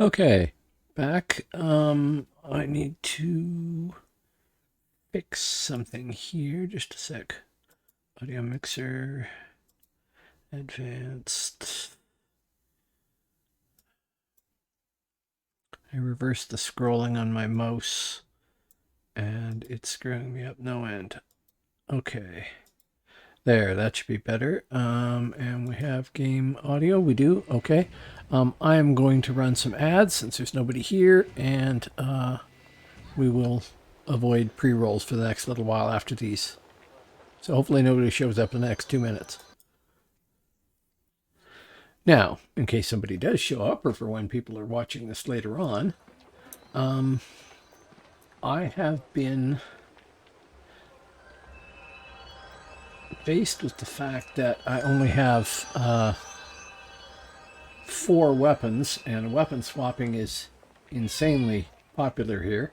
Okay, back. I need to fix something here. Just a sec. Audio mixer, advanced. I reversed the scrolling on my mouse and it's screwing me up no end. Okay. There, that should be better. And we have game audio. We do. Okay. I am going to run some ads since there's nobody here, and we will avoid pre-rolls for the next little while after these. So hopefully nobody shows up in the next 2 minutes. Now, in case somebody does show up, or for when people are watching this later on, I have been faced with the fact that I only have 4 weapons, and weapon swapping is insanely popular here.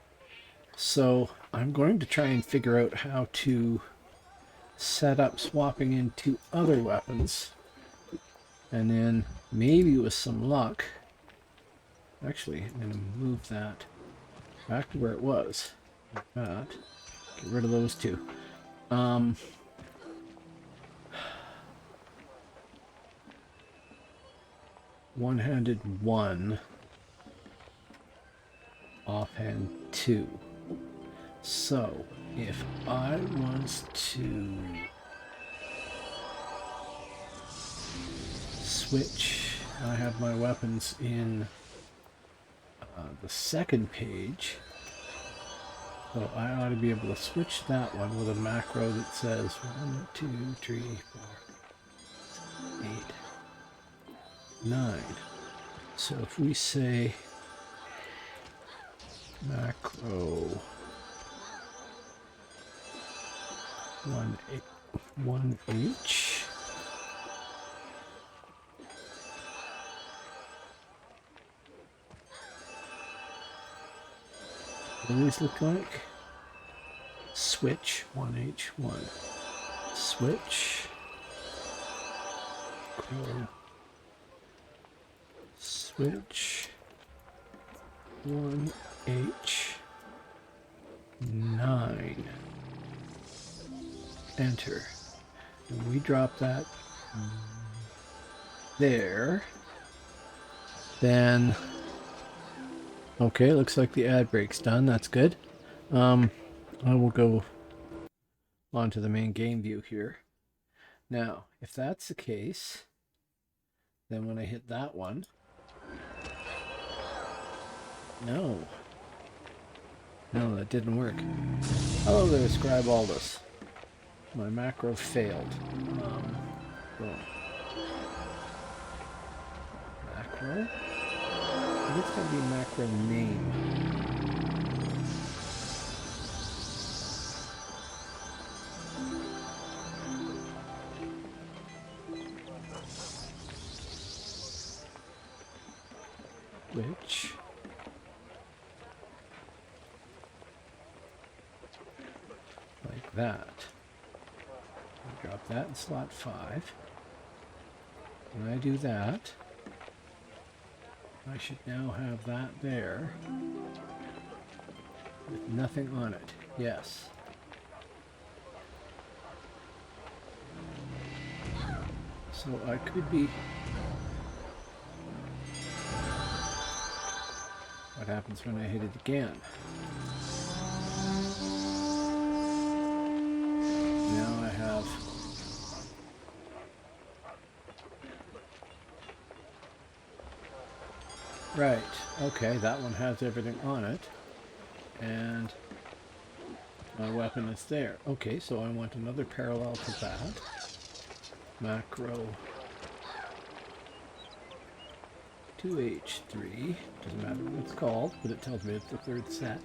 So I'm going to try and figure out how to set up swapping into other weapons. And then maybe with some luck, actually, I'm going to move that back to where it was. Like that. Get rid of those two. One-handed 1, offhand 2. So if I was to switch, I have my weapons in the second page. So I ought to be able to switch that one with a macro that says 1, 2, 3, 4, 8, 9. So if we say macro 1H, what do these look like? Switch 1H1. Switch. Grow. Switch 1H9. Enter. And we drop that there. Then, okay, looks like the ad break's done. That's good. I will go onto the main game view here. Now, if that's the case, then when I hit that one, no, that didn't work. Hello there, Scribe Aldous. My macro failed. Boom. Macro? I think it's going to be macro name. Which like that. Drop that in slot 5. When I do that, I should now have that there with nothing on it. Yes. So I could be... What happens when I hit it again? Now I have... Right, okay, that one has everything on it. And my weapon is there. Okay, so I want another parallel to that. Macro 2H3. Doesn't matter what it's called, but it tells me it's the third set.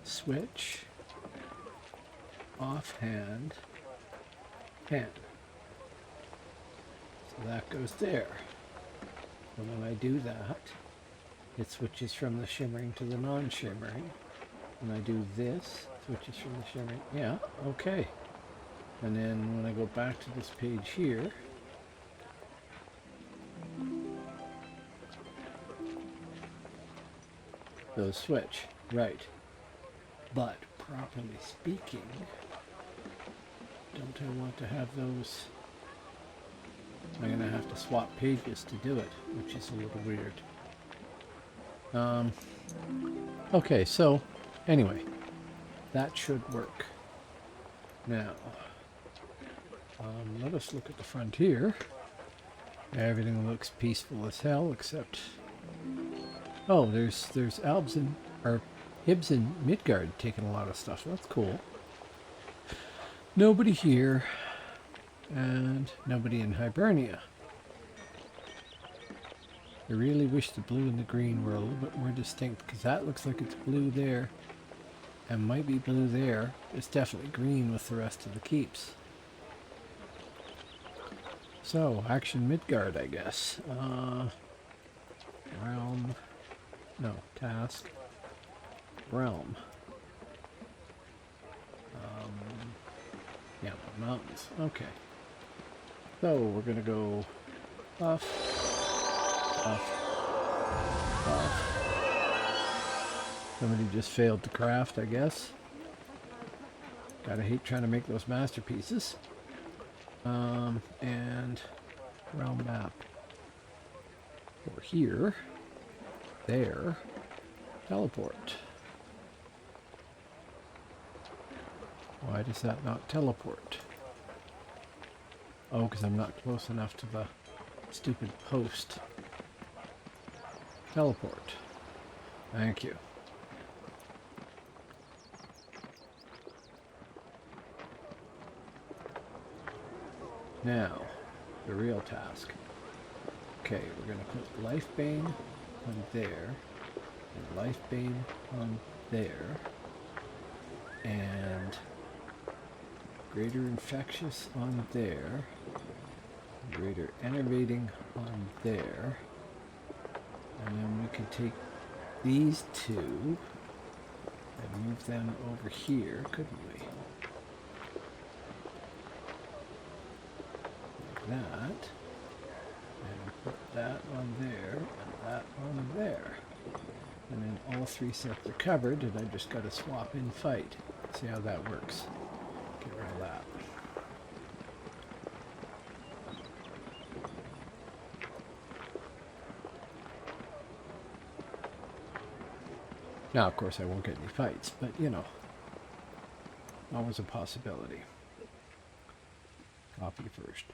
Switch. Offhand. 10. So that goes there. And when I do that, it switches from the shimmering to the non-shimmering. When I do this, it switches from the shimmering. Yeah, okay. And then when I go back to this page here, those switch, right. But properly speaking, don't I want to have those? I'm going to have to swap pages to do it, which is a little weird. Okay, so anyway, that should work. Now, let us look at the frontier. Everything looks peaceful as hell, except... Oh, there's Albs and... or Hibs and Midgard taking a lot of stuff. That's cool. Nobody here. And nobody in Hibernia. I really wish the blue and the green were a little bit more distinct, because that looks like it's blue there and might be blue there. It's definitely green with the rest of the keeps. So, Action Midgard, I guess. Realm. No, Task. Realm. Yeah, the mountains. Okay. So, we're going to go off. Somebody just failed to craft, I guess. Gotta hate trying to make those masterpieces. And realm map. Over here, there, teleport. Why does that not teleport? Oh, because I'm not close enough to the stupid post. Teleport. Thank you. Now, the real task. Okay, we're going to put Life Bane on there, and Life Bane on there, and Greater Infectious on there, Greater Enervating on there, and then we could take these two and move them over here, couldn't we? That, and put that on there, and that on there. And then all three sets are covered, and I just got to swap in fight. See how that works. Get rid of that. Now, of course, I won't get any fights, but, you know, always a possibility. Copy first.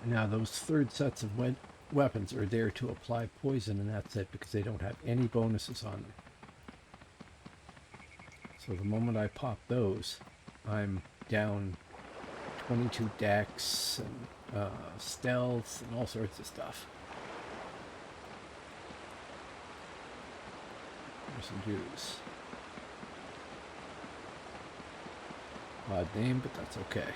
Now those third sets of weapons are there to apply poison, and that's it, because they don't have any bonuses on them. So the moment I pop those, I'm down 22 dex and stealth and all sorts of stuff. There's some Jews. Odd name, but that's okay.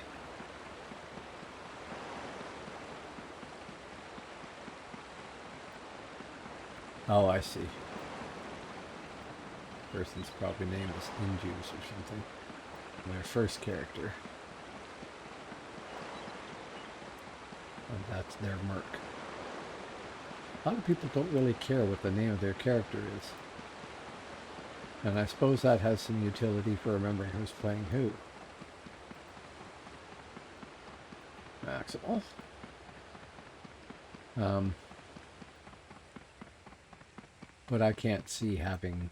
Oh, I see. Person's probably name is Injus or something. Their first character. And that's their merc. A lot of people don't really care what the name of their character is. And I suppose that has some utility for remembering who's playing who. Maximal. But I can't see having,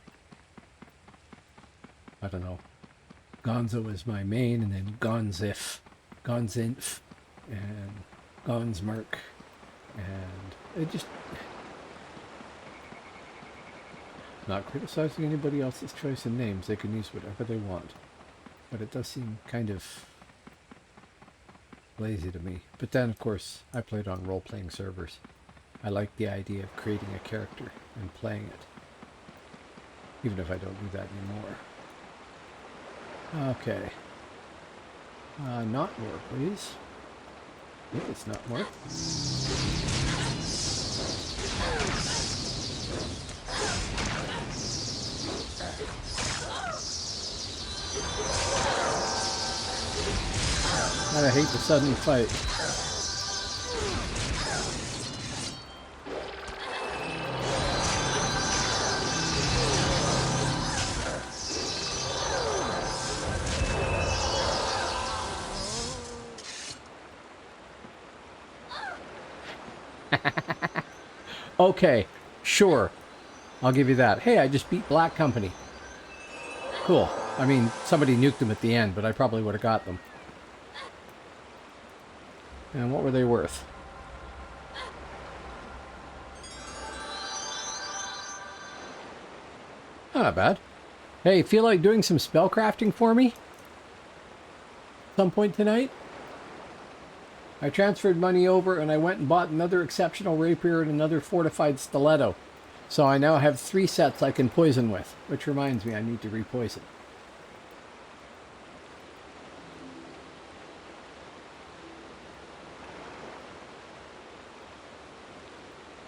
I don't know, Gonzo is my main, and then Gonzinf, and Gonsmerk, and it just, not criticizing anybody else's choice in names, they can use whatever they want, but it does seem kind of lazy to me. But then, of course, I played on role-playing servers. I like the idea of creating a character and playing it, even if I don't do that anymore. Okay. Not war, please. If it's not war. I hate the sudden fight. Okay, sure. I'll give you that. Hey, I just beat Black Company. Cool. I mean, somebody nuked them at the end, but I probably would have got them. And what were they worth? Oh, not bad. Hey, feel like doing some spell crafting for me? Some point tonight? I transferred money over and I went and bought another exceptional rapier and another fortified stiletto. So I now have 3 sets I can poison with, which reminds me I need to repoison.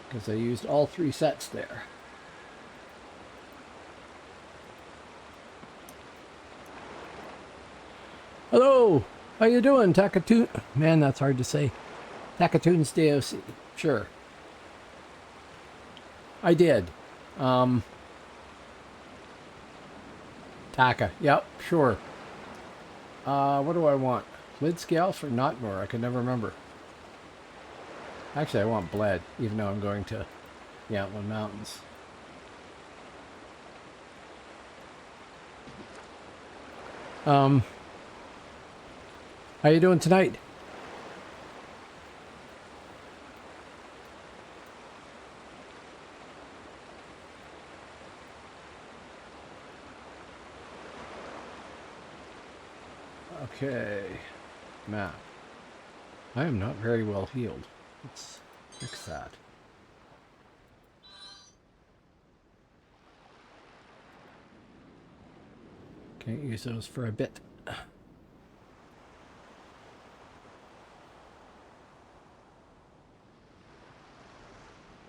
Because I used all 3 sets there. Hello! How you doing, Takatoon? Man, that's hard to say. Takatoon's DAOC. Sure. I did. Taka. Yep, sure. What do I want? Lid scale for Notnor? I can never remember. Actually, I want Bled, even though I'm going to Yantland Mountains. How you doing tonight? Okay. Map. I am not very well healed. Let's fix that. Can't use those for a bit.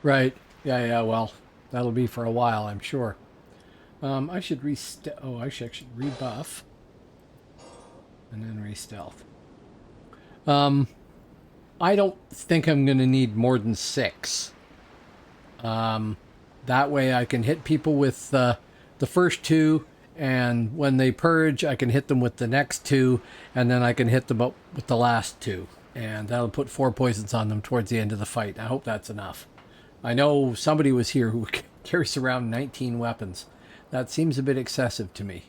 Right. Yeah, well, that'll be for a while, I'm sure. I should I should actually rebuff. And then re-stealth. I don't think I'm going to need more than 6. That way I can hit people with the first 2, and when they purge, I can hit them with the next 2, and then I can hit them up with the last 2. And that'll put 4 poisons on them towards the end of the fight. I hope that's enough. I know somebody was here who carries around 19 weapons. That seems a bit excessive to me.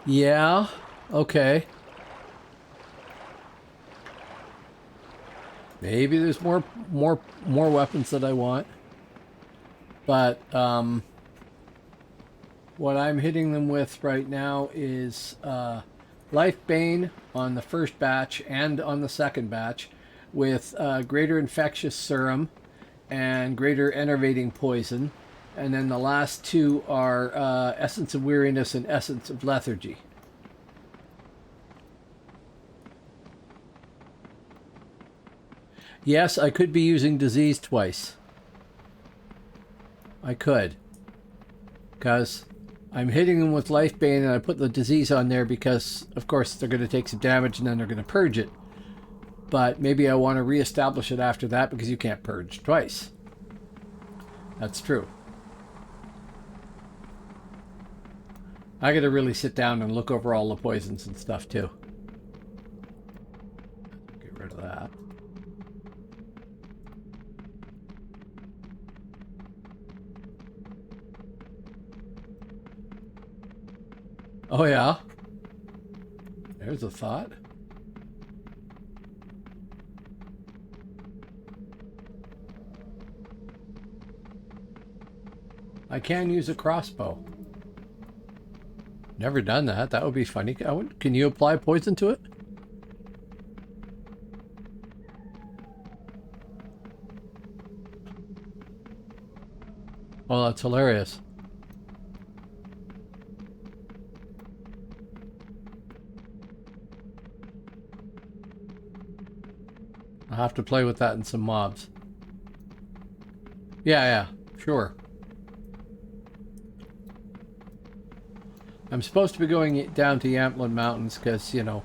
Yeah, okay. Maybe there's more weapons that I want. But what I'm hitting them with right now is Life Bane on the first batch and on the second batch, with Greater Infectious Serum and Greater Enervating Poison. And then the last 2 are Essence of Weariness and Essence of Lethargy. Yes, I could be using Disease twice. I could. Because I'm hitting them with Life Bane and I put the Disease on there because, of course, they're going to take some damage and then they're going to purge it. But maybe I want to reestablish it after that because you can't purge twice. That's true. I got to really sit down and look over all the poisons and stuff too. Get rid of that. Oh yeah? There's a thought. I can use a crossbow. Never done that. That would be funny. Can you apply poison to it? Oh, that's hilarious. I'll have to play with that in some mobs. Yeah, sure. I'm supposed to be going down to Yantland Mountains because, you know,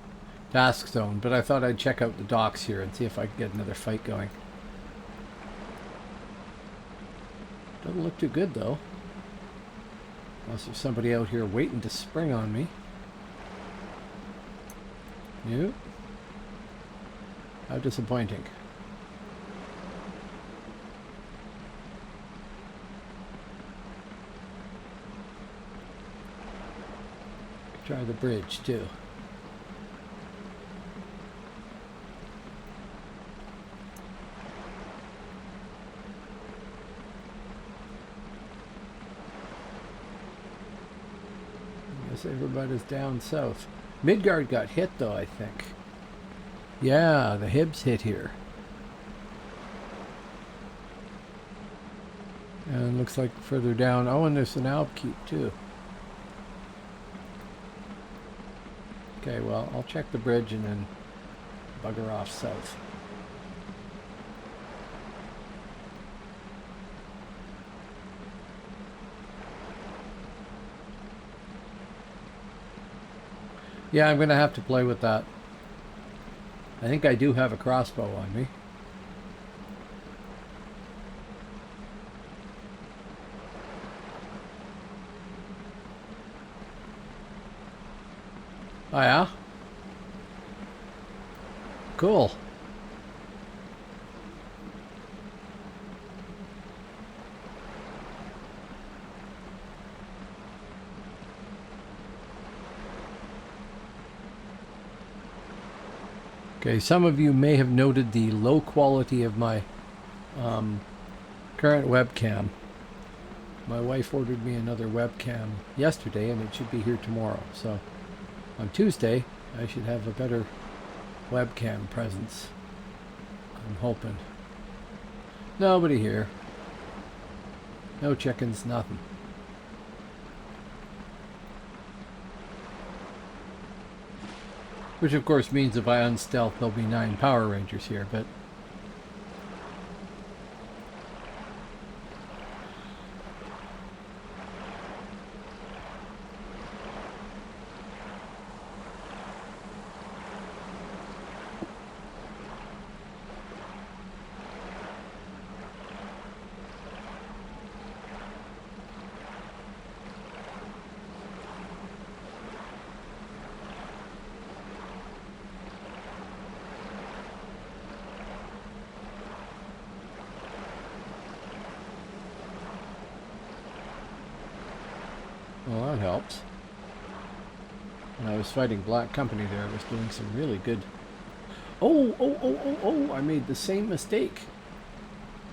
task zone, but I thought I'd check out the docks here and see if I could get another fight going. Doesn't look too good, though. Unless there's somebody out here waiting to spring on me. Nope. How disappointing. Try the bridge too. I guess everybody's down south. Midgard got hit though, I think. Yeah, the Hibs hit here. And it looks like further down. Oh, and there's an Alpkeep too. Okay, well, I'll check the bridge and then bugger off south. Yeah, I'm going to have to play with that. I think I do have a crossbow on me. Oh yeah? Cool. Okay, some of you may have noted the low quality of my current webcam. My wife ordered me another webcam yesterday and it should be here tomorrow. So on Tuesday, I should have a better webcam presence. I'm hoping. Nobody here. No chickens, nothing. Which of course means if I unstealth, there'll be 9 Power Rangers here, but... Well, that helps. When I was fighting Black Company there, I was doing some really good... Oh! I made the same mistake.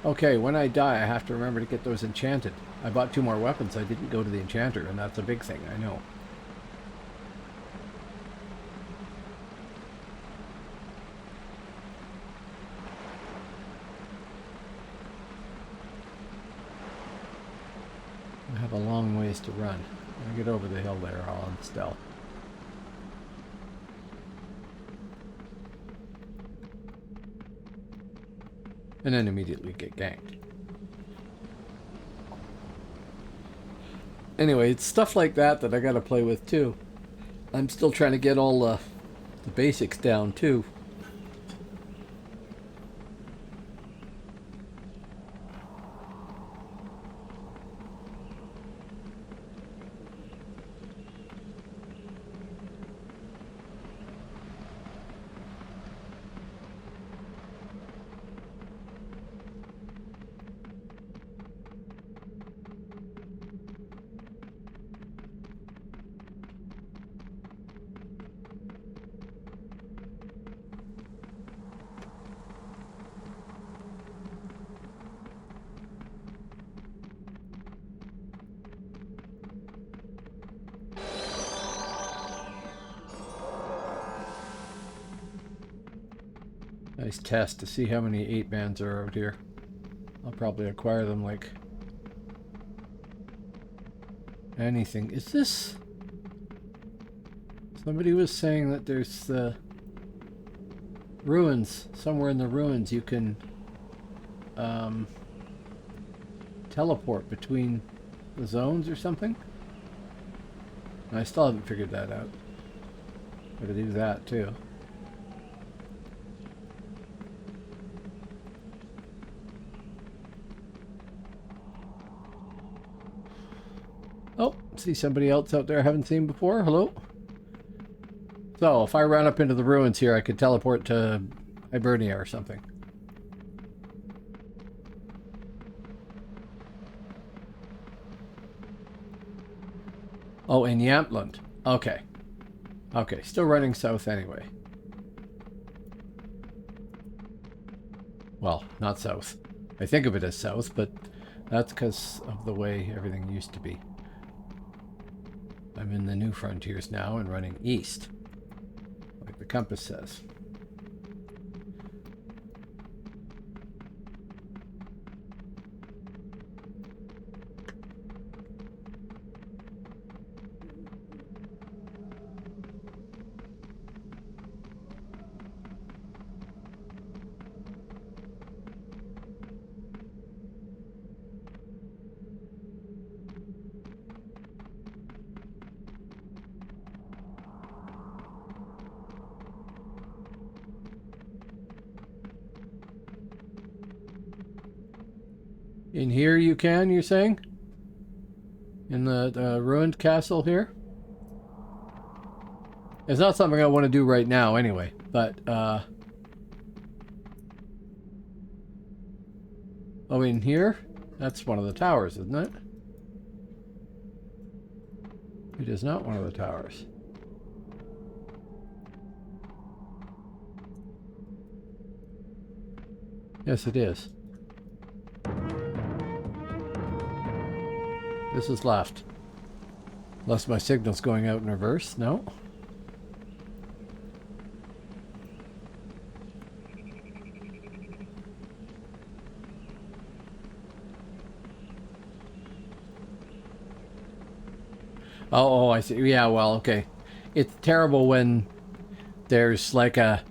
Okay, when I die, I have to remember to get those enchanted. I bought 2 more weapons. I didn't go to the enchanter, and that's a big thing, I know. I have a long ways to run. When I get over the hill there, I'll unstealth. And then immediately get ganked. Anyway, it's stuff like that that I gotta play with too. I'm still trying to get all the basics down too. Nice test to see how many 8-mans are out here. I'll probably acquire them like anything. Is this... Somebody was saying that there's the ruins. Somewhere in the ruins you can teleport between the zones or something. And I still haven't figured that out. Gotta do that too. see somebody else out there I haven't seen before. Hello? So, if I run up into the ruins here, I could teleport to Hibernia or something. Oh, in Yamtland. Okay. Okay, still running south anyway. Well, not south. I think of it as south, but that's because of the way everything used to be. I'm in the new frontiers now and running east, like the compass says. In here you can, you're saying? In the ruined castle here? It's not something I want to do right now anyway, but, oh, in here? That's one of the towers, isn't it? It is not one of the towers. Yes, it is. This is left. Unless my signal's going out in reverse. No? Oh, I see. Yeah, well, okay. It's terrible when there's like a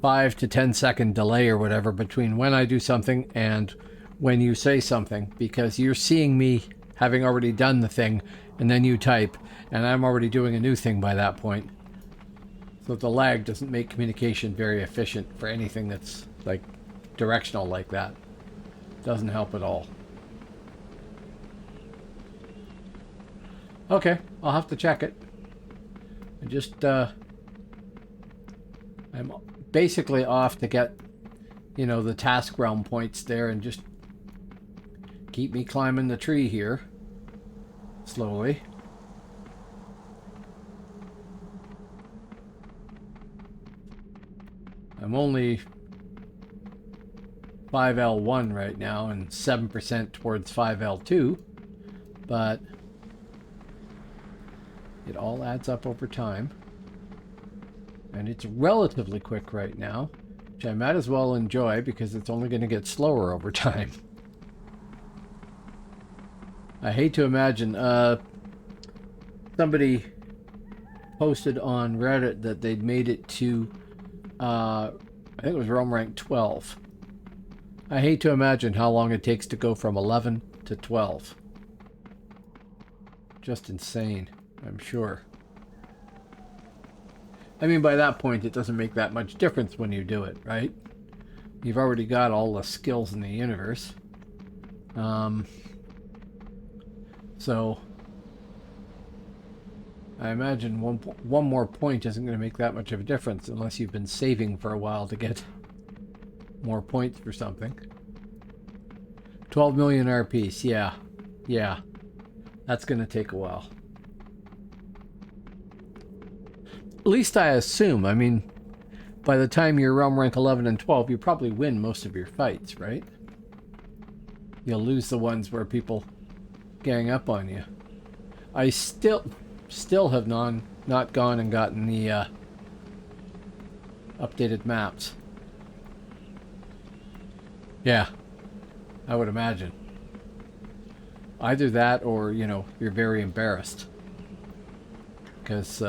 5 to 10 second delay or whatever between when I do something and when you say something, because you're seeing me having already done the thing and then you type and I'm already doing a new thing by that point. So the lag doesn't make communication very efficient for anything that's like directional like that. Doesn't help at all. Okay, I'll have to check it. I just, I'm basically off to get, you know, the task realm points there and just keep me climbing the tree here. Slowly. I'm only 5L1 right now and 7% towards 5L2, but it all adds up over time. And it's relatively quick right now, which I might as well enjoy because it's only going to get slower over time. I hate to imagine, somebody posted on Reddit that they'd made it to, I think it was Realm Rank 12. I hate to imagine how long it takes to go from 11 to 12. Just insane, I'm sure. I mean, by that point, it doesn't make that much difference when you do it, right? You've already got all the skills in the universe. So, I imagine one more point isn't going to make that much of a difference unless you've been saving for a while to get more points for something. 12 million RPs, yeah. Yeah. That's going to take a while. At least I assume. I mean, by the time you're realm rank 11 and 12, you probably win most of your fights, right? You'll lose the ones where people gang up on you. I still have not gone and gotten the updated maps. Yeah, I would imagine. Either that or, you know, you're very embarrassed. Because,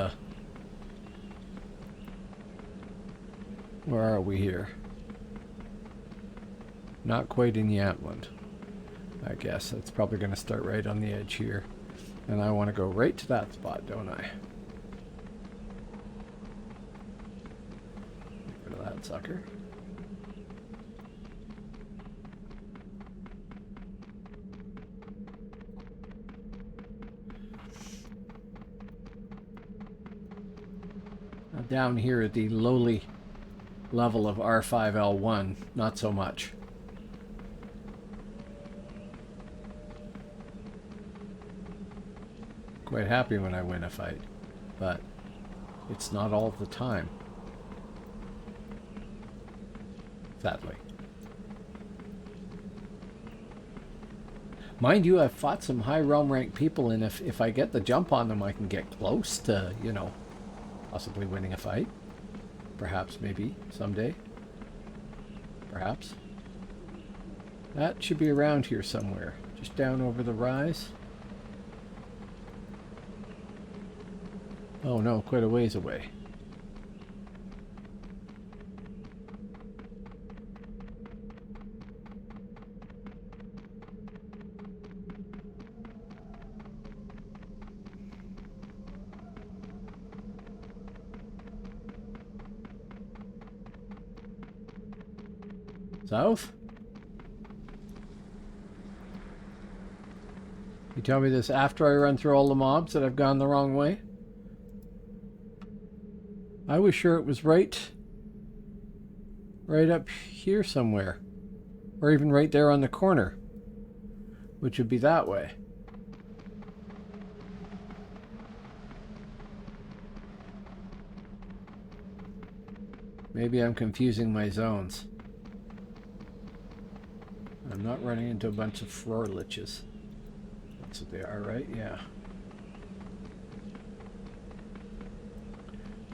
where are we here? Not quite in Yatland. I guess that's probably going to start right on the edge here. And I want to go right to that spot, don't I? Go to that sucker. Down here at the lowly level of R5L1, not so much. Quite happy when I win a fight, but it's not all the time. Sadly. Mind you, I've fought some high realm rank people, and if I get the jump on them, I can get close to, you know, possibly winning a fight. Perhaps, maybe, someday. Perhaps. That should be around here somewhere. Just down over the rise. Oh no, quite a ways away. South? You tell me this after I run through all the mobs that I've gone the wrong way? I was sure it was right up here somewhere. Or even right there on the corner. Which would be that way. Maybe I'm confusing my zones. I'm not running into a bunch of Frorliches. That's what they are, right? Yeah.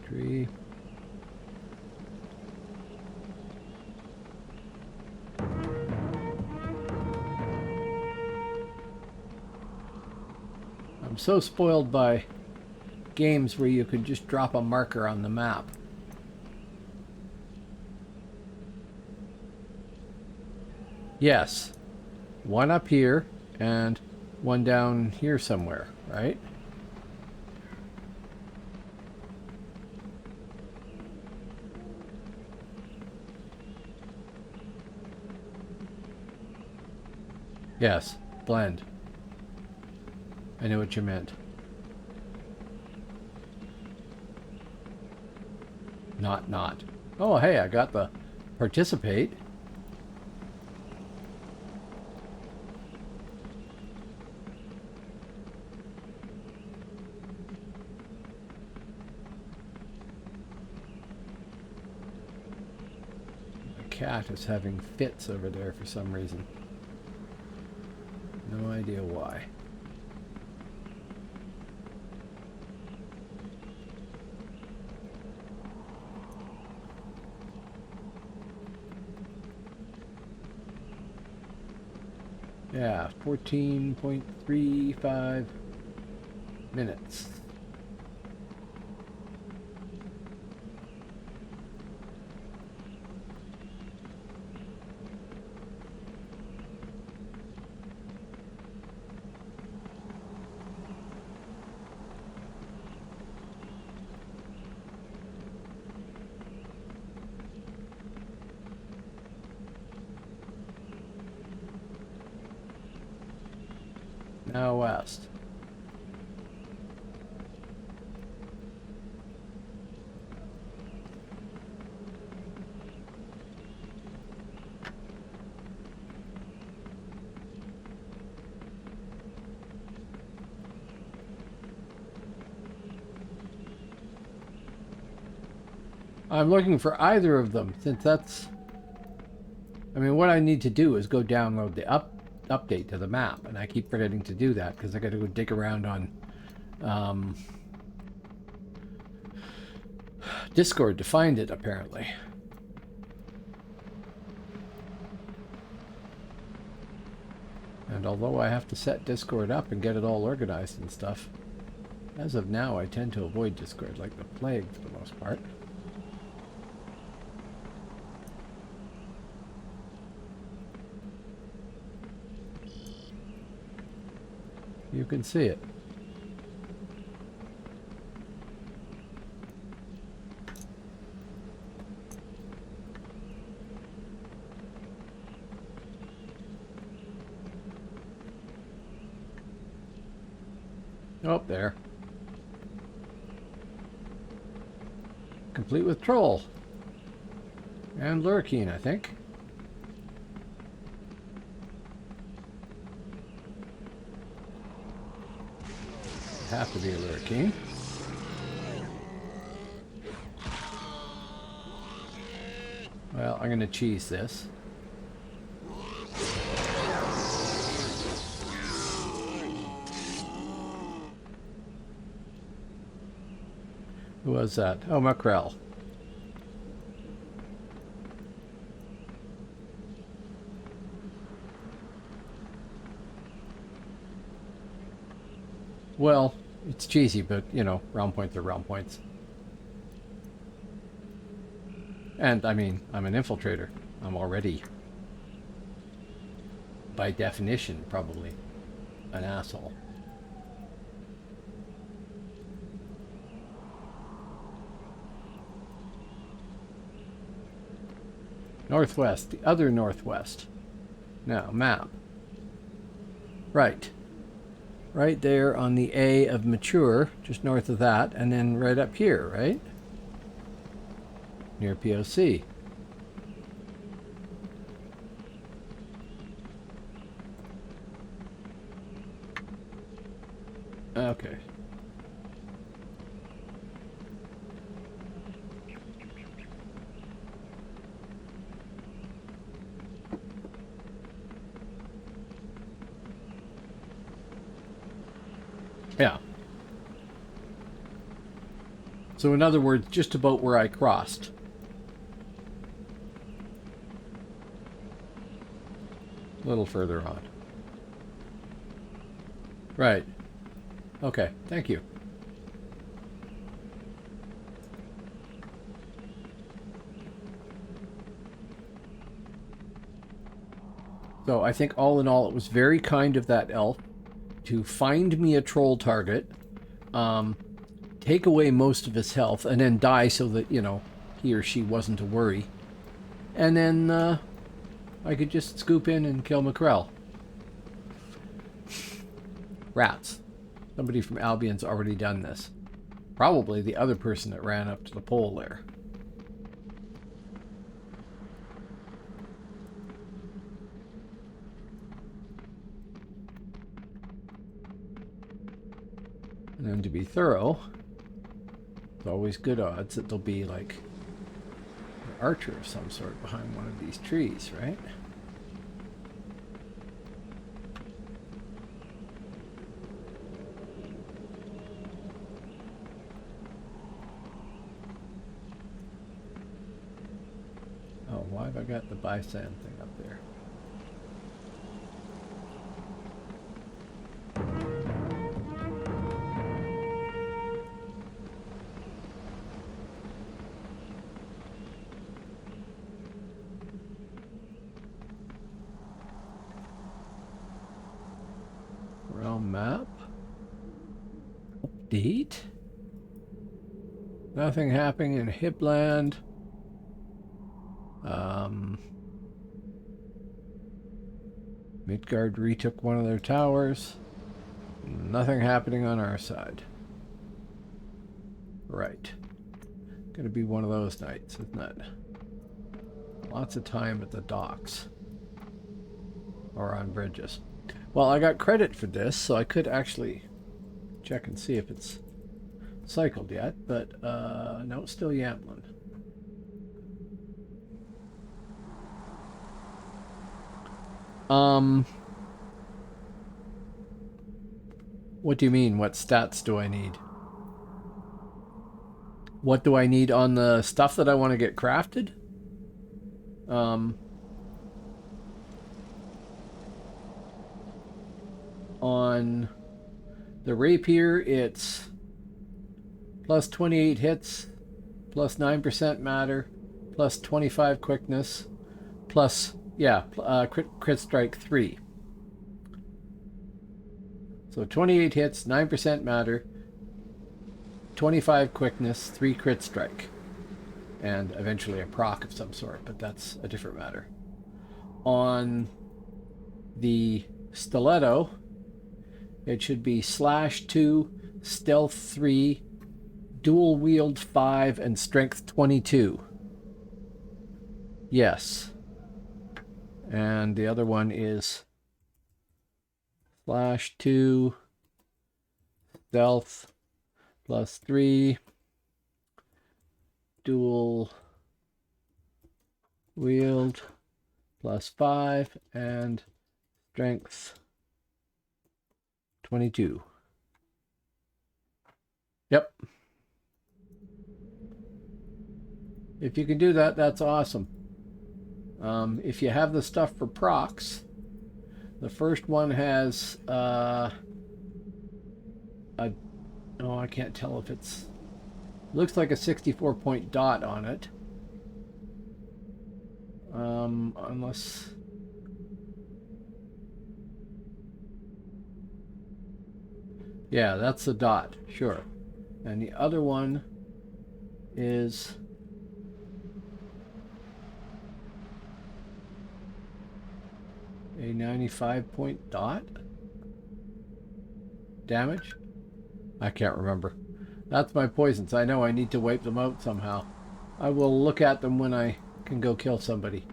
Tree. I'm so spoiled by games where you can just drop a marker on the map. Yes. One up here and one down here somewhere, right? Yes, blend. I knew what you meant. Not. Oh, hey, I got the participate. Cat is having fits over there for some reason. No idea why. Yeah, 14.35 minutes. Now west. I'm looking for either of them, since that's... I mean, what I need to do is go download the update to the map, and I keep forgetting to do that because I got to go dig around on Discord to find it, apparently. And although I have to set Discord up and get it all organized and stuff, as of now I tend to avoid Discord like the plague for the most part. You can see it. Oh, there. Complete with troll. And lurkeen, I think. Have to be a lurkeen. Well, I'm going to cheese this. Who was that? Oh, Mackerel. Well, it's cheesy, but, you know, round points are round points. And, I mean, I'm an infiltrator. I'm already, by definition, probably an asshole. Northwest, the other northwest. Now, map. Right. Right there on the A of mature, just north of that, and then right up here, right? Near POC. Okay. Yeah. So in other words, just about where I crossed. A little further on. Right. Okay, thank you. So I think all in all, it was very kind of that elf to find me a troll target, take away most of his health, and then die so that, you know, he or she wasn't a worry. And then I could just scoop in and kill Mackerel. Rats. Somebody from Albion's already done this. Probably the other person that ran up to the pole there. And then to be thorough, there's always good odds that there'll be like an archer of some sort behind one of these trees, right? Oh, why have I got the Bison thing up there? Map. Update. Nothing happening in Hipland. Midgard retook one of their towers. Nothing happening on our side. Right. Gonna be one of those nights, isn't it? Lots of time at the docks. Or on bridges. Well, I got credit for this, so I could actually check and see if it's cycled yet, but no, it's still Yamlin. What do you mean? What stats do I need? What do I need on the stuff that I want to get crafted? On the rapier, it's plus 28 hits, plus 9% matter, plus 25 quickness, plus, yeah, crit strike 3. So 28 hits, 9% matter, 25 quickness, 3 crit strike, and eventually a proc of some sort, but that's a different matter. On the stiletto, it should be slash 2, stealth 3, dual wield 5 and strength 22. Yes. And the other one is slash 2, stealth plus 3, dual wield plus 5, and strength 22. Yep. If you can do that, that's awesome. If you have the stuff for procs, the first one has oh, I can't tell if it's, looks like a 64-point dot on it. Unless, yeah, that's the dot, sure. And the other one is a 95-point dot damage. I can't remember. That's my poisons. I know I need to wipe them out somehow. I will look at them when I can go kill somebody.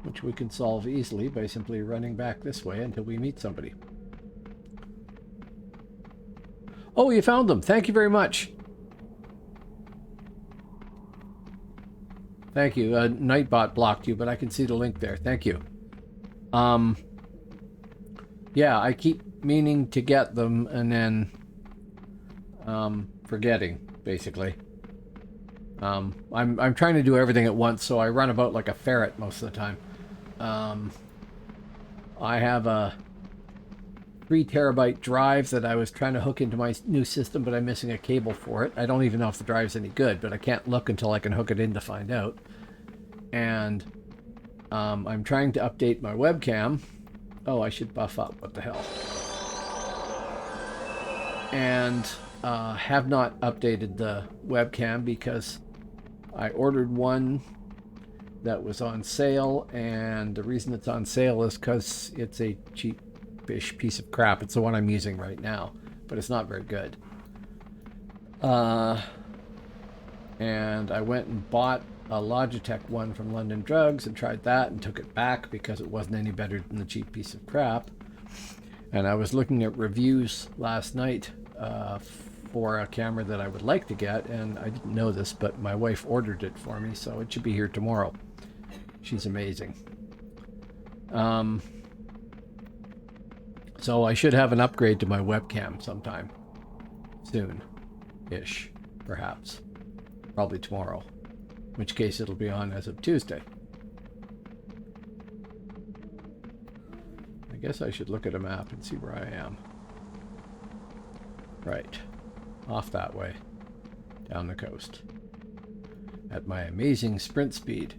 Which we can solve easily by simply running back this way until we meet somebody. Oh, you found them. Thank you very much. Thank you. Nightbot blocked you, but I can see the link there. Thank you. Yeah, I keep meaning to get them and then forgetting, basically. I'm trying to do everything at once, so I run about like a ferret most of the time. I have a 3 terabyte drive that I was trying to hook into my new system, but I'm missing a cable for it. I don't even know if the drive's any good, but I can't look until I can hook it in to find out. And I'm trying to update my webcam. Oh, I should buff up. What the hell? And have not updated the webcam because I ordered one that was on sale, and the reason it's on sale is because it's a cheap-ish piece of crap. It's the one I'm using right now, but it's not very good. And I went and bought a Logitech one from London Drugs and tried that and took it back because it wasn't any better than the cheap piece of crap. And I was looking at reviews last night for a camera that I would like to get, and I didn't know this, but my wife ordered it for me, so it should be here tomorrow. She's amazing. So I should have an upgrade to my webcam sometime soon-ish, perhaps. Probably tomorrow, in which case it'll be on as of Tuesday. I guess I should look at a map and see where I am. Right. Off that way. Down the coast. At my amazing sprint speed.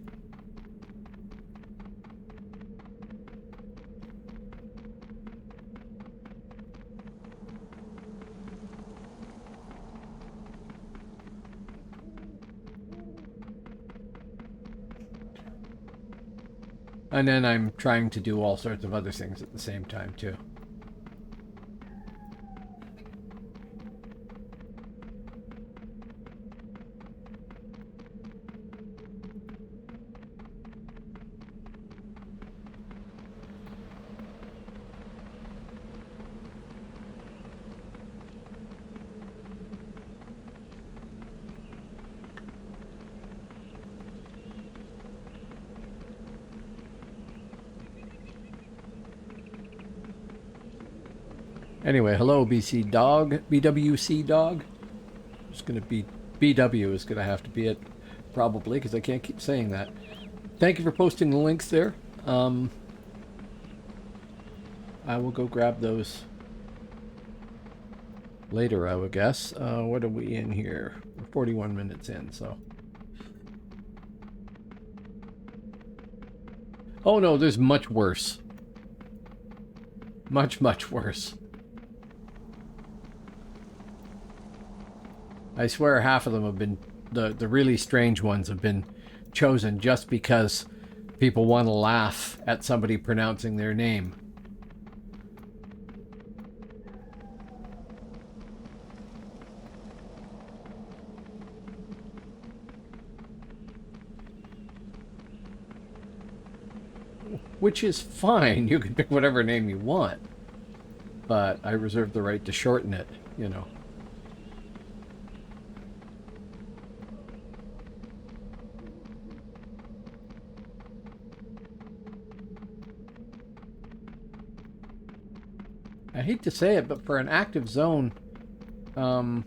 And then I'm trying to do all sorts of other things at the same time, too. Anyway, hello BC Dog, BWC Dog. It's going to be, BW is going to have to be it, probably, because I can't keep saying that. Thank you for posting the links there. I will go grab those later, I would guess. What are we in here? We're 41 minutes in, so. Oh no, there's much worse. Much, much worse. I swear half of them have been, the really strange ones have been chosen just because people want to laugh at somebody pronouncing their name. which is fine. You can pick whatever name you want. But I reserve the right to shorten it, you know. I hate to say it, but for an active zone down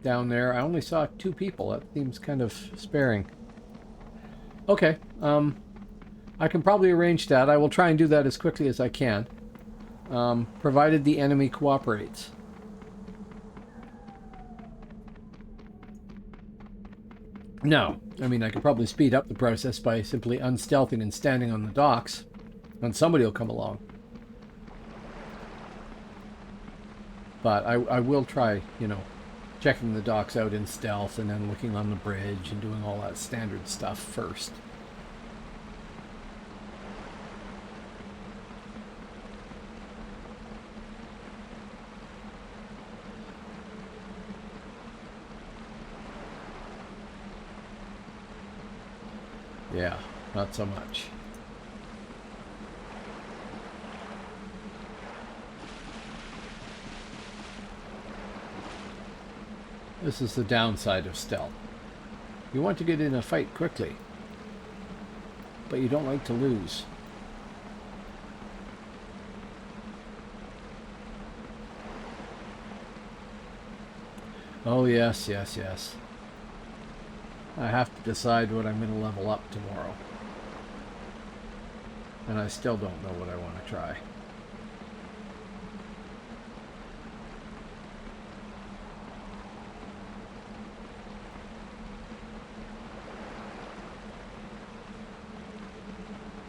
there, I only saw 2 people. That seems kind of sparing. Okay, I can probably arrange that. I will try and do that as quickly as I can, provided the enemy cooperates. No, I mean, I could probably speed up the process by simply unstealthing and standing on the docks, and somebody will come along. But I will try, you know, checking the docks out in stealth and then looking on the bridge and doing all that standard stuff first. Yeah, not so much. This is the downside of stealth. You want to get in a fight quickly, but you don't like to lose. Oh yes, yes, yes. I have to decide what I'm going to level up tomorrow. And I still don't know what I want to try.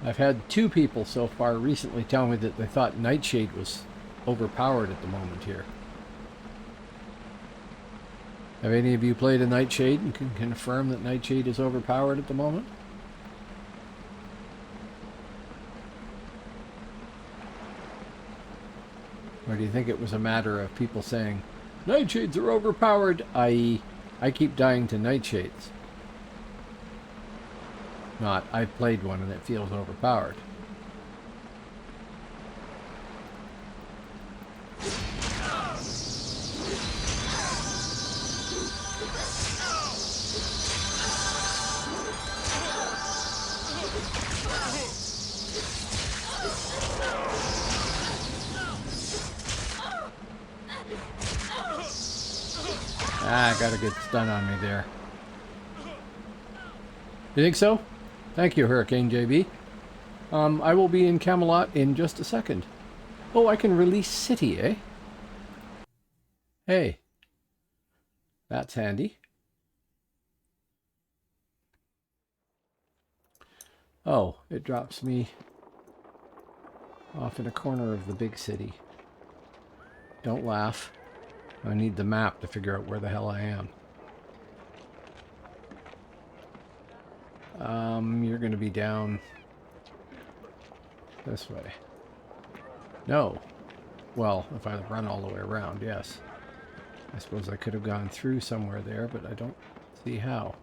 I've had 2 people so far recently tell me that they thought Nightshade was overpowered at the moment here. Have any of you played a Nightshade and can confirm that Nightshade is overpowered at the moment? Or do you think it was a matter of people saying, Nightshades are overpowered, i.e., I keep dying to Nightshades? Not, I've played one and it feels overpowered. Ah, got a good stun on me there. You think so? Thank you, Hurricane JB. I will be in Camelot in just a second. Oh, I can release City, eh? Hey. That's handy. Oh, it drops me off in a corner of the big city. Don't laugh. I need the map to figure out where the hell I am. You're going to be down this way. No. Well, if I run all the way around, yes. I suppose I could have gone through somewhere there, but I don't see how.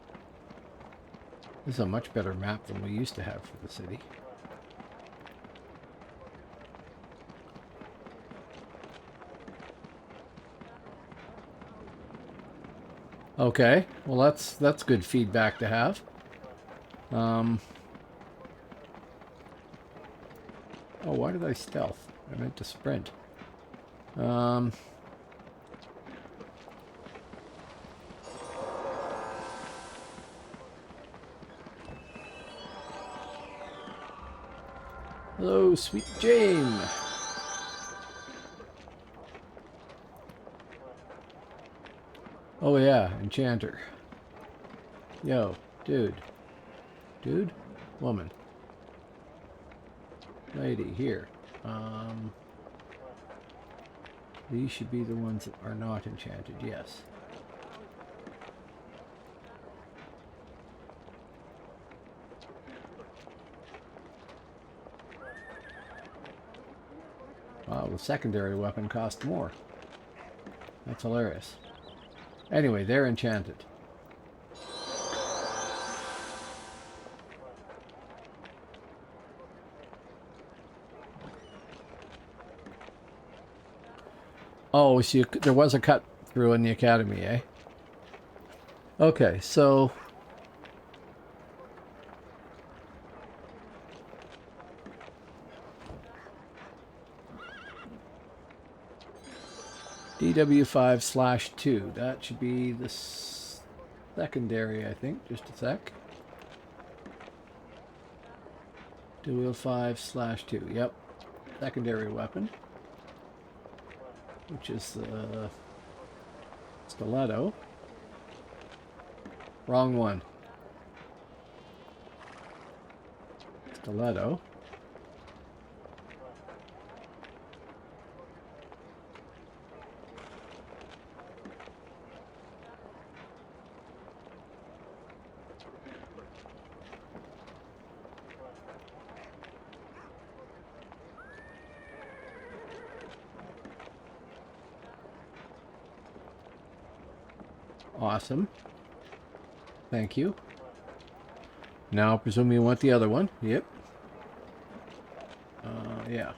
This is a much better map than we used to have for the city. Okay, well that's good feedback to have. Oh, why did I stealth? I meant to sprint. Hello, sweet Jane. Oh yeah, Enchanter. Yo, dude. Dude? Woman. Lady, here. These should be the ones that are not enchanted, yes. Wow, the secondary weapon cost more. That's hilarious. Anyway, they're enchanted. Oh, so there was a cut through in the academy, eh? Okay, so DW5/2. That should be the secondary, I think. Just a sec. DW5/2. Yep. Secondary weapon. Which is the stiletto. Wrong one. Stiletto. Awesome. Thank you. Now, I presume you want the other one. Yep. Yeah.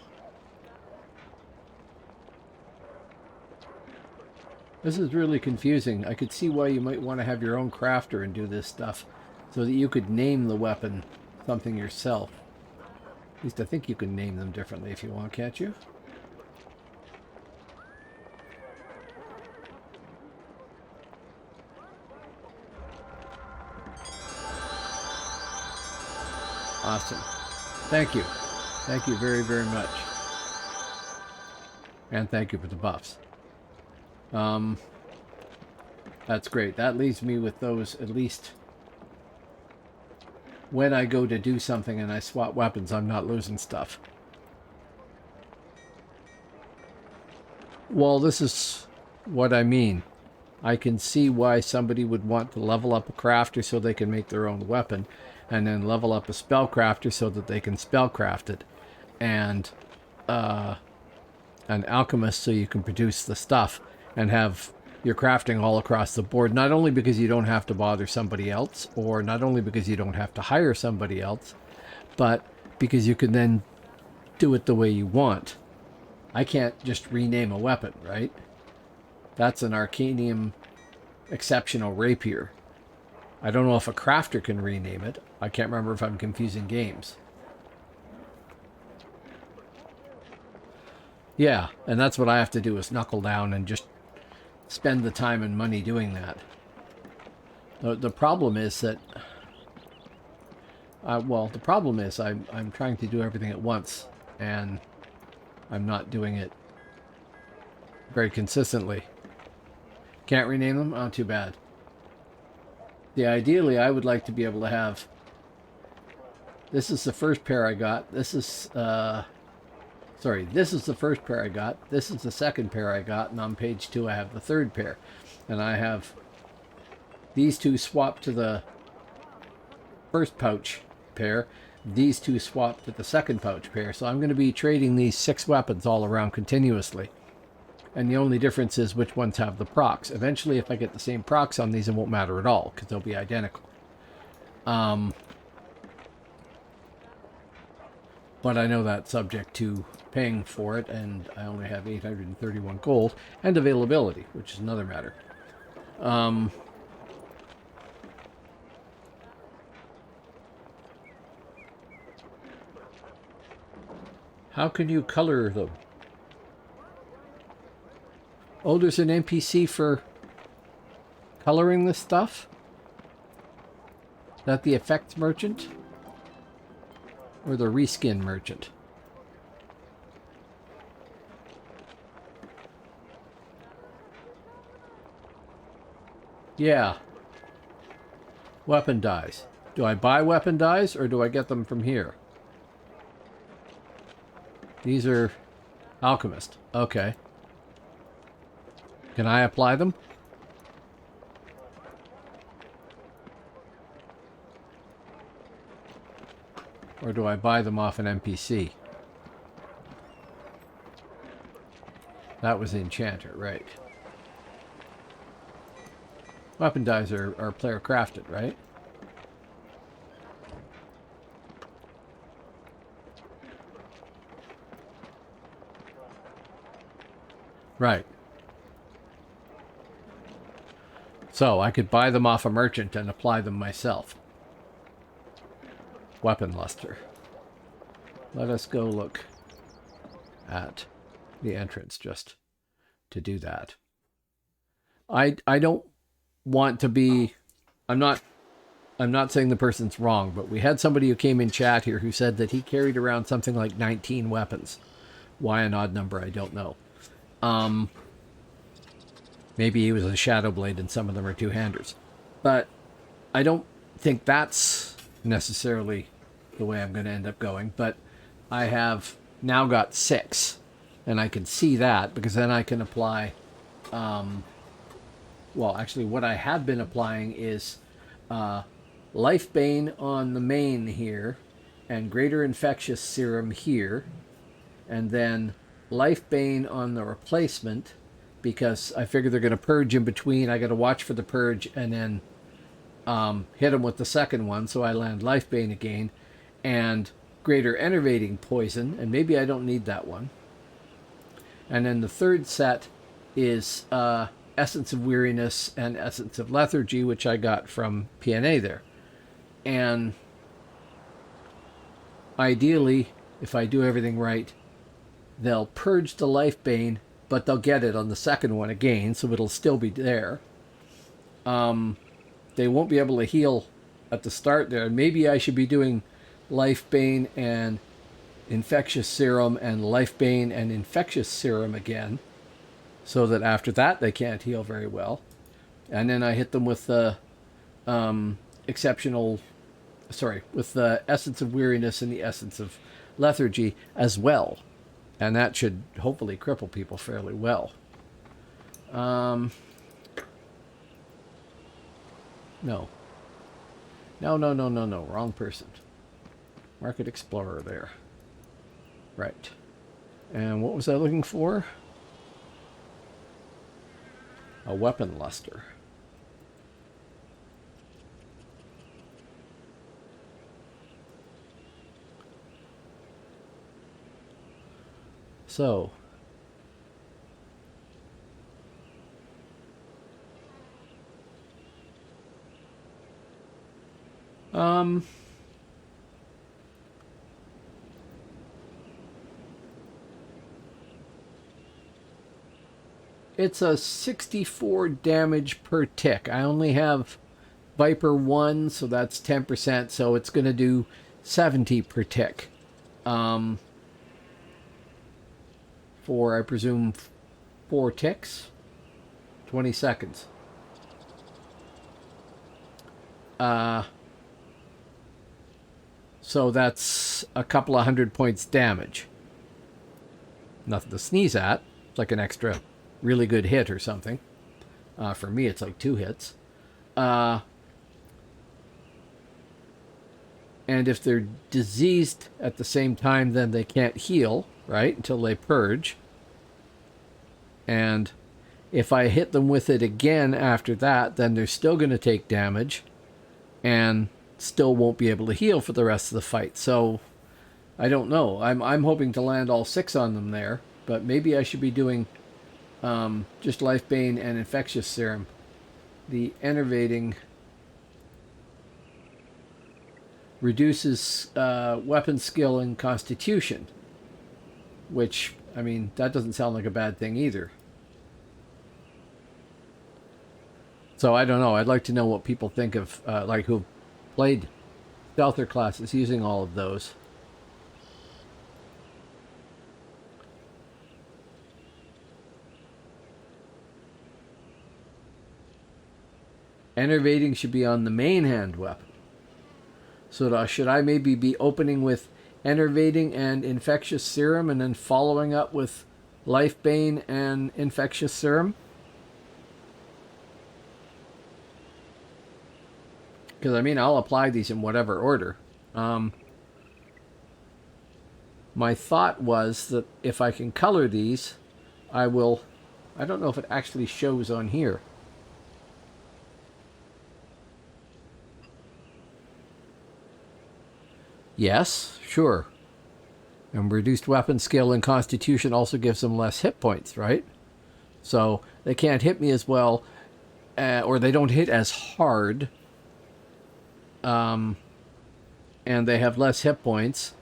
This is really confusing. I could see why you might want to have your own crafter and do this stuff so that you could name the weapon something yourself. At least I think you can name them differently if you want, can't you? Awesome. Thank you. Thank you very, very much. And thank you for the buffs. That's great. That leaves me with those, at least when I go to do something and I swap weapons, I'm not losing stuff. Well, this is what I mean. I can see why somebody would want to level up a crafter so they can make their own weapon, and then level up a spellcrafter so that they can spellcraft it, and an alchemist so you can produce the stuff and have your crafting all across the board, not only because you don't have to bother somebody else, or not only because you don't have to hire somebody else, but because you can then do it the way you want. I can't just rename a weapon, right? That's an Arcanium exceptional rapier. I don't know if a crafter can rename it. I can't remember if I'm confusing games. Yeah, and that's what I have to do, is knuckle down and just spend the time and money doing that. The problem is that, the problem is I'm trying to do everything at once, and I'm not doing it very consistently. Can't rename them? Oh, too bad. Yeah, ideally, I would like to be able to have... This is the first pair I got. This is... Sorry, this is the first pair I got. This is the second pair I got. And on page 2, I have the third pair. And I have these two swapped to the first pouch pair. These two swapped to the second pouch pair. So I'm going to be trading these 6 weapons all around continuously. And the only difference is which ones have the procs. Eventually, if I get the same procs on these, it won't matter at all, because they'll be identical. But I know that's subject to paying for it, and I only have 831 gold, and availability, which is another matter. How can you color them? Oh, there's an NPC for coloring this stuff? Is that the effects merchant? Or the reskin merchant? Yeah. Weapon dyes. Do I buy weapon dyes, or do I get them from here? These are alchemist. Okay. Can I apply them? Or do I buy them off an NPC? That was the enchanter, right. Weapon dyes are player crafted, right? Right. So I could buy them off a merchant and apply them myself. Weapon luster. Let us go look at the entrance just to do that. I don't want to be... I'm not saying the person's wrong, but we had somebody who came in chat here who said that he carried around something like 19 weapons. Why an odd number, I don't know. Maybe he was a Shadow Blade and some of them are two-handers. But I don't think that's necessarily the way I'm going to end up going. But I have now got 6. And I can see that because then I can apply... well, actually, what I have been applying is Life Bane on the main here, and Greater Infectious Serum here, and then Life Bane on the replacement, because I figure they're going to purge in between. I got to watch for the purge and then hit them with the second one, so I land Life Bane again, and Greater Enervating Poison, and maybe I don't need that one. And then the third set is Essence of Weariness and Essence of Lethargy, which I got from PNA there. And ideally, if I do everything right, they'll purge the Life Bane, but they'll get it on the second one again, so it'll still be there. They won't be able to heal at the start there. Maybe I should be doing Life Bane and Infectious Serum and Life Bane and Infectious Serum again, so that after that they can't heal very well. And then I hit them with the with the Essence of Weariness and the Essence of Lethargy as well. And that should hopefully cripple people fairly well. No. No. Wrong person. Market Explorer there. Right. And what was I looking for? A weapon luster. So, it's a 64 damage per tick. I only have Viper 1, so that's 10%, so it's going to do 70 per tick. For, I presume, 4 ticks, 20 seconds. So that's a couple of 100 points damage. Nothing to sneeze at. It's like an extra really good hit or something. For me, it's like 2 hits. And if they're diseased at the same time, then they can't heal, right? Until they purge. And if I hit them with it again after that, then they're still going to take damage and still won't be able to heal for the rest of the fight. So I don't know. I'm hoping to land all 6 on them there, but maybe I should be doing just Life Bane and Infectious Serum. The Enervating reduces weapon skill and constitution, which, I mean, that doesn't sound like a bad thing either. So I don't know. I'd like to know what people think of, like, who played Stealther classes using all of those. Enervating should be on the main hand weapon. So should I maybe be opening with Enervating and Infectious Serum and then following up with Life Bane and Infectious Serum? Because, I mean, I'll apply these in whatever order. My thought was that if I can color these, I will... I don't know if it actually shows on here. Yes, sure. And reduced weapon skill and constitution also gives them less hit points, right? So they can't hit me as well. or they don't hit as hard, and they have less hit points.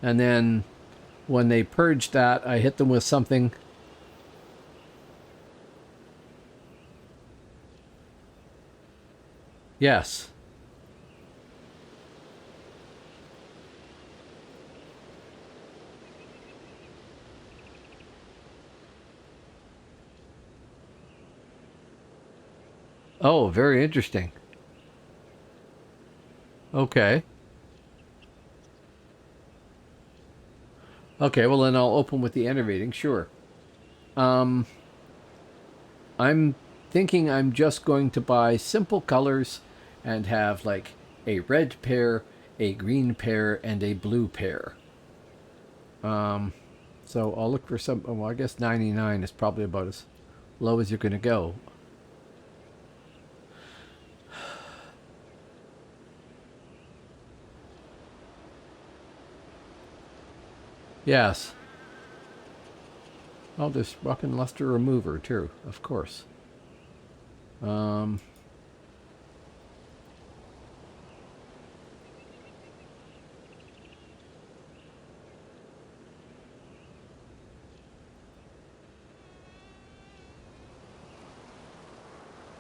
And then when they purge that, I hit them with something. Yes. Oh, very interesting. Okay. Okay, well then I'll open with the enervating, sure. Um, I'm thinking I'm just going to buy simple colors and have like a red pair, a green pair, and a blue pair. So I'll look for some. Well, I guess 99 is probably about as low as you're going to go. Yes. Oh, there's weapon luster remover too, of course. Um,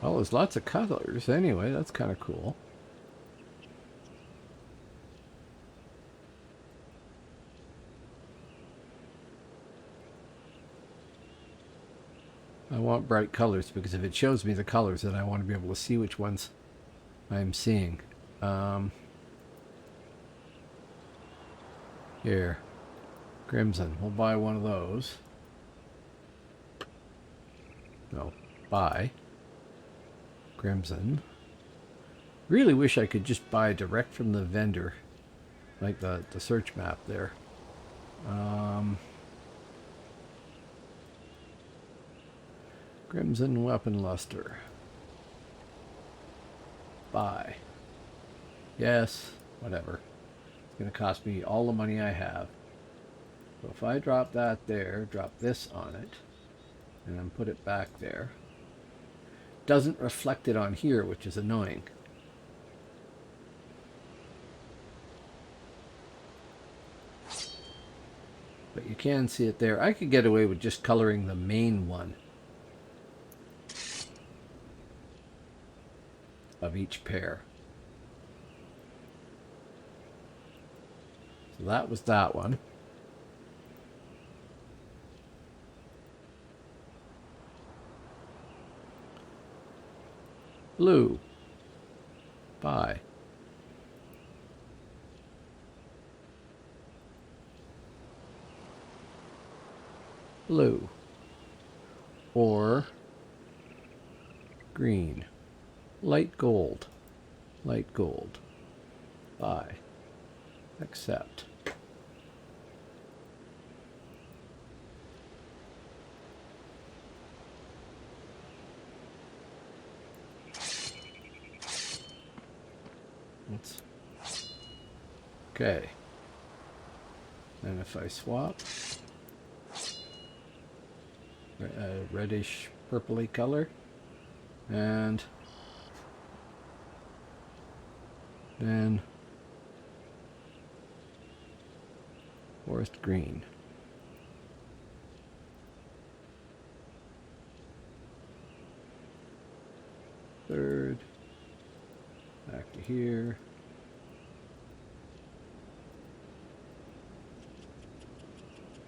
well, there's lots of colors anyway. That's kind of cool. I want bright colors because if it shows me the colors, then I want to be able to see which ones I'm seeing. Um, Here, Crimson. We'll buy one of those. No, buy Crimson. Really wish I could just buy direct from the vendor, like the search map there. Crimson weapon luster. Buy. Yes, whatever. It's going to cost me all the money I have. So if I drop that there, drop this on it, and then put it back there, doesn't reflect it on here, which is annoying. But you can see it there. I could get away with just coloring the main one of each pair. So that was that one. Blue. Buy. Blue. Or green. Light gold. Light gold. Buy. Accept. Oops. Okay. And if I swap, a reddish purpley color, and then forest green. Third, back to here.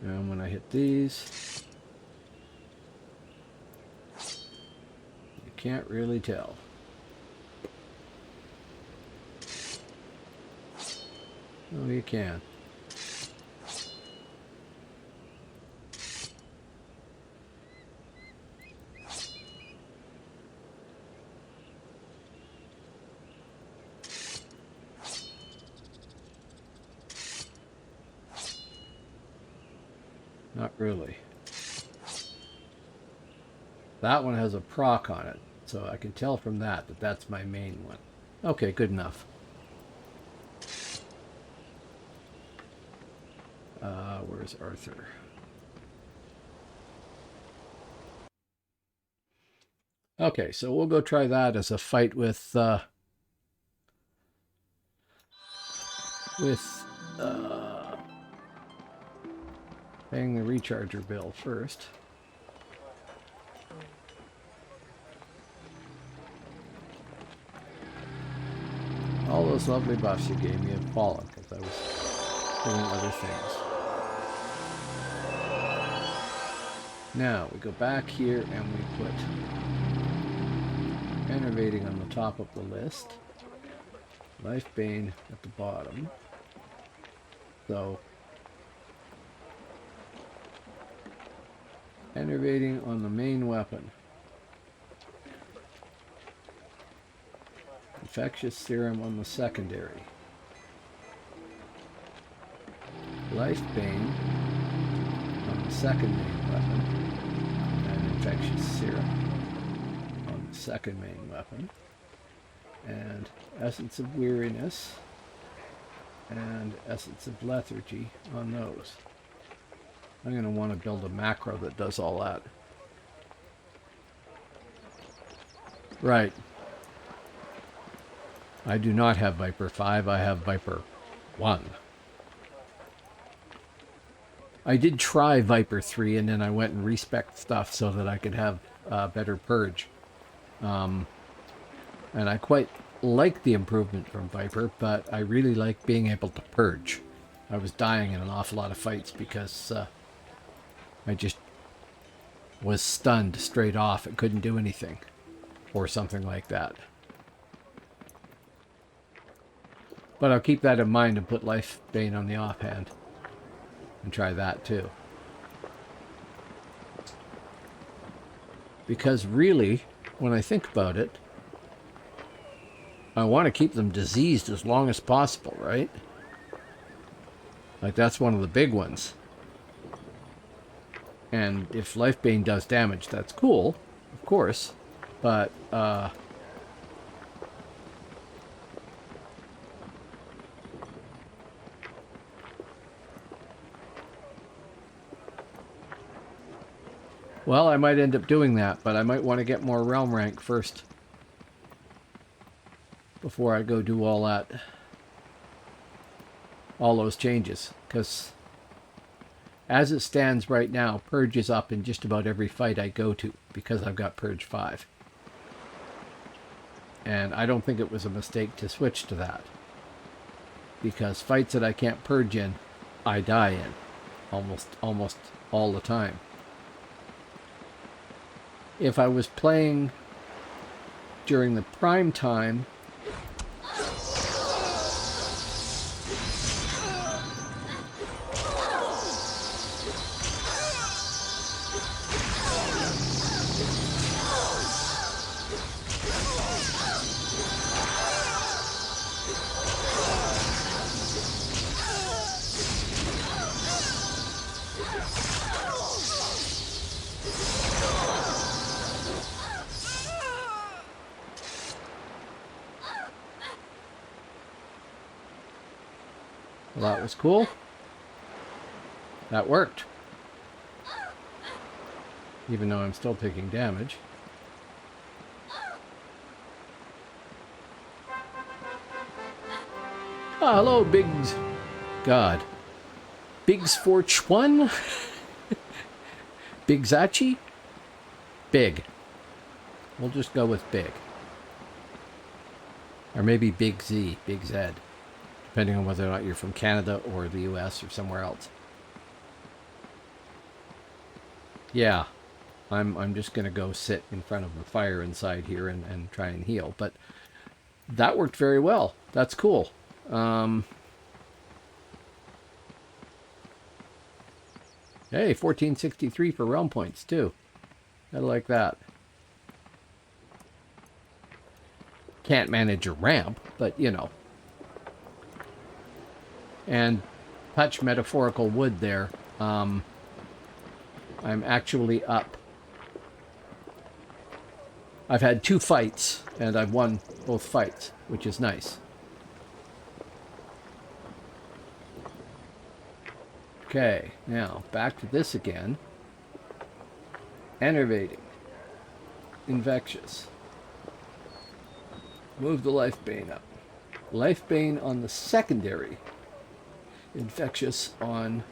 And when I hit these, you can't really tell. Oh, you can. Not really. That one has a proc on it, so I can tell from that that that's my main one. Okay, good enough. Where's Arthur? Okay, so we'll go try that as a fight with paying the recharger bill first. All those lovely buffs you gave me have fallen because I was doing other things. Now we go back here and we put enervating on the top of the list, life bane at the bottom. So enervating on the main weapon. Infectious serum on the secondary. Life bane on the second main weapon. And infectious serum on the second main weapon. And essence of weariness and essence of lethargy on those. I'm going to want to build a macro that does all that. Right. I do not have Viper 5, I have Viper 1. I did try Viper 3 and then I went and respec stuff so that I could have better purge. And I quite like the improvement from Viper, but I really like being able to purge. I was dying in an awful lot of fights because I just was stunned straight off and couldn't do anything or something like that. But I'll keep that in mind and put Life Bane on the offhand and try that too. Because really, when I think about it, I want to keep them diseased as long as possible, right? Like that's one of the big ones. And if Life Bane does damage, that's cool, of course. But well, I might end up doing that, but I might want to get more realm rank first before I go do all that, all those changes. Because as it stands right now, Purge is up in just about every fight I go to because I've got Purge 5. And I don't think it was a mistake to switch to that. Because fights that I can't Purge in, I die in. Almost all the time. If I was playing during the prime time, well, that was cool. That worked. Even though I'm still taking damage. Ah, hello, Biggs. God. Biggs for Chwan? Bigzachi? Big. We'll just go with Big. Or maybe Big Z, Big Z. Depending on whether or not you're from Canada or the US or somewhere else. Yeah, I'm just going to go sit in front of the fire inside here and try and heal. But that worked very well. That's cool. Hey, 1463 for realm points too. I like that. Can't manage a ramp, but you know. And touch metaphorical wood there. I'm actually up. I've had 2 fights, and I've won both fights, which is nice. Okay, now back to this again. Enervating. infectious. Move the life bane up. Life bane on the secondary. Infectious on...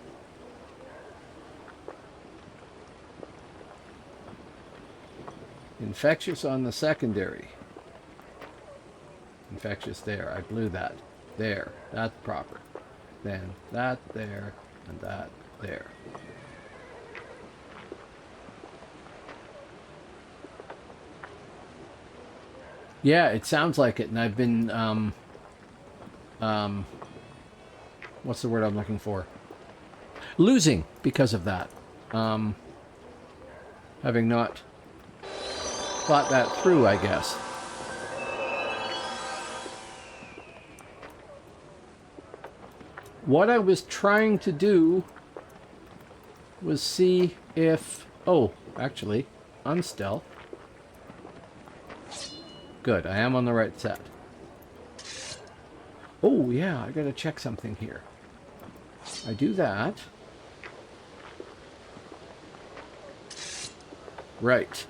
Infectious on the secondary. Infectious there. I blew that. There. That's proper. Then that there and that there. Yeah, it sounds like it, and I've been, what's the word I'm looking for? Losing because of that. Having not thought that through, I guess. What I was trying to do was see if... Oh, actually, unstealth. Good, I am on the right set. Oh, yeah, I gotta check something here. I do that. Right.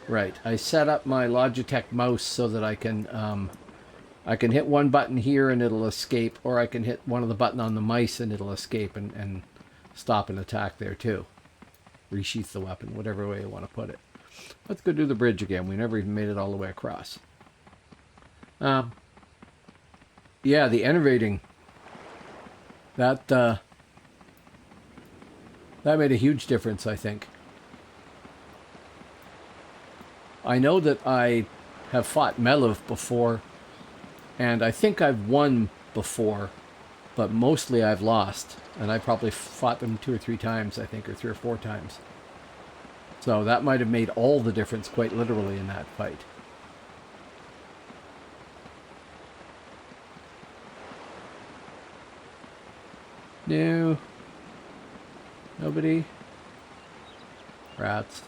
Right, I set up my Logitech mouse so that I can hit one button here and it'll escape, or I can hit one of the buttons on the mice and it'll escape and stop an attack there too. Resheath the weapon, whatever way you want to put it. Let's go do the bridge again. We never even made it all the way across. Yeah, the enervating. That made a huge difference, I think. I know that I have fought Melev before, and I think I've won before, but mostly I've lost. And I probably fought them 2 or 3 times, I think, or 3 or 4 times. So that might have made all the difference, quite literally, in that fight. No. Nobody. Rats.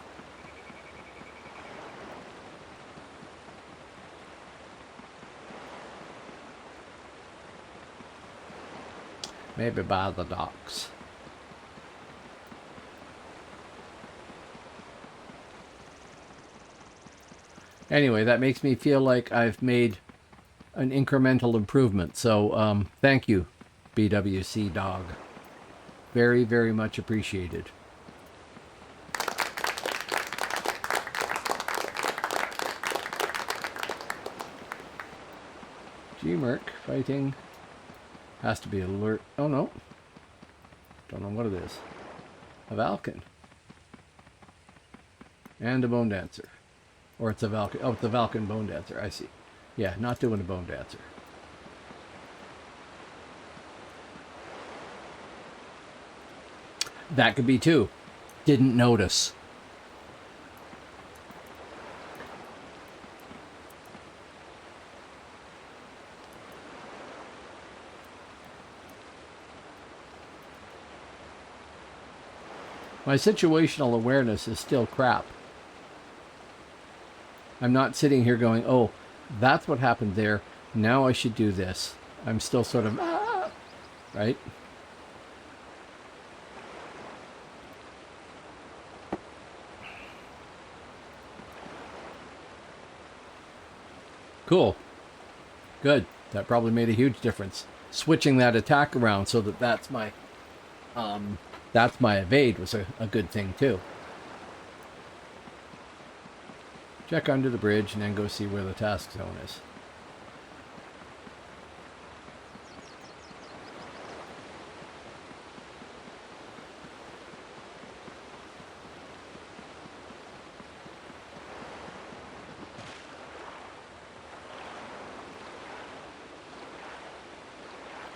Maybe by the docks. Anyway, that makes me feel like I've made an incremental improvement. So thank you, BWC Dog. Very, very much appreciated. G-Merc fighting. Has to be alert. Oh no. Don't know what it is. A Valken. And a Bone Dancer. Or it's a Valken. Oh, it's a Valken Bone Dancer. I see. Yeah, not doing a Bone Dancer. That could be too. Didn't notice. My situational awareness is still crap. I'm not sitting here going, oh, that's what happened there. Now I should do this. I'm still sort of, right? Cool. Good. That probably made a huge difference. Switching that attack around so that that's my evade was a good thing too. Check under the bridge and then go see where the task zone is.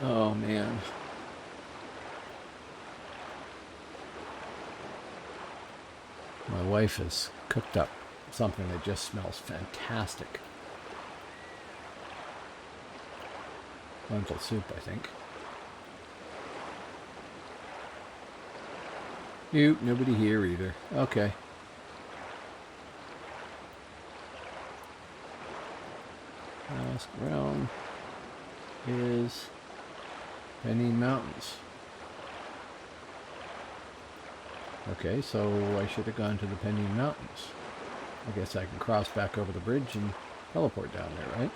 Oh man. My wife has cooked up something that just smells fantastic. Lentil soup, I think. Nope, nobody here either. Okay. Last round is Penny Mountains. Okay, so I should have gone to the Penny Mountains. I guess I can cross back over the bridge and teleport down there, right?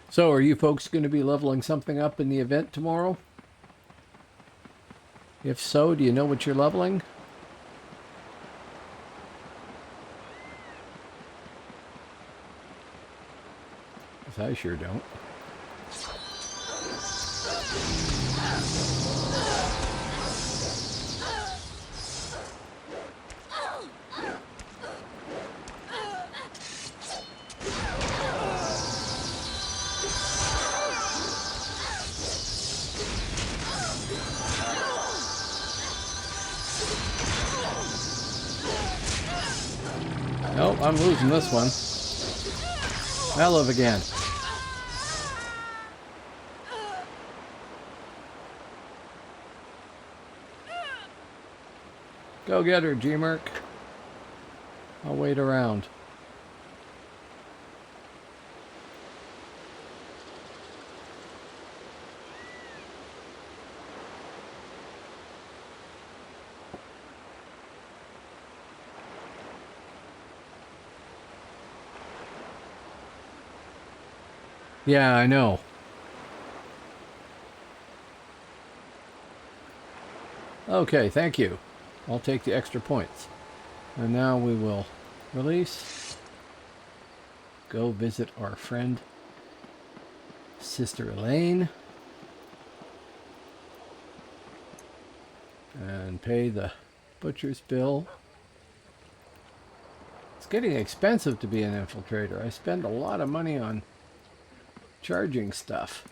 So, are you folks going to be leveling something up in the event tomorrow? If so, do you know what you're leveling? 'Cause I sure don't. Nope, I'm losing this one. I live again. Go get her, G-Merc. I'll wait around. Yeah, I know. Okay, thank you. I'll take the extra points. And now we will release. Go visit our friend, Sister Elaine. And pay the butcher's bill. It's getting expensive to be an infiltrator. I spend a lot of money on charging stuff.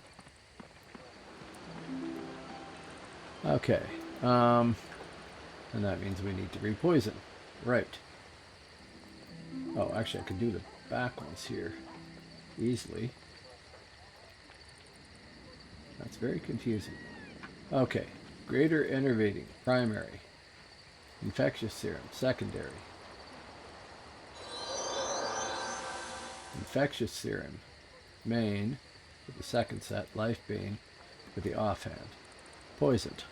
Okay. And that means we need to repoison. Right. Oh, actually I could do the back ones here easily. That's very confusing. Okay. Greater enervating, primary. Infectious serum, secondary. Infectious serum, main, with the second set, life bane, with the offhand. Poisoned.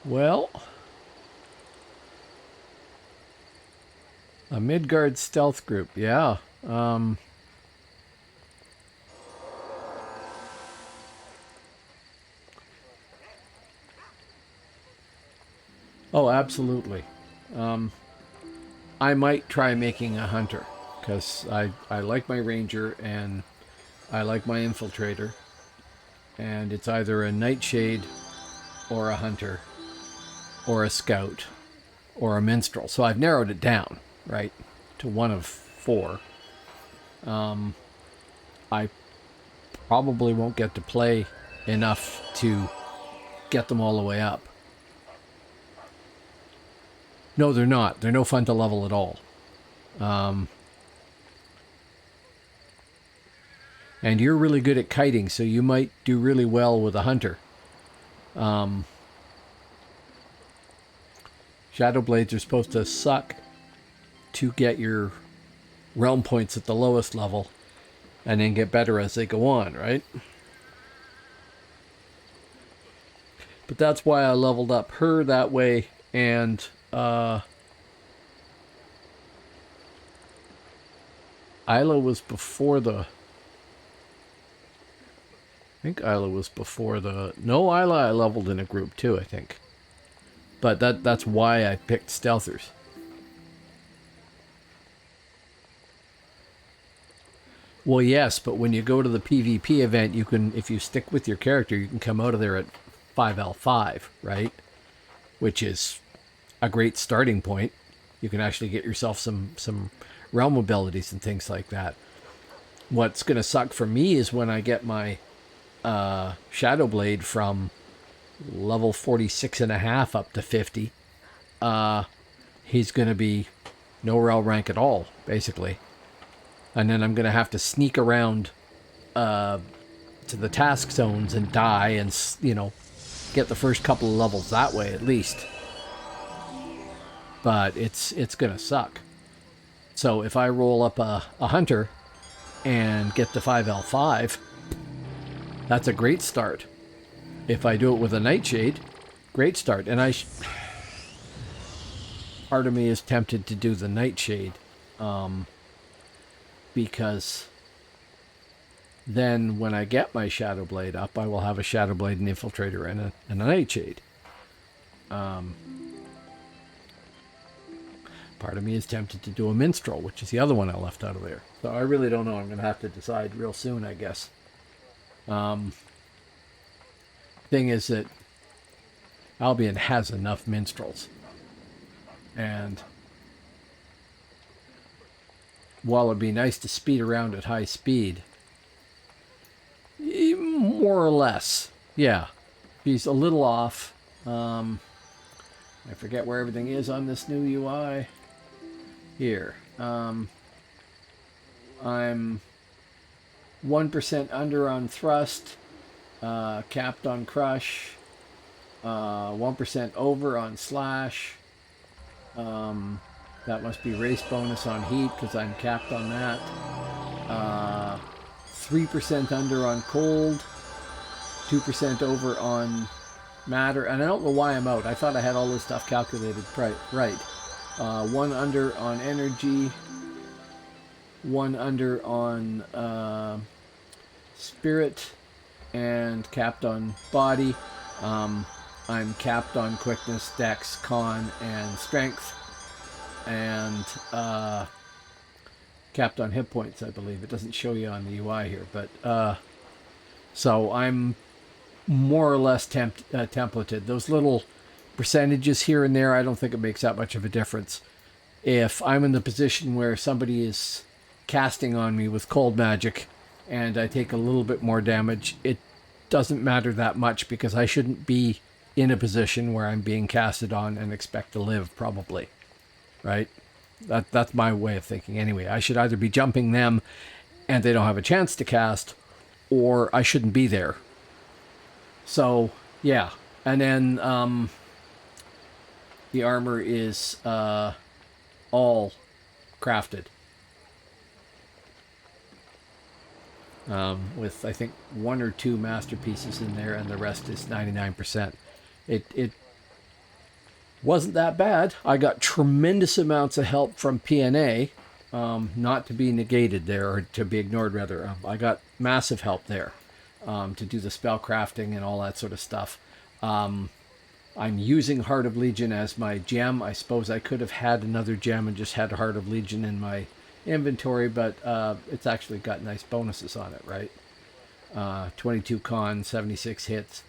Well, a Midgard stealth group, yeah. Oh, absolutely. I might try making a hunter, because I like my ranger and I like my infiltrator, and it's either a nightshade or a hunter or a scout or a minstrel. So I've narrowed it down, right, to one of 4. I probably won't get to play enough to get them all the way up. No, they're not. They're no fun to level at all. And you're really good at kiting, so you might do really well with a hunter. Shadow Blades are supposed to suck to get your realm points at the lowest level and then get better as they go on, right? But that's why I leveled up her that way, and Isla was before the... I think Isla was before the... No, Isla I leveled in a group too, I think. But that's why I picked stealthers. Well, yes, but when you go to the PvP event, you can, if you stick with your character, you can come out of there at 5L5, right? Which is a great starting point. You can actually get yourself some realm abilities and things like that. What's going to suck for me is when I get my Shadow Blade from level 46.5 up to 50, he's going to be no rel rank at all, basically. And then I'm going to have to sneak around to the task zones and die and, you know, get the first couple of levels that way at least. But it's going to suck. So if I roll up a hunter and get to 5L5, that's a great start. If I do it with a Nightshade, great start. And part of me is tempted to do the Nightshade, because then when I get my Shadow Blade up, I will have a Shadow Blade, an Infiltrator, and a Nightshade. Part of me is tempted to do a Minstrel, which is the other one I left out of there. So I really don't know. I'm going to have to decide real soon, I guess. Thing is that Albion has enough Minstrels. And while it'd be nice to speed around at high speed, more or less, yeah, he's a little off. I forget where everything is on this new UI. Here, I'm 1% under on thrust, capped on crush, 1% over on slash. That must be race bonus on heat because I'm capped on that. 3% under on cold, 2% over on matter, and I don't know why I'm out. I thought I had all this stuff calculated right. 1 under on energy, 1 under on spirit, and capped on body. I'm capped on quickness, dex, con, and strength, and capped on hit points, I believe. It doesn't show you on the UI here, but so I'm more or less templated. Those little percentages here and there, I don't think it makes that much of a difference. If I'm in the position where somebody is casting on me with cold magic and I take a little bit more damage, it doesn't matter that much because I shouldn't be in a position where I'm being casted on and expect to live, probably. Right? That's my way of thinking anyway. I should either be jumping them and they don't have a chance to cast, or I shouldn't be there. So, yeah. And then the armor is all crafted. With, I think, 1 or 2 masterpieces in there, and the rest is 99%. It wasn't that bad. I got tremendous amounts of help from PNA, not to be negated there, or to be ignored, rather. I got massive help there to do the spell crafting and all that sort of stuff. I'm using Heart of Legion as my gem. I suppose I could have had another gem and just had Heart of Legion in my inventory, but it's actually got nice bonuses on it, right? 22 con, 76 hits,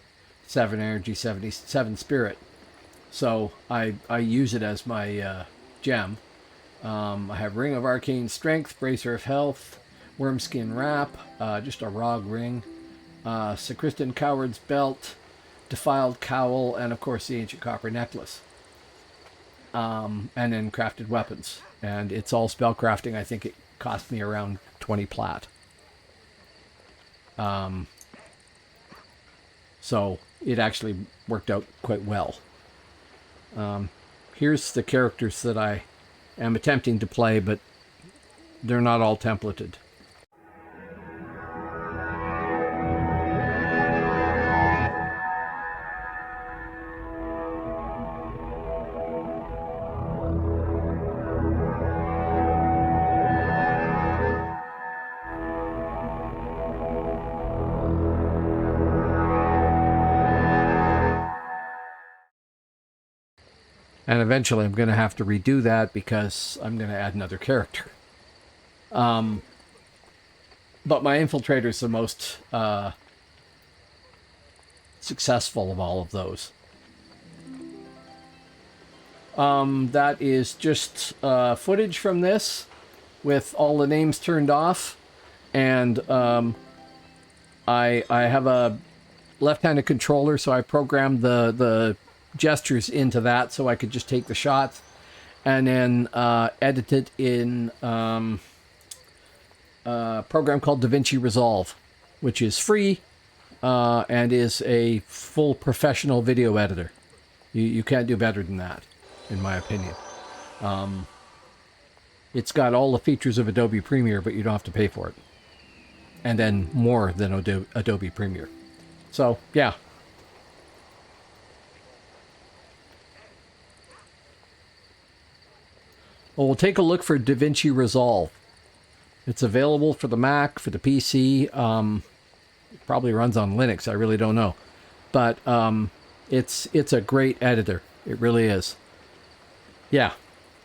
7 energy, 77 spirit. So I use it as my gem. I have Ring of Arcane Strength, Bracer of Health, Wormskin Wrap, just a Rog Ring, Sacristan Coward's Belt, Defiled Cowl, and of course the Ancient Copper Necklace. And then crafted weapons. And it's all spell crafting. I think it cost me around 20 plat. So it actually worked out quite well. Here's the characters that I am attempting to play, but they're not all templated. And eventually I'm going to have to redo that because I'm going to add another character. But my Infiltrator is the most successful of all of those. That is just footage from this with all the names turned off. And I have a left-handed controller, so I programmed the gestures into that so I could just take the shots and then edit it in a program called DaVinci Resolve, which is free and is a full professional video editor. You can't do better than that, in my opinion. It's got all the features of Adobe Premiere, but you don't have to pay for it. And then more than Adobe Premiere. So, yeah. Well, we'll take a look for DaVinci Resolve. It's available for the Mac, for the PC. It probably runs on Linux. I really don't know. But it's a great editor. It really is. Yeah,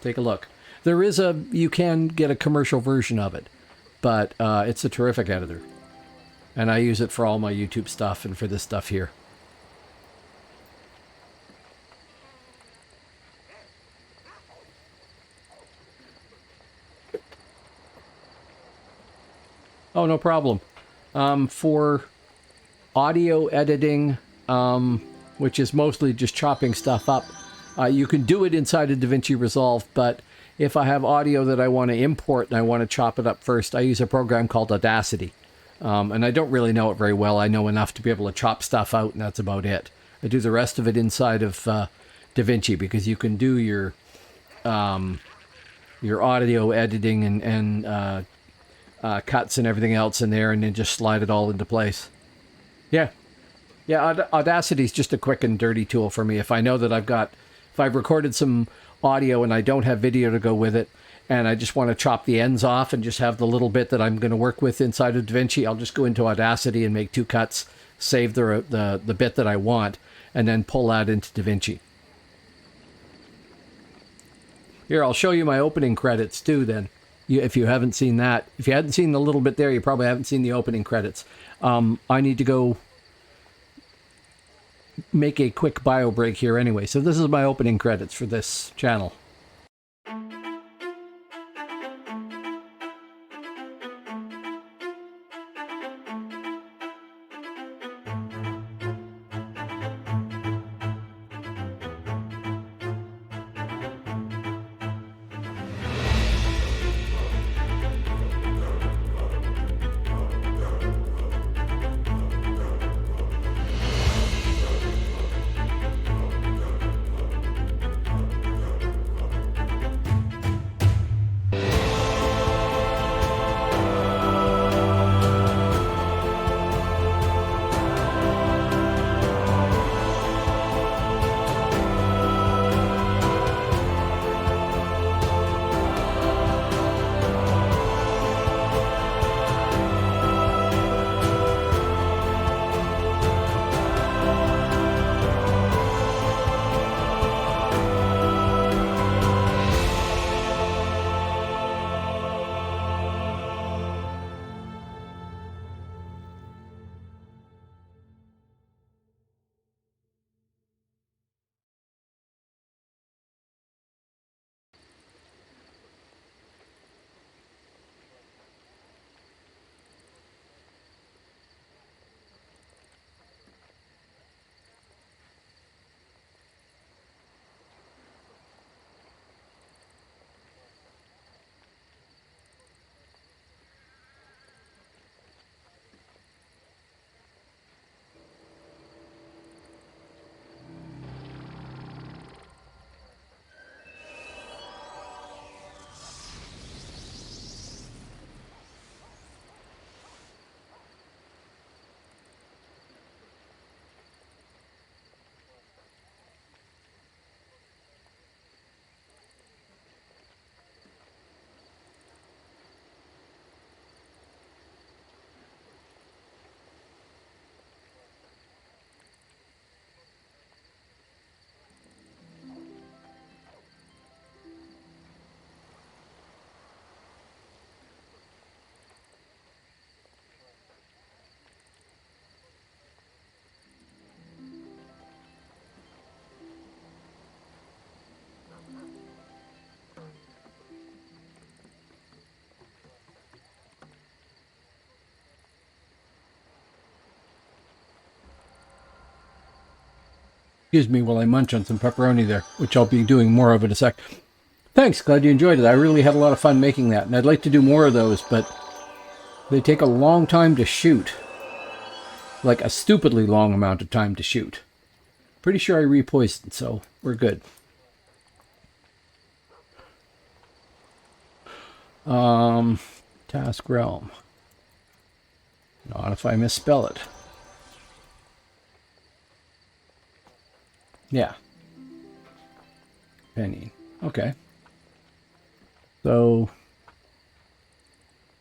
take a look. You can get a commercial version of it, but it's a terrific editor. And I use it for all my YouTube stuff and for this stuff here. Oh, no problem. For audio editing, which is mostly just chopping stuff up, you can do it inside of DaVinci Resolve, but if I have audio that I want to import and I want to chop it up first, I use a program called Audacity. And I don't really know it very well. I know enough to be able to chop stuff out, and that's about it. I do the rest of it inside of DaVinci, because you can do your audio editing and cuts and everything else in there, and then just slide it all into place. Yeah. Audacity is just a quick and dirty tool for me. If I know that if I've recorded some audio and I don't have video to go with it, and I just want to chop the ends off and just have the little bit that I'm going to work with inside of DaVinci, I'll just go into Audacity and make 2 cuts, save the bit that I want, and then pull that into DaVinci. Here, I'll show you my opening credits too then. If you haven't seen that. If you hadn't seen the little bit there, you probably haven't seen the opening credits. I need to go make a quick bio break here anyway. So this is my opening credits for this channel. Excuse me while I munch on some pepperoni there, which I'll be doing more of in a sec. Thanks, glad you enjoyed it. I really had a lot of fun making that, and I'd like to do more of those, but they take a long time to shoot. Like a stupidly long amount of time to shoot. Pretty sure I repoisoned, so we're good. Task Realm. Not if I misspell it. Yeah. Penny. Okay. So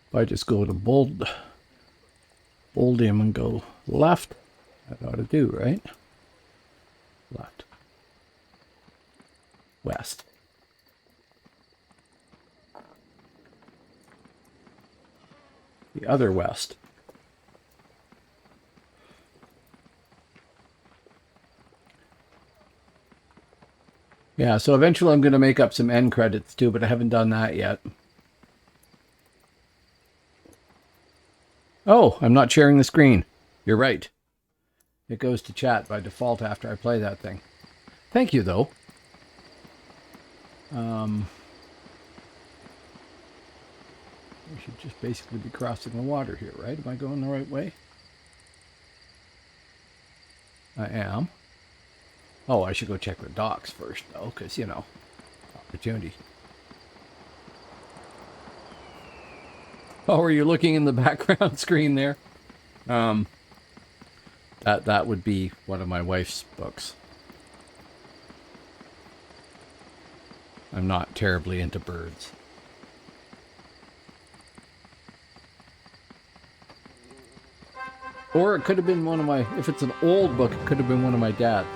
if I just go to bold him and go left, that ought to do, right? Left. West. The other west. Yeah, so eventually I'm going to make up some end credits too, but I haven't done that yet. Oh, I'm not sharing the screen. You're right. It goes to chat by default after I play that thing. Thank you, though. We should just basically be crossing the water here, right? Am I going the right way? I am. Oh, I should go check the docks first, though, because, you know, opportunity. Oh, are you looking in the background screen there? That would be one of my wife's books. I'm not terribly into birds. Or it could have been one of my, if it's an old book, it could have been one of my dad's.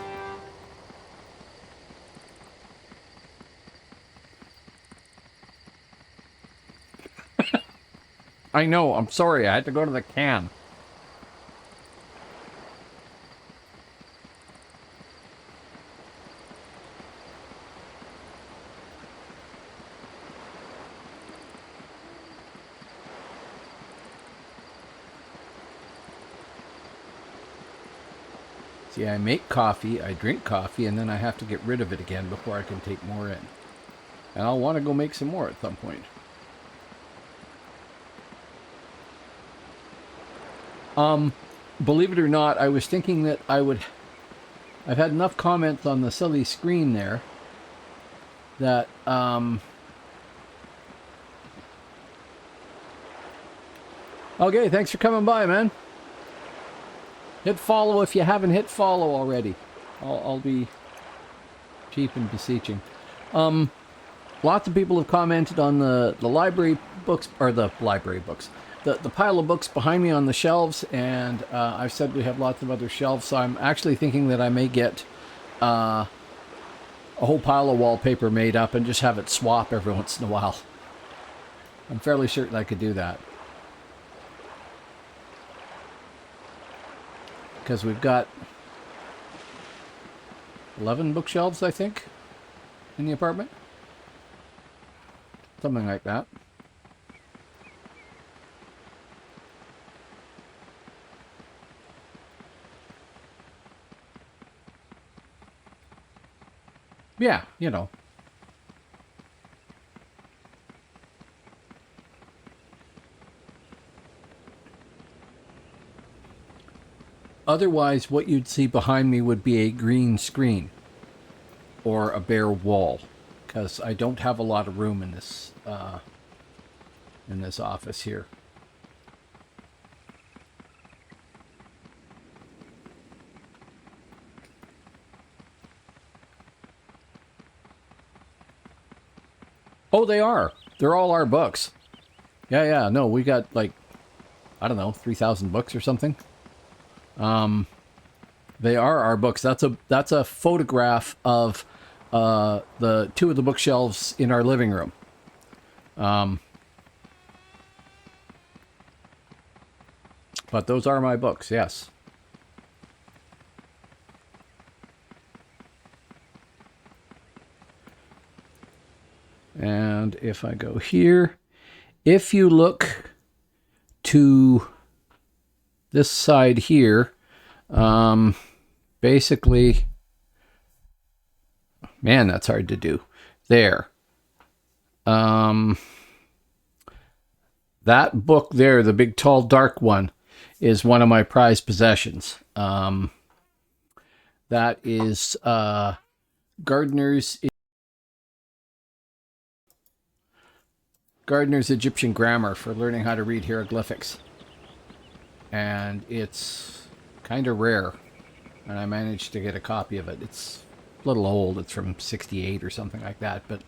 I know, I'm sorry, I had to go to the can. See, I make coffee, I drink coffee, and then I have to get rid of it again before I can take more in. And I'll want to go make some more at some point. Believe it or not, I was thinking that I've had enough comments on the silly screen there that, okay, thanks for coming by, man. Hit follow if you haven't hit follow already. I'll be cheap and beseeching. Lots of people have commented on the library books, or the library books. The pile of books behind me on the shelves, and I've said we have lots of other shelves, so I'm actually thinking that I may get a whole pile of wallpaper made up and just have it swap every once in a while. I'm fairly certain I could do that. Because we've got 11 bookshelves, I think, in the apartment. Something like that. Yeah, you know. Otherwise, what you'd see behind me would be a green screen or a bare wall, because I don't have a lot of room in this office here. Oh, they are. They're all our books. Yeah, no, we got like, I don't know, 3,000 books or something. They are our books. That's a photograph of the two of the bookshelves in our living room. But those are my books, yes. And if I go here, if you look to this side here, basically Man, that's hard to do. There. That book there, the big, tall, dark one, is one of my prized possessions. That is Gardner's Egyptian Grammar for learning how to read hieroglyphics. And it's kind of rare. And I managed to get a copy of it. It's a little old. It's from 68 or something like that. But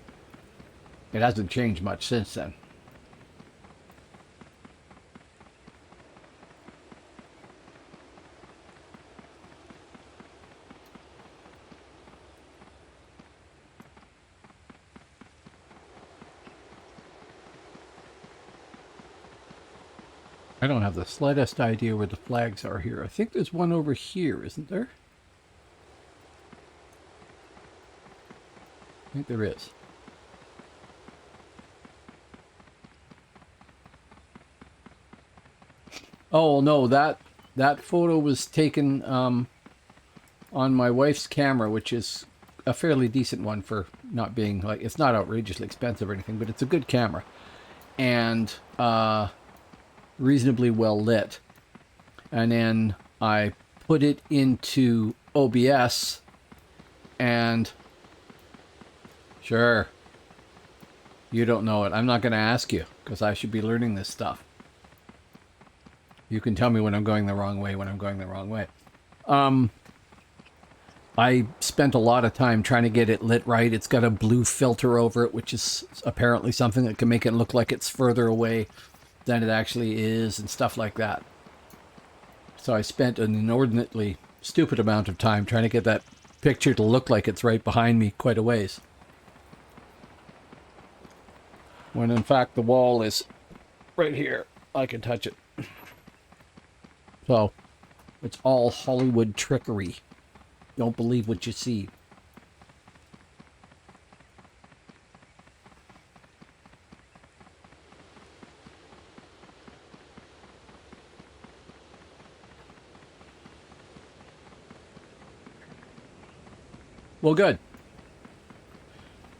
it hasn't changed much since then. I don't have the slightest idea where the flags are here. I think there's one over here, isn't there? I think there is. Oh no, that photo was taken on my wife's camera, which is a fairly decent one for not being like, it's not outrageously expensive or anything, but it's a good camera and reasonably well lit. And then I put it into OBS and sure, you don't know it. I'm not going to ask you because I should be learning this stuff. You can tell me when I'm going the wrong way, I spent a lot of time trying to get it lit right. It's got a blue filter over it, which is apparently something that can make it look like it's further away than it actually is and stuff like that. So I spent an inordinately stupid amount of time trying to get that picture to look like it's right behind me quite a ways. When in fact the wall is right here. I can touch it. So it's all Hollywood trickery. Don't believe what you see. Well, good.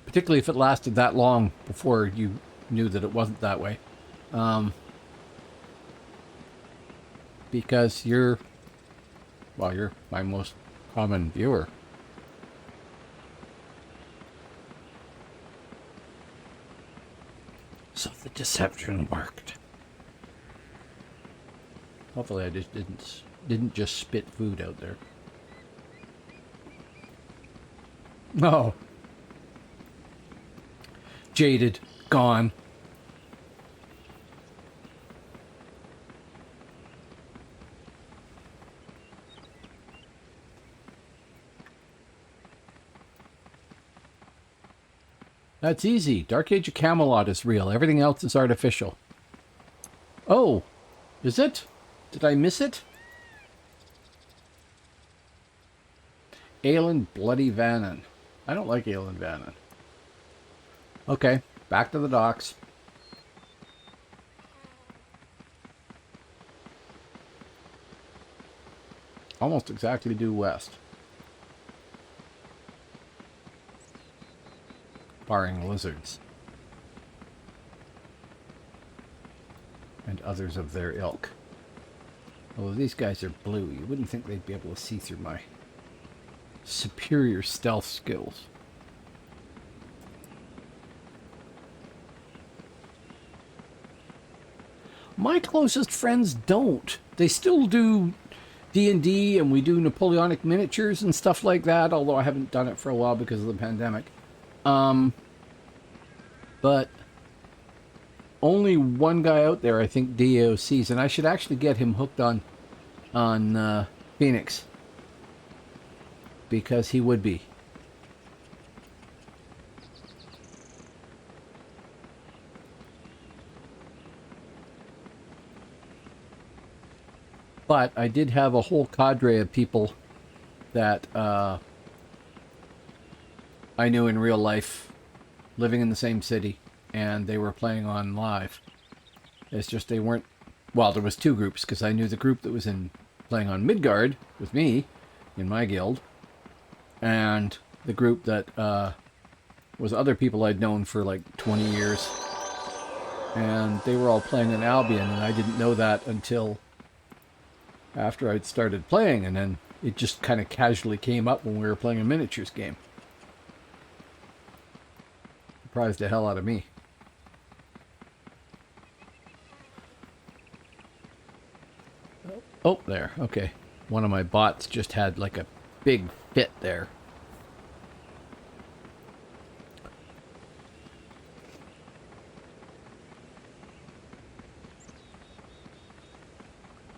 Particularly if it lasted that long before you knew that it wasn't that way. Because you're my most common viewer. So the deception worked. Hopefully I just didn't just spit food out there. No. Jaded. Gone. That's easy. Dark Age of Camelot is real. Everything else is artificial. Oh, is it? Did I miss it? Aelin Bloody Vannon. I don't like Aelin Vannon. Okay, back to the docks. Almost exactly due west. Barring lizards. And others of their ilk. Although these guys are blue, you wouldn't think they'd be able to see through my superior stealth skills. My closest friends don't. They still do D&D and we do Napoleonic miniatures and stuff like that, although I haven't done it for a while because of the pandemic. But only one guy out there, I think, DAOCs, and I should actually get him hooked on Phoenix. Because he would be. But I did have a whole cadre of people that I knew in real life, living in the same city, and they were playing on live. It's just they weren't... Well, there was two groups, because I knew the group that was playing on Midgard with me, in my guild, and the group that was other people I'd known for like 20 years. And they were all playing in Albion, and I didn't know that until after I'd started playing, and then it just kind of casually came up when we were playing a miniatures game. Surprised the hell out of me. Oh, there. Okay. One of my bots just had like a big fit there.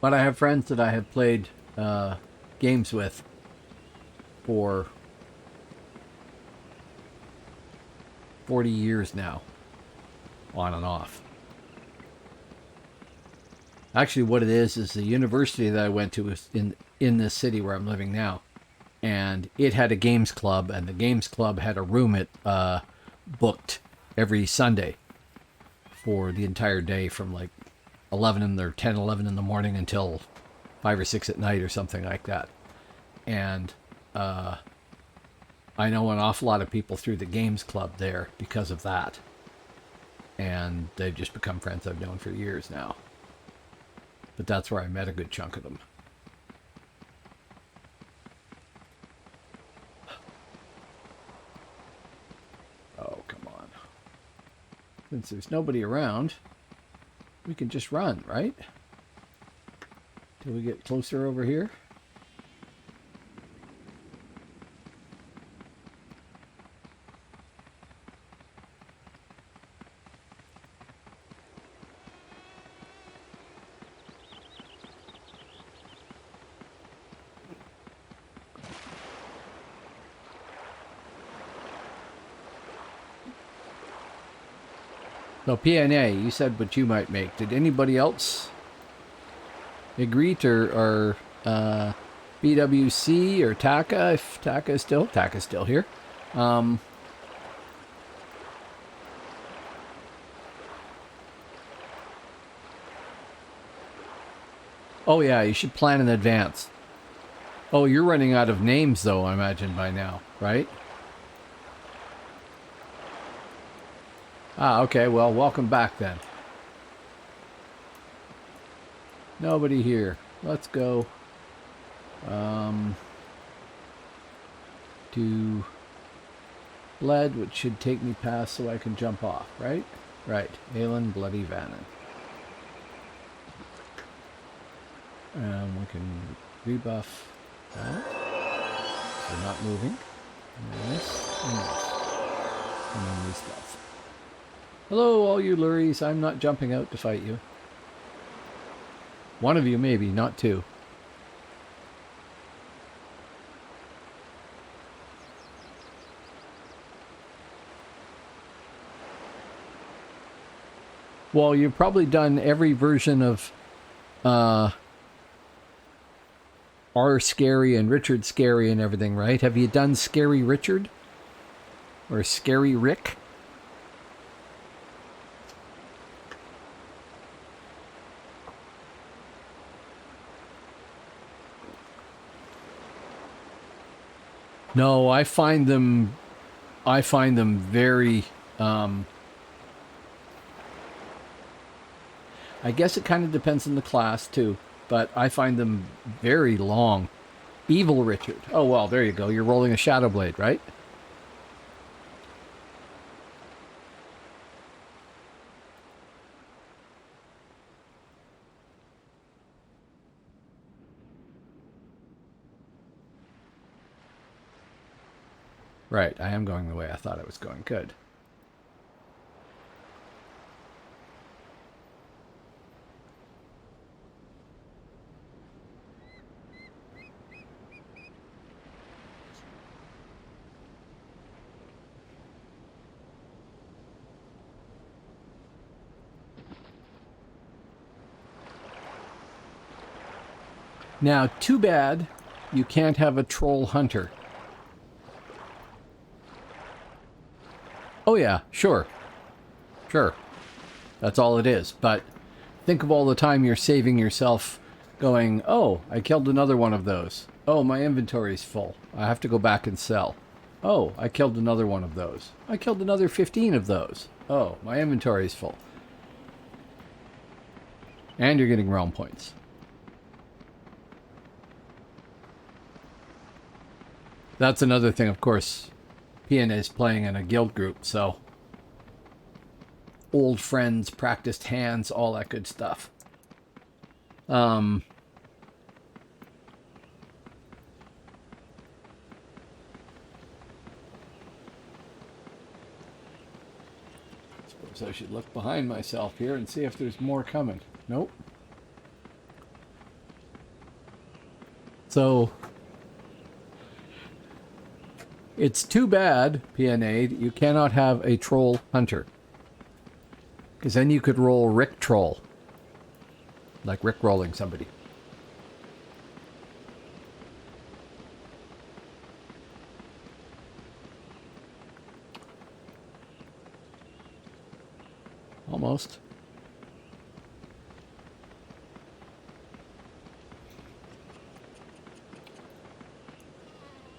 But I have friends that I have played games with for 40 years now, on and off. Actually, what it is the university that I went to was in this city where I'm living now. And it had a games club, and the games club had a room it booked every Sunday for the entire day from like 11 or 10, 11 in the morning until 5 or 6 at night or something like that. And I know an awful lot of people through the games club there because of that. And they've just become friends I've known for years now. But that's where I met a good chunk of them. Oh, come on. Since there's nobody around, we can just run, right? Till we get closer over here. So PNA, you said what you might make. Did anybody else agree to, or BWC or Taka, if Taka's still here. Oh yeah, you should plan in advance. Oh, you're running out of names though, I imagine by now, right? Ah, okay, well, welcome back then. Nobody here. Let's go to lead, which should take me past so I can jump off, right? Right, Aelin Bloody Vannon. And we can rebuff that. We're not moving. And this, and this. And then we stealth. Hello, all you luries. I'm not jumping out to fight you. One of you maybe, not two. Well, you've probably done every version of R Scary and Richard Scary and everything, right? Have you done Scary Richard? Or Scary Rick? No, I find them very, I guess it kind of depends on the class too, but I find them very long. Evil Richard. Oh, well, there you go. You're rolling a Shadow Blade, right? Right, I am going the way I thought I was going. Good. Now, too bad you can't have a troll hunter. Oh yeah, sure. Sure. That's all it is. But think of all the time you're saving yourself going, oh, I killed another one of those. Oh, my inventory's full. I have to go back and sell. Oh, I killed another one of those. I killed another 15 of those. Oh, my inventory is full. And you're getting realm points. That's another thing, of course. PNA is playing in a guild group, so old friends, practiced hands, all that good stuff. Suppose I should look behind myself here and see if there's more coming. Nope. So it's too bad, PNA, that you cannot have a troll hunter. Because then you could roll Rick Troll. Like Rick rolling somebody. Almost.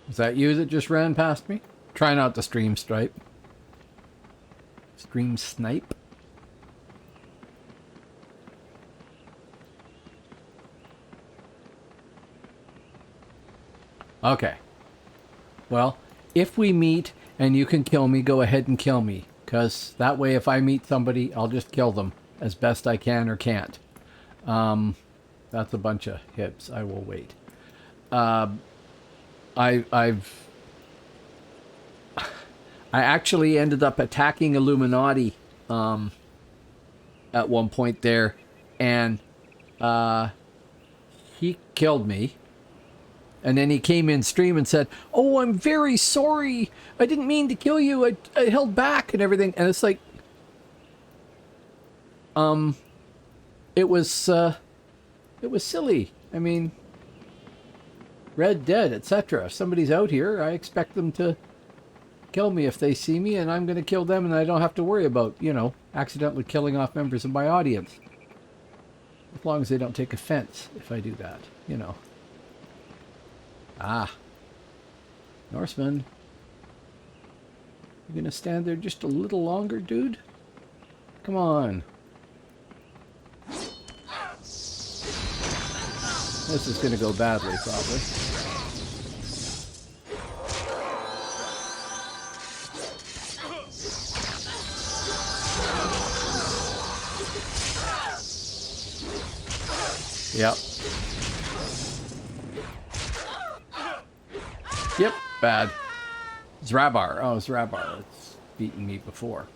Was that you that just ran past me? Try not to stream stripe. Stream snipe? Okay. Well, if we meet and you can kill me, go ahead and kill me. Because that way if I meet somebody, I'll just kill them as best I can or can't. That's a bunch of hips. I will wait. I actually ended up attacking Illuminati at one point there, and he killed me. And then he came in stream and said, "Oh, I'm very sorry. I didn't mean to kill you. I held back and everything." And it's like, it was silly. I mean, Red Dead, etc. If somebody's out here, I expect them to kill me if they see me, and I'm going to kill them, and I don't have to worry about, you know, accidentally killing off members of my audience. As long as they don't take offense if I do that, you know. Ah. Norseman. You gonna stand there just a little longer, dude? Come on. This is gonna go badly, probably. Yep. Yep, bad. Zrabar. Oh, Zrabar. It's beaten me before.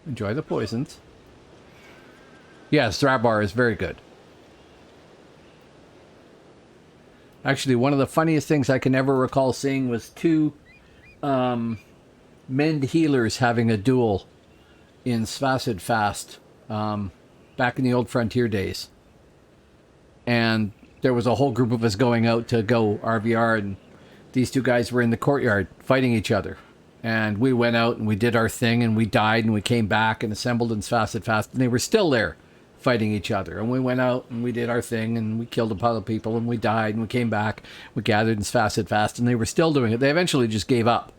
Enjoy the poisons. Yes, Zrabar is very good. Actually, one of the funniest things I can ever recall seeing was two mend healers having a duel in Svacid Fast back in the old Frontier days. And there was a whole group of us going out to go RVR, and these two guys were in the courtyard fighting each other. And we went out and we did our thing, and we died, and we came back and assembled in Svacid Fast, and they were still there fighting each other. And we went out and we did our thing, and we killed a pile of people, and we died, and we came back, we gathered in Svacid Fast, and they were still doing it. They eventually just gave up.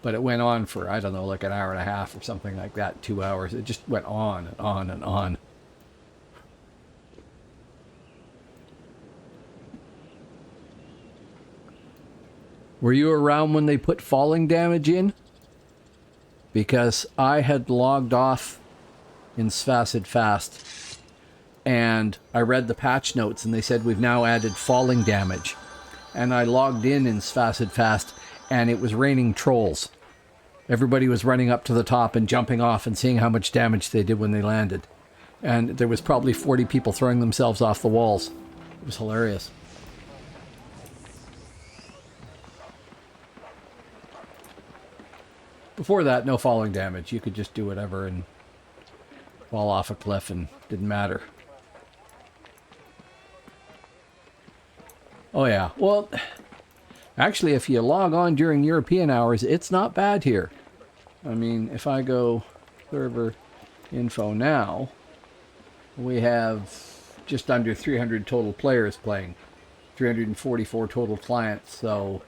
But it went on for, I don't know, like an hour and a half or something like that, 2 hours. It just went on and on and on. Were you around when they put falling damage in? Because I had logged off in Svacid Fast, and I read the patch notes, and they said we've now added falling damage. And I logged in Svacid Fast, and it was raining trolls. Everybody was running up to the top and jumping off and seeing how much damage they did when they landed. And there was probably 40 people throwing themselves off the walls. It was hilarious. Before that, no falling damage. You could just do whatever and fall off a cliff, and didn't matter. Oh yeah, well, actually if you log on during European hours, it's not bad here. I mean, if I go server info now, we have just under 300 total players playing, 344 total clients, so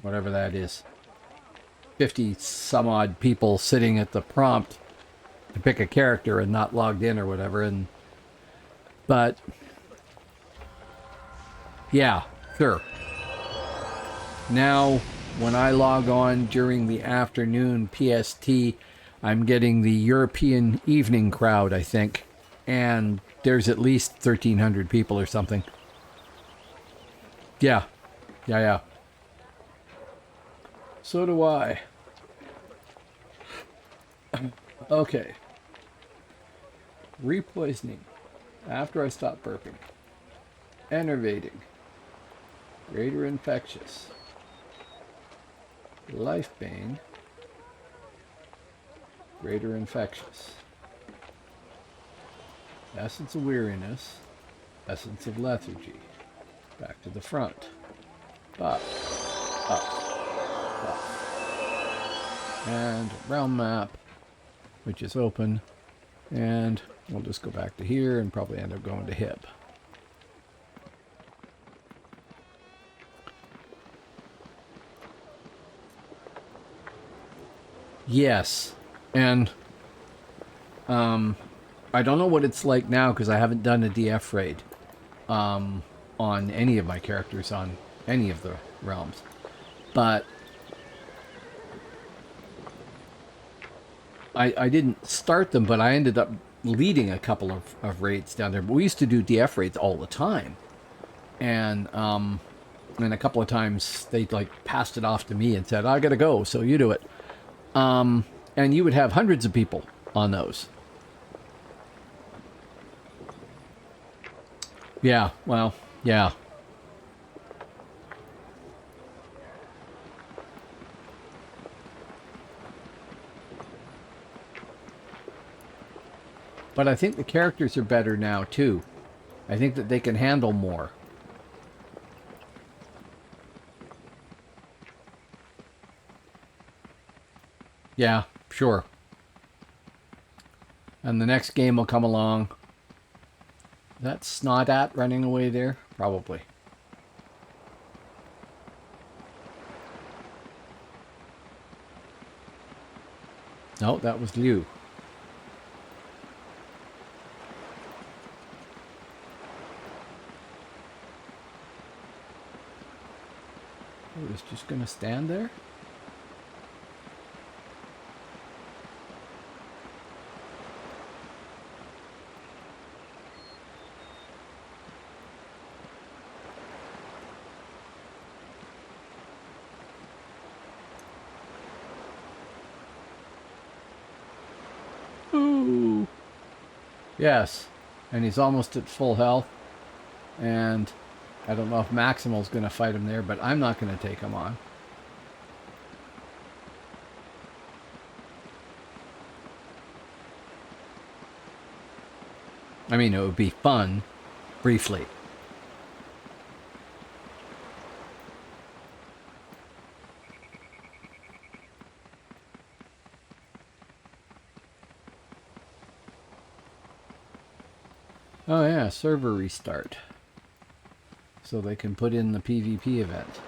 whatever that is, 50 some odd people sitting at the prompt to pick a character and not logged in or whatever. But yeah, sure. Now, when I log on during the afternoon PST, I'm getting the European evening crowd, I think. And there's at least 1,300 people or something. Yeah. Yeah. So do I. Okay. Repoisoning. After I stop burping. Enervating. Greater infectious. Lifebane. Greater infectious. Essence of weariness. Essence of lethargy. Back to the front. Buff. Buff. Buff. And realm map, which is open. And we'll just go back to here and probably end up going to hip. Yes, and I don't know what it's like now because I haven't done a DF raid on any of my characters on any of the realms, but I didn't start them, but I ended up leading a couple of raids down there. But we used to do DF raids all the time, and a couple of times they like passed it off to me and said, "I gotta go, so you do it." And you would have hundreds of people on those. Yeah, well, yeah. But I think the characters are better now, too. I think that they can handle more. Yeah, sure. And the next game will come along. That's Snodat running away there? Probably. No, that was Liu. He was just going to stand there? Ooh. Yes, and he's almost at full health, and I don't know if Maximal's going to fight him there, but I'm not going to take him on. I mean, it would be fun, briefly. Oh yeah, server restart. So they can put in the PvP event.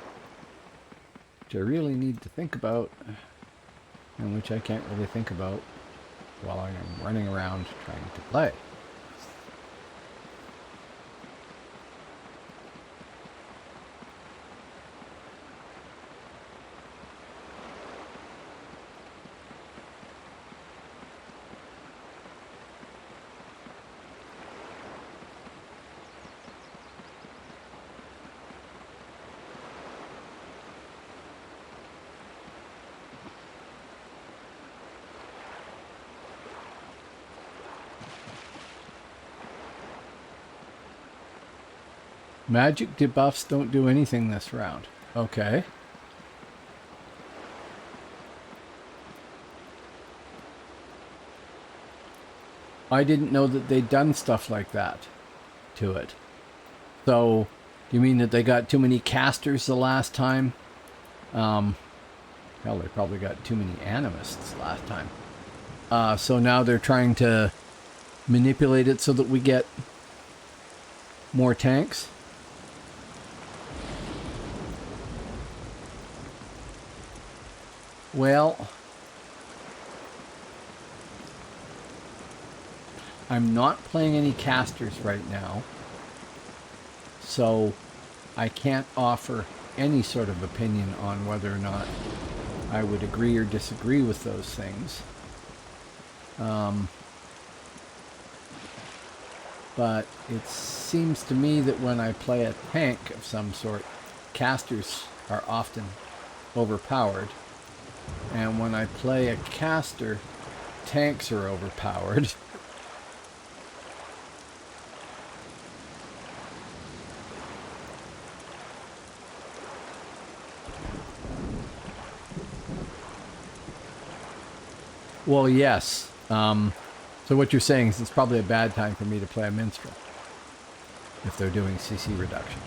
Which I really need to think about. And which I can't really think about while I'm running around trying to play. Magic debuffs don't do anything this round. Okay. I didn't know that they'd done stuff like that to it. So, you mean that they got too many casters the last time? Hell, they probably got too many animists last time. So now they're trying to manipulate it so that we get More tanks? Well, I'm not playing any casters right now, so I can't offer any sort of opinion on whether or not I would agree or disagree with those things. But it seems to me that when I play a tank of some sort, casters are often overpowered. And when I play a caster, tanks are overpowered. Well, yes. So what you're saying is it's probably a bad time for me to play a minstrel if they're doing CC reduction.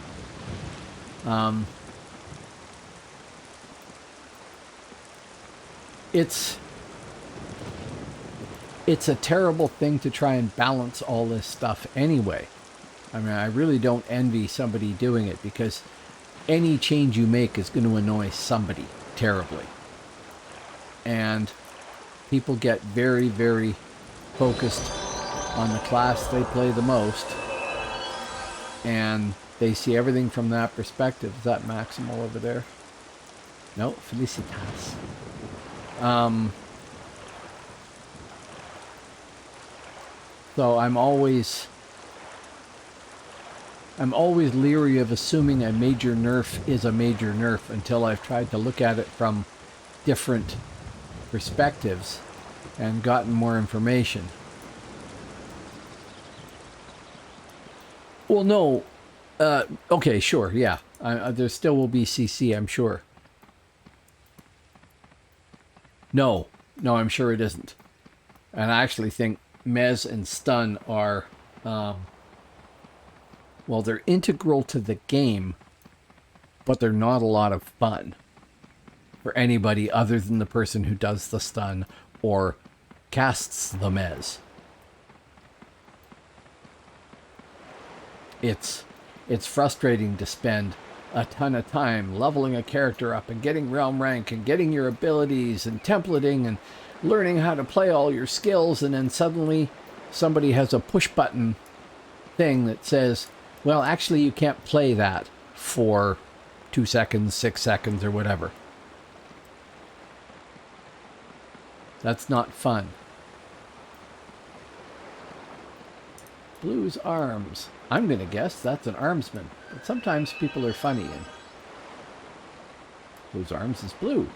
It's a terrible thing to try and balance all this stuff anyway. I mean, I really don't envy somebody doing it because any change you make is going to annoy somebody terribly. And people get very, very focused on the class they play the most. And they see everything from that perspective. Is that Maximal over there? No, Felicitas. So I'm always leery of assuming a major nerf is a major nerf until I've tried to look at it from different perspectives and gotten more information. Well, no. Okay, sure, yeah. There still will be CC, I'm sure. No, I'm sure it isn't. And I actually think Mez and Stun are, well, they're integral to the game, but they're not a lot of fun for anybody other than the person who does the stun or casts the Mez. It's frustrating to spend a ton of time leveling a character up and getting realm rank and getting your abilities and templating and learning how to play all your skills, and then suddenly somebody has a push button thing that says, well, actually you can't play that for 2 seconds, 6 seconds, or whatever. That's not fun. Blue's arms. I'm going to guess that's an armsman. But sometimes people are funny, and Blue's arms is blue.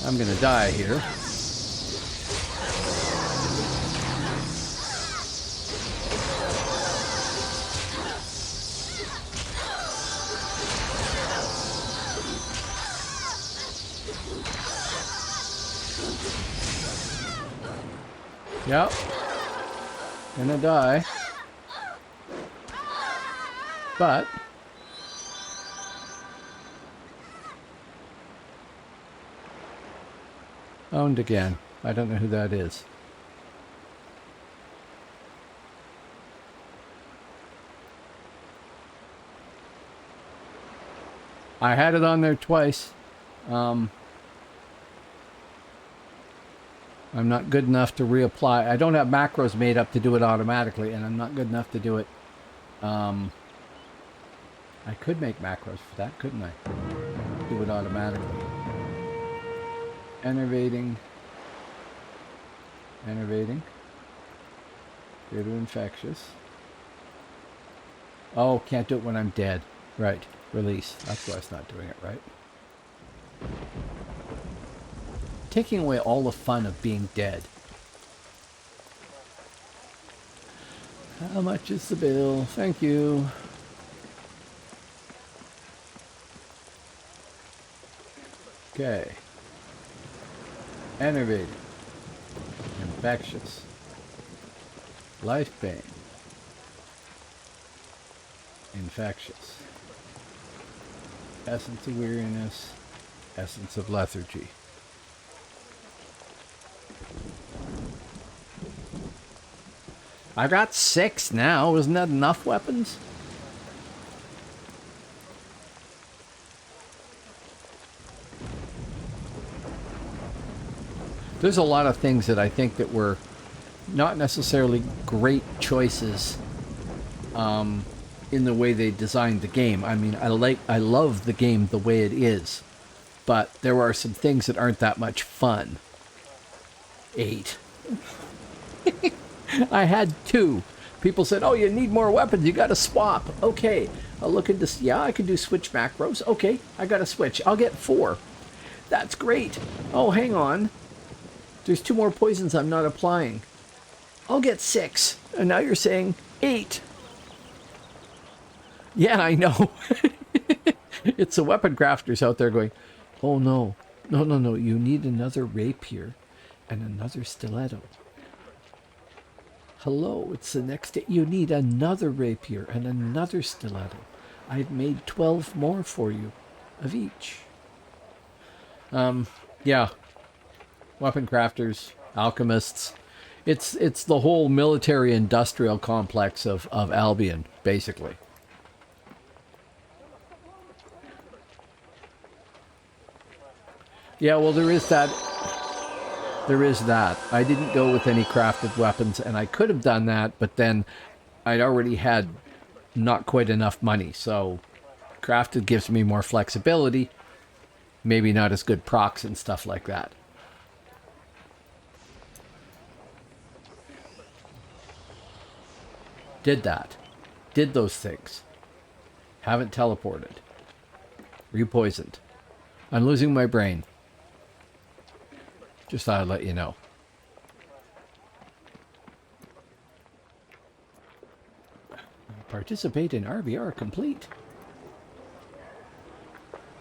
I'm going to die here. Yep. Gonna die. But owned again. I don't know who that is. I had it on there twice. I'm not good enough to reapply. I don't have macros made up to do it automatically, and I'm not good enough to do it. I could make macros for that, couldn't I? Do it automatically. Enervating. Go to infectious. Oh, can't do it when I'm dead. Right. Release. That's why it's not doing it, right? Taking away all the fun of being dead. How much is the bill? Thank you. Okay. Enervating. Infectious. Life pain. infectious. Essence of weariness, essence of lethargy. I got 6 now. Isn't that enough weapons? There's a lot of things that I think that were not necessarily great choices in the way they designed the game. I mean, I love the game the way it is, but there are some things that aren't that much fun. 8. I had 2. People said, oh, you need more weapons. You got to swap. Okay. I'll look into this. Yeah, I can do switch macros. Okay. I got to switch. I'll get 4. That's great. Oh, hang on. There's 2 more poisons I'm not applying. I'll get 6. And now you're saying 8. Yeah, I know. It's the weapon crafters out there going, oh, no. No, no, no. You need another rapier and another stiletto. Hello, it's the next day. You need another rapier and another stiletto. I've made 12 more for you of each. Yeah. Weapon crafters, alchemists. It's the whole military industrial complex of Albion, basically. Yeah, well, there is that. There is that. I didn't go with any crafted weapons, and I could have done that, but then I'd already had not quite enough money, so crafted gives me more flexibility, maybe not as good procs and stuff like that. Did that. Did those things. Haven't teleported. Repoisoned. I'm losing my brain. Just thought I'd let you know. Participate in RBR complete.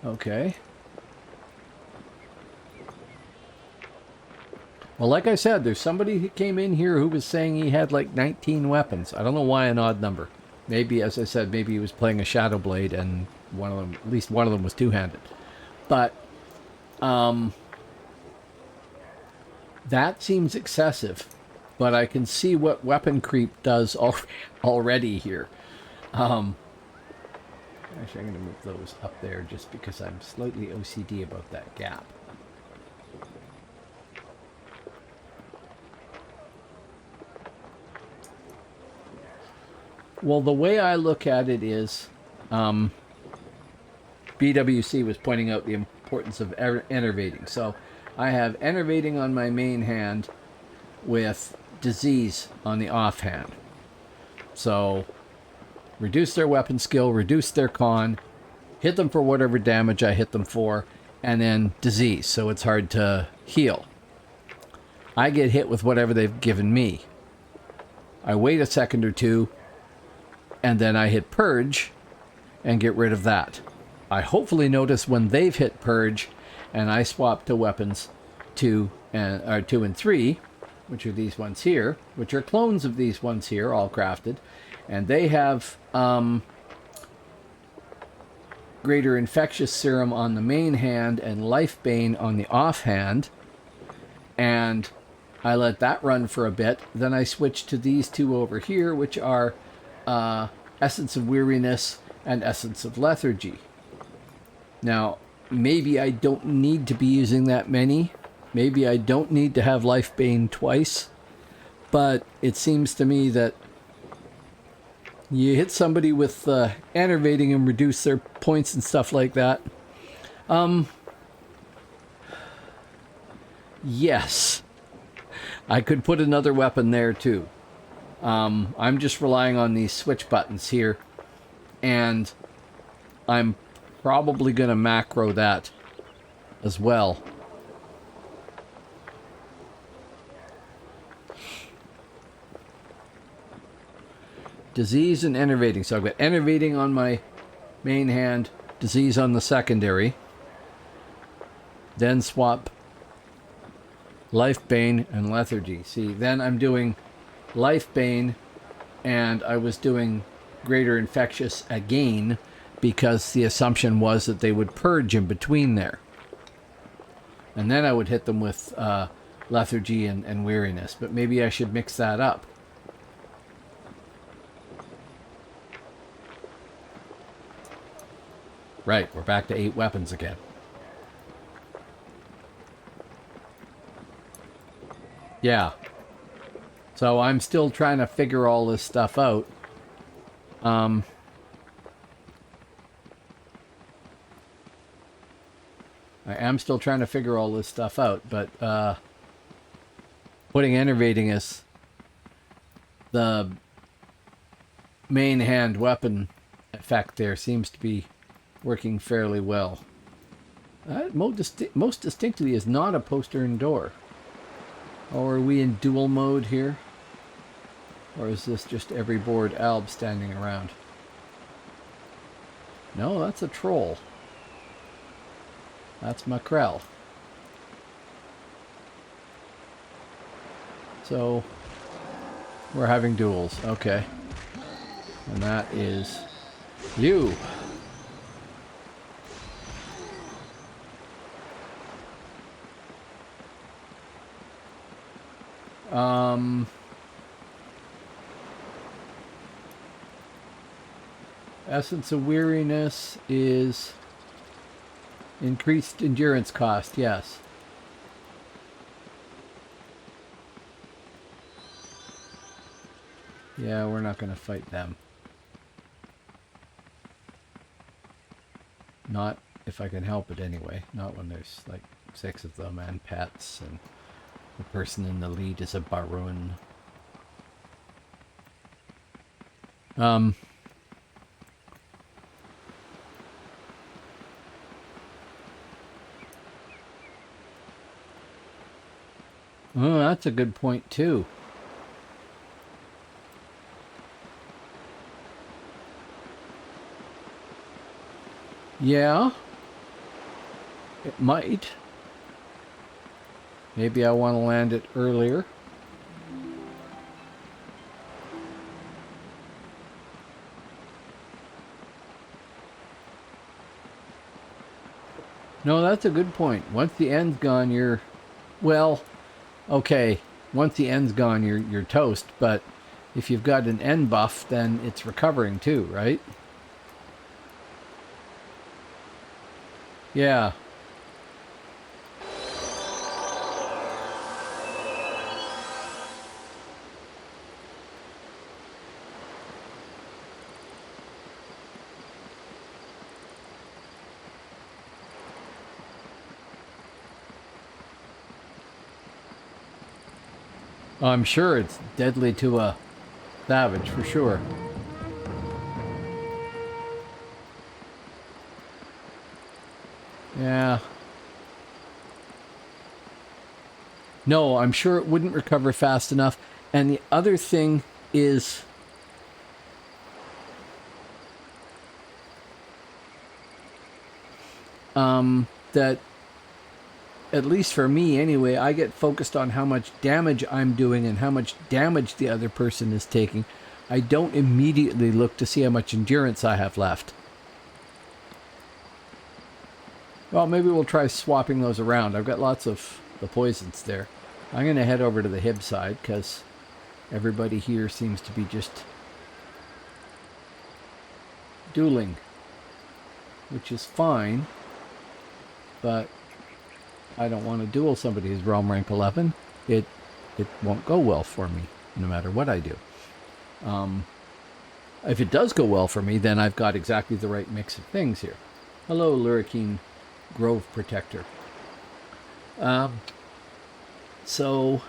Okay. Well, like I said, there's somebody who came in here who was saying he had like 19 weapons. I don't know why an odd number. Maybe, as I said, maybe he was playing a Shadow Blade and one of them, at least one of them was two-handed. But, that seems excessive, but I can see what weapon creep does already here. Actually, I'm going to move those up there just because I'm slightly OCD about that gap. Well, the way I look at it is, BWC was pointing out the importance of enervating. So I have enervating on my main hand with disease on the offhand. So reduce their weapon skill, reduce their con, hit them for whatever damage I hit them for, and then disease, so it's hard to heal. I get hit with whatever they've given me. I wait a second or two, and then I hit purge and get rid of that. I hopefully notice when they've hit purge and I swap to weapons 2 and 3, which are these ones here, which are clones of these ones here, all crafted, and they have greater infectious serum on the main hand and life bane on the offhand, and I let that run for a bit. Then I switch to these two over here, which are Essence of Weariness and Essence of Lethargy. Now, maybe I don't need to be using that many. Maybe I don't need to have Life Bane twice. But it seems to me that you hit somebody with enervating and reduce their points and stuff like that. Yes. I could put another weapon there too. I'm just relying on these switch buttons here, and I'm probably going to macro that as well. Disease and enervating. So I've got enervating on my main hand, disease on the secondary. Then swap Life Bane and Lethargy. See, then I'm doing Life Bane, and I was doing greater infectious again, because the assumption was that they would purge in between there. And then I would hit them with lethargy and weariness. But maybe I should mix that up. Right, we're back to 8 weapons again. Yeah. So I'm still trying to figure all this stuff out. I am still trying to figure all this stuff out, but putting enervating as the main hand weapon effect there seems to be working fairly well. Most distinctly is not a postern door. Or are we in dual mode here? Or is this just every bored alb standing around? No, that's a troll. That's Mackerel. So, we're having duels. Okay. And that is you. Essence of Weariness is increased endurance cost, yes. Yeah, we're not going to fight them. Not if I can help it anyway. Not when there's like 6 of them and pets and the person in the lead is a Barun. Oh, that's a good point too. Yeah. It might. Maybe I want to land it earlier. No, that's a good point. Once the end's gone, you're... Well, okay. Once the end's gone, you're toast. But if you've got an end buff, then it's recovering too, right? Yeah. I'm sure it's deadly to a savage, for sure. Yeah. No, I'm sure it wouldn't recover fast enough. And the other thing is... that, at least for me anyway, I get focused on how much damage I'm doing and how much damage the other person is taking. I don't immediately look to see how much endurance I have left. Well, maybe we'll try swapping those around. I've got lots of the poisons there. I'm going to head over to the Hib side because everybody here seems to be just dueling, which is fine, but I don't want to duel somebody who's realm rank 11. It won't go well for me, no matter what I do. If it does go well for me, then I've got exactly the right mix of things here. Hello, Lurricine Grove Protector. So...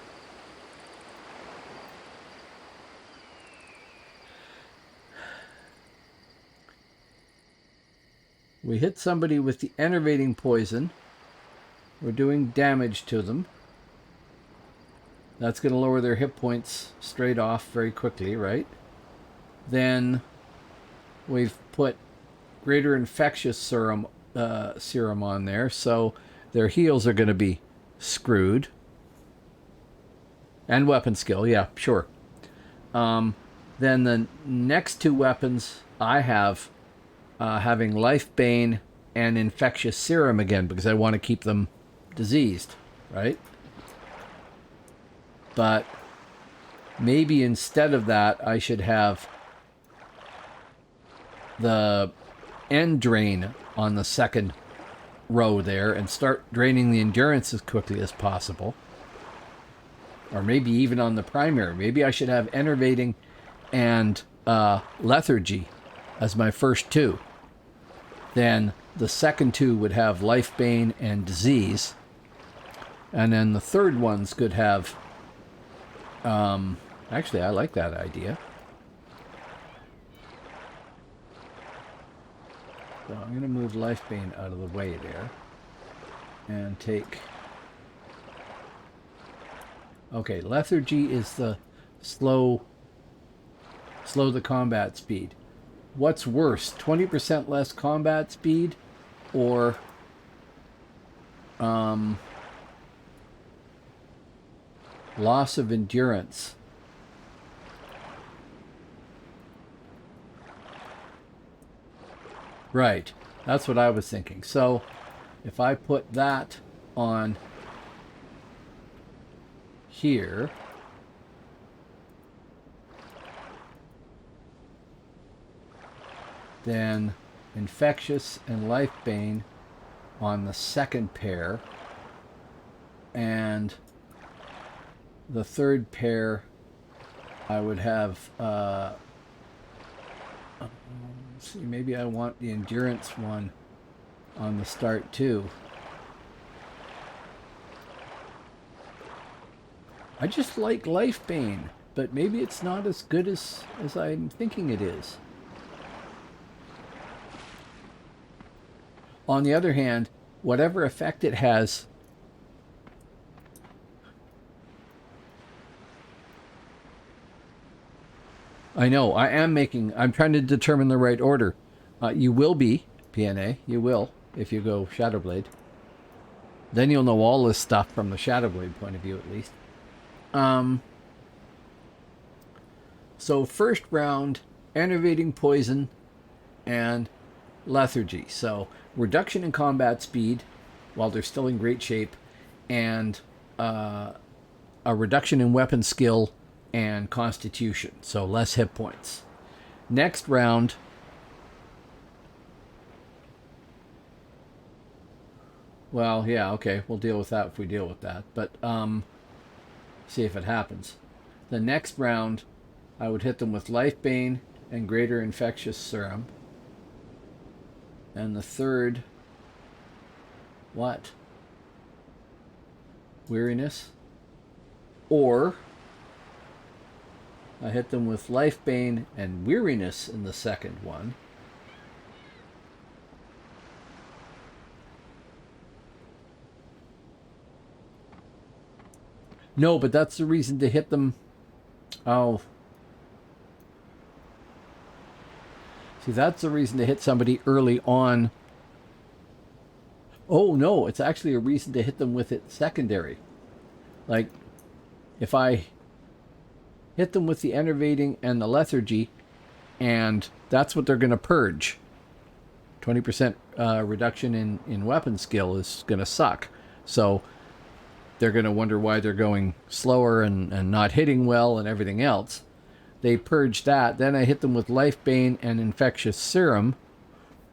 we hit somebody with the enervating poison. We're doing damage to them. That's going to lower their hit points straight off very quickly, right? Then we've put greater infectious serum on there, so their heals are going to be screwed. And weapon skill, yeah, sure. Then the next two weapons I have having Life Bane and Infectious Serum again because I want to keep them diseased, right? But maybe instead of that, I should have the end drain on the second row there and start draining the endurance as quickly as possible. Or maybe even on the primary. Maybe I should have Enervating and Lethargy as my first two. Then the second two would have Life Bane and Disease. And then the third ones could have... actually, I like that idea. So I'm going to move Life Bane out of the way there. And take... Okay, Lethargy is the slow the combat speed. What's worse, 20% less combat speed or loss of endurance? Right, that's what I was thinking. So if I put that on here, then Infectious and Life Bane on the second pair, and the third pair I would have see, maybe I want the endurance one on the start too. I just like Life Bane, but maybe it's not as good as I'm thinking it is. On the other hand, whatever effect it has, I know, I'm trying to determine the right order. You will be, PNA, you will, if you go Shadowblade. Then you'll know all this stuff from the Shadowblade point of view, at least. So first round, Enervating Poison and Lethargy. So reduction in combat speed while they're still in great shape, and a reduction in weapon skill and constitution, so less hit points. Next round, well, yeah, okay, we'll deal with that if we deal with that, but see if it happens. The next round, I would hit them with Life Bane and Greater Infectious Serum. And the third, what? Weariness? Or I hit them with Life Bane and Weariness in the second one. No, but that's the reason to hit them. Oh. See, that's the reason to hit somebody early on. Oh, no, it's actually a reason to hit them with it secondary. Like, if I hit them with the Enervating and the Lethargy, and that's what they're going to purge. 20% reduction in weapon skill is going to suck. So they're going to wonder why they're going slower and not hitting well and everything else. They purge that. Then I hit them with Life Bane and Infectious Serum,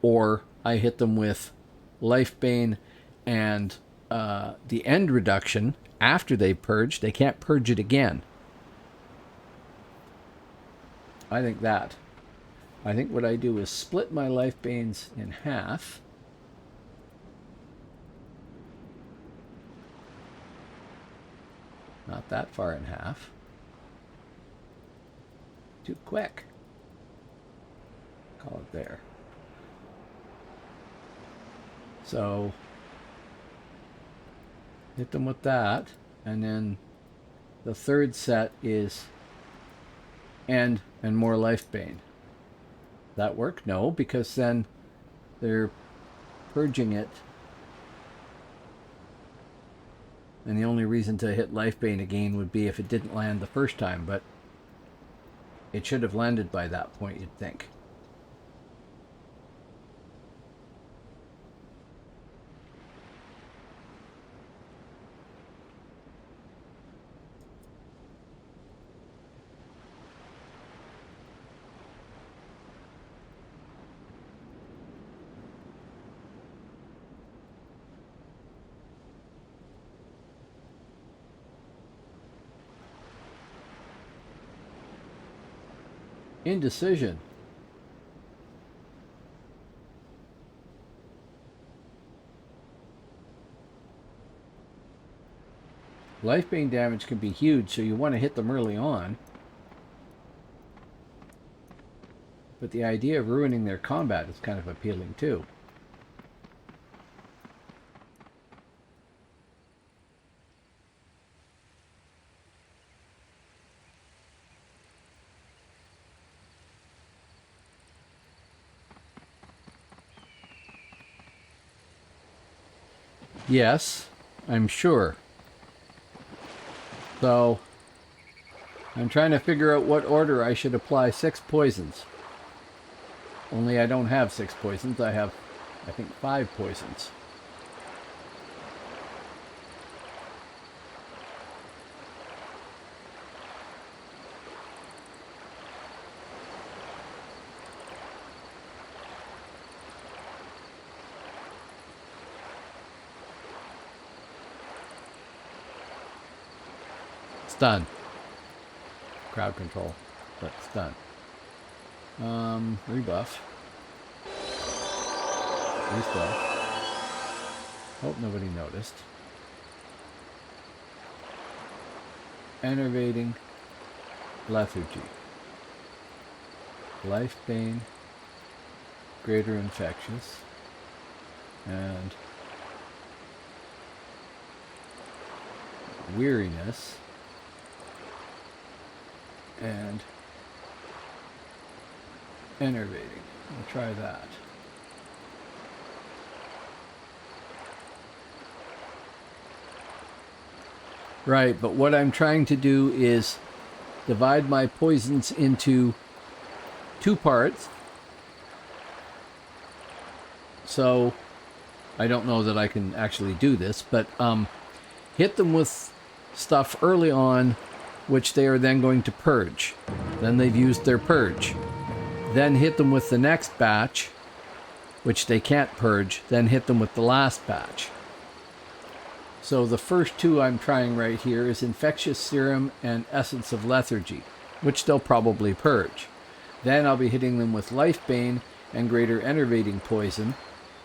or I hit them with Life Bane and the end reduction after they purge. They can't purge it again. I think that. I think what I do is split my Life Banes in half. Not that far in half. Too quick. Call it there. So hit them with that, and then the third set is end and more Life Bane. That work? No, because then they're purging it. And the only reason to hit Life Bane again would be if it didn't land the first time, but It should have landed by that point, you'd think. Indecision. Life-bane damage can be huge, so you want to hit them early on. But the idea of ruining their combat is kind of appealing too. Yes, I'm sure. So, I'm trying to figure out what order I should apply 6 poisons. Only I don't have 6 poisons. I have, I think, 5 poisons. Stun. Crowd control, but stun. Rebuff. Restuff. Hope nobody noticed. Enervating. Lethargy. Life-bane. Greater infectious. And weariness. And enervating. We'll try that. Right, but what I'm trying to do is divide my poisons into 2 parts. So I don't know that I can actually do this, but hit them with stuff early on which they are then going to purge. Then they've used their purge. Then hit them with the next batch, which they can't purge. Then hit them with the last batch. So the first 2 I'm trying right here is Infectious Serum and Essence of Lethargy, which they'll probably purge. Then I'll be hitting them with Life-bane and Greater Enervating Poison,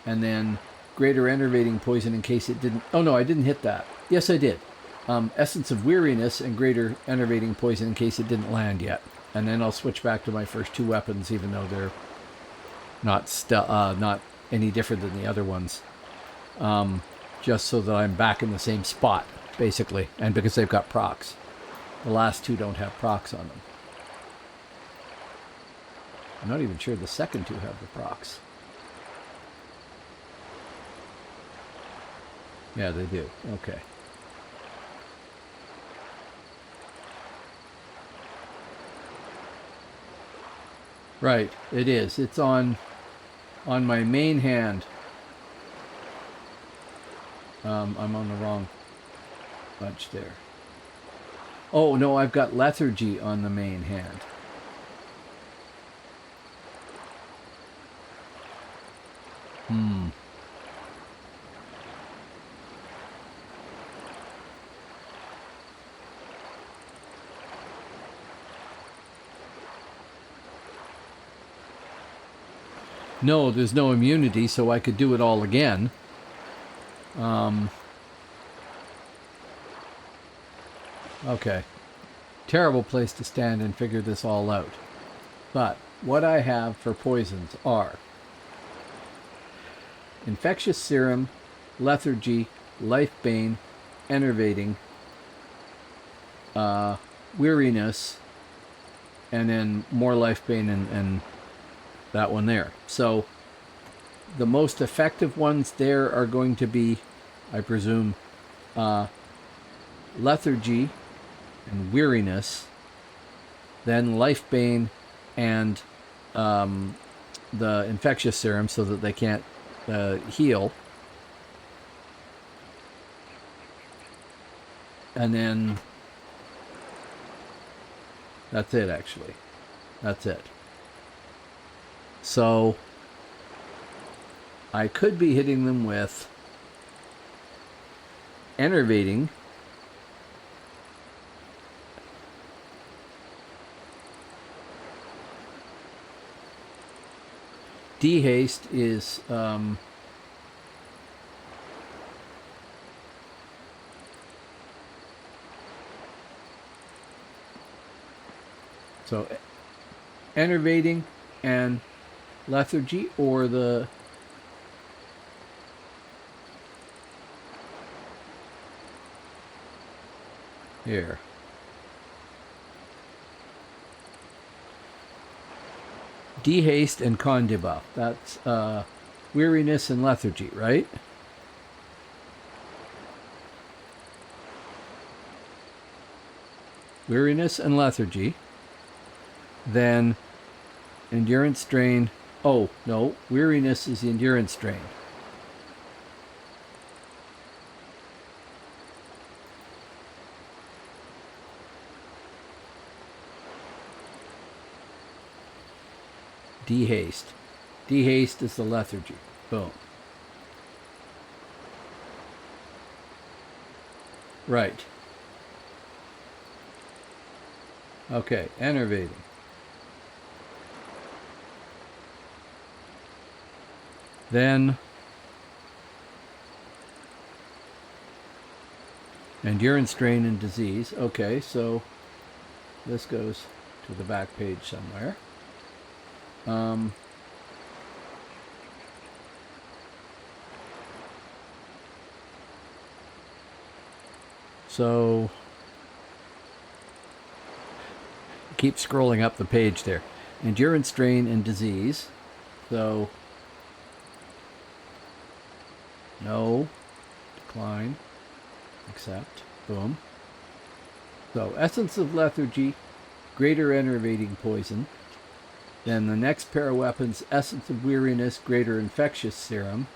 and then Greater Enervating Poison in case it didn't... Oh no, I didn't hit that. Yes, I did. Essence of Weariness and Greater Enervating Poison in case it didn't land yet. And then I'll switch back to my first 2 weapons, even though they're not any different than the other ones. Just so that I'm back in the same spot, basically. And because they've got procs. The last 2 don't have procs on them. I'm not even sure the second 2 have the procs. Yeah, they do. Okay. Right, it is. It's on my main hand. I'm on the wrong bunch there. Oh, no, I've got Lethargy on the main hand. No, there's no immunity, so I could do it all again. Okay. Terrible place to stand and figure this all out. But what I have for poisons are Infectious Serum, Lethargy, Life-bane, Enervating, Weariness, and then more Life-bane and that one there. So the most effective ones there are going to be, I presume, Lethargy and Weariness, then Lifebane and the infectious serum so that they can't heal. And then that's it, actually. That's it. So I could be hitting them with enervating, dehaste is so enervating and lethargy, or the here. Dehaste and con debuff. That's weariness and lethargy, right? Weariness and lethargy. Then endurance drain. Oh, no. Weariness is the endurance drain. Dehaste. Dehaste is the lethargy. Boom. Right. Okay, enervating. Then endurance drain and disease. Okay, so this goes to the back page somewhere. So keep scrolling up the page there. Endurance drain and disease. So no, decline, accept, boom. So essence of lethargy, greater enervating poison. Then the next pair of weapons, essence of weariness, greater infectious serum.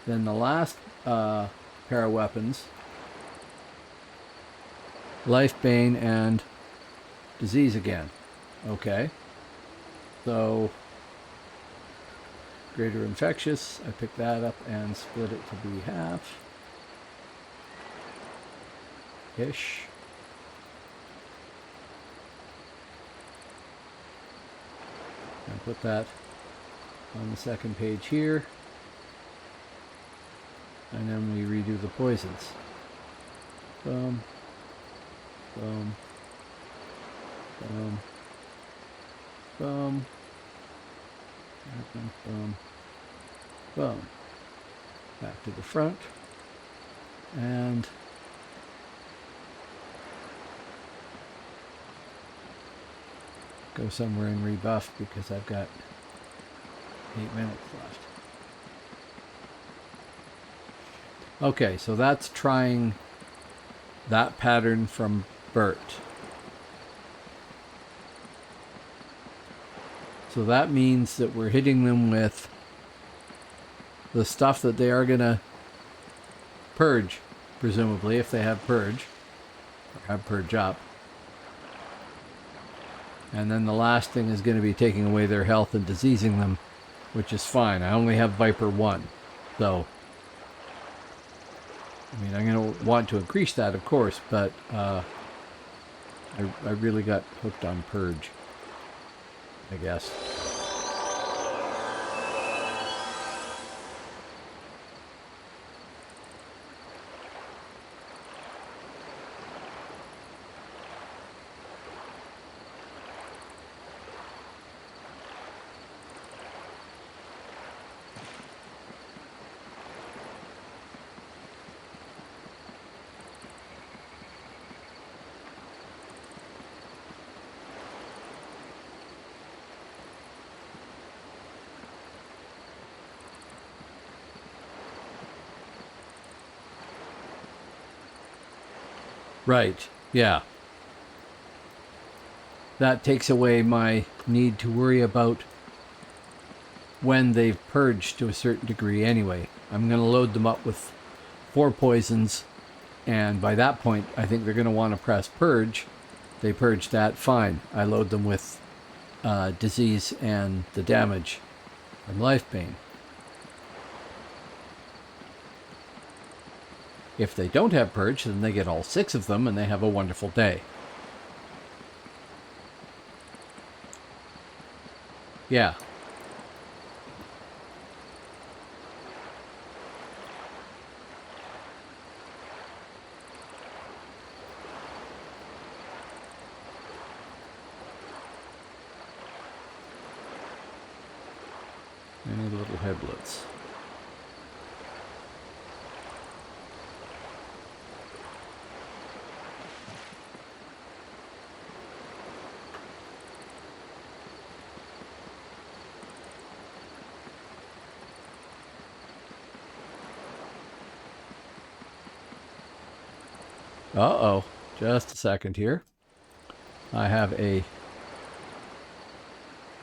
Then the last pair of weapons, Lifebane and disease again. Okay. So greater infectious, I picked that up and split it to be half. Ish. And put that on the second page here. And then we redo the poisons. Boom. Boom. Boom. Boom. Boom. Boom. Back to the front. And go somewhere and rebuff because I've got 8 minutes left. Okay, so that's trying that pattern from Bert. So that means that we're hitting them with the stuff that they are going to purge, presumably, if they have purge, or have purge up. And then the last thing is going to be taking away their health and diseasing them, which is fine. I only have Viper 1, so I mean, I'm going to want to increase that, of course, but I really got hooked on purge, I guess. Right, yeah. that takes away my need to worry about when they've purged to a certain degree anyway. I'm going to load them up with 4 poisons, and by that point, I think they're going to want to press purge. They purge that, fine. I load them with disease and the damage from life bane. If they don't have purge, then they get all 6 of them and they have a wonderful day. Yeah. Any little headlets. Uh-oh. Just a second here. I have a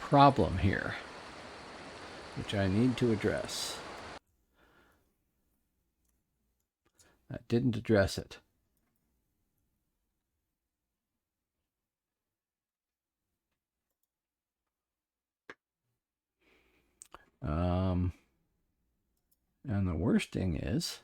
problem here, which I need to address. That didn't address it. And the worst thing is,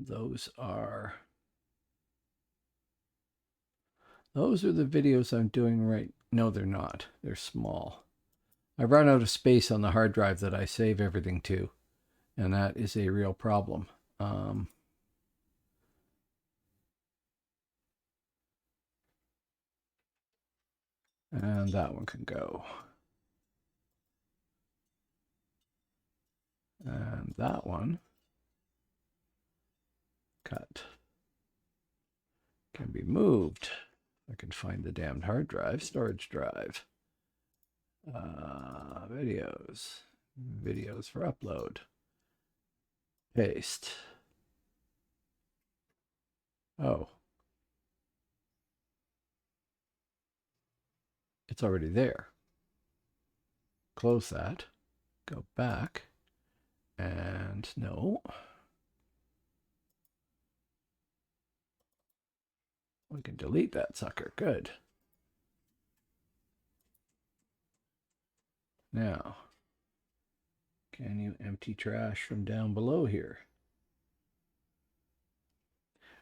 those are the videos I'm doing right. No, they're not. They're small. I've run out of space on the hard drive that I save everything to, and that is a real problem. And that one can go. And that one, cut, can be moved. I can find the damned hard drive, storage drive. Videos for upload. Paste. Oh. It's already there. Close that. Go back. And no. We can delete that sucker. Good. Now, can you empty trash from down below here?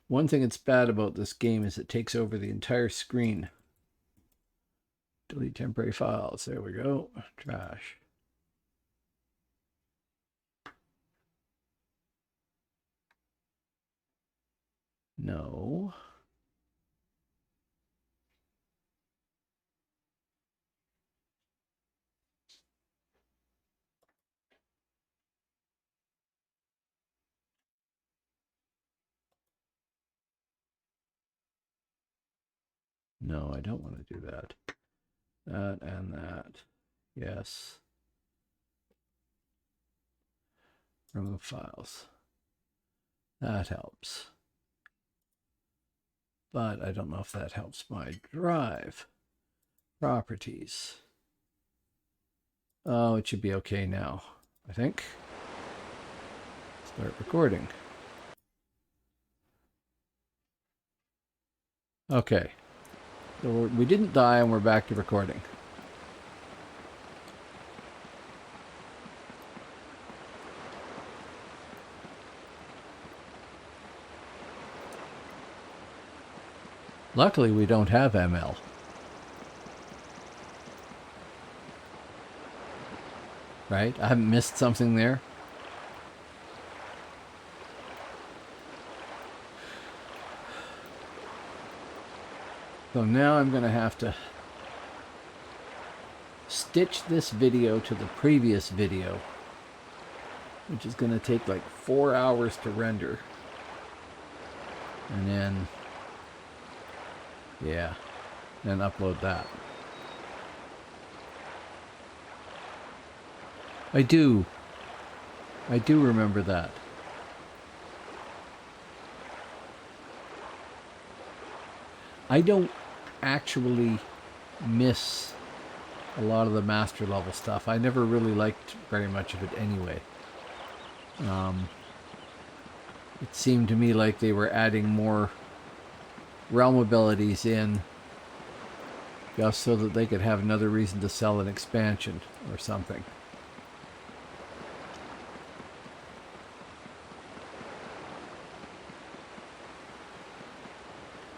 One thing that's bad about this game is it takes over the entire screen. Delete temporary files. There we go. Trash. No. No, I don't want to do that. That and that. Yes. Remove files. That helps. But I don't know if that helps my drive. Properties. Oh, it should be okay now, I think. Start recording. Okay. So we didn't die and we're back to recording. Luckily, we don't have ML. Right? I haven't missed something there. So now I'm going to have to stitch this video to the previous video, which is going to take like 4 hours to render. And then, yeah, then upload that. I do remember that. I don't actually miss a lot of the master level stuff. I never really liked very much of it anyway. It seemed to me like they were adding more realm abilities in just so that they could have another reason to sell an expansion or something.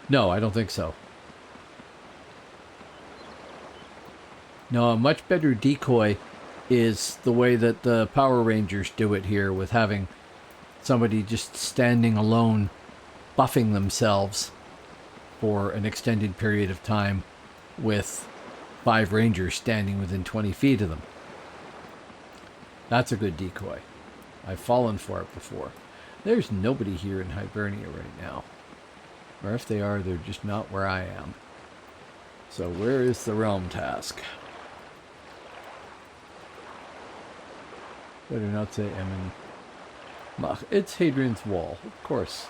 No, I don't think so. No, a much better decoy is the way that the Power Rangers do it here, with having somebody just standing alone, buffing themselves for an extended period of time with 5 Rangers standing within 20 feet of them. That's a good decoy. I've fallen for it before. There's nobody here in Hibernia right now. Or if they are, they're just not where I am. So where is the realm task? Better not say Emin. Mach. It's Hadrian's Wall, of course.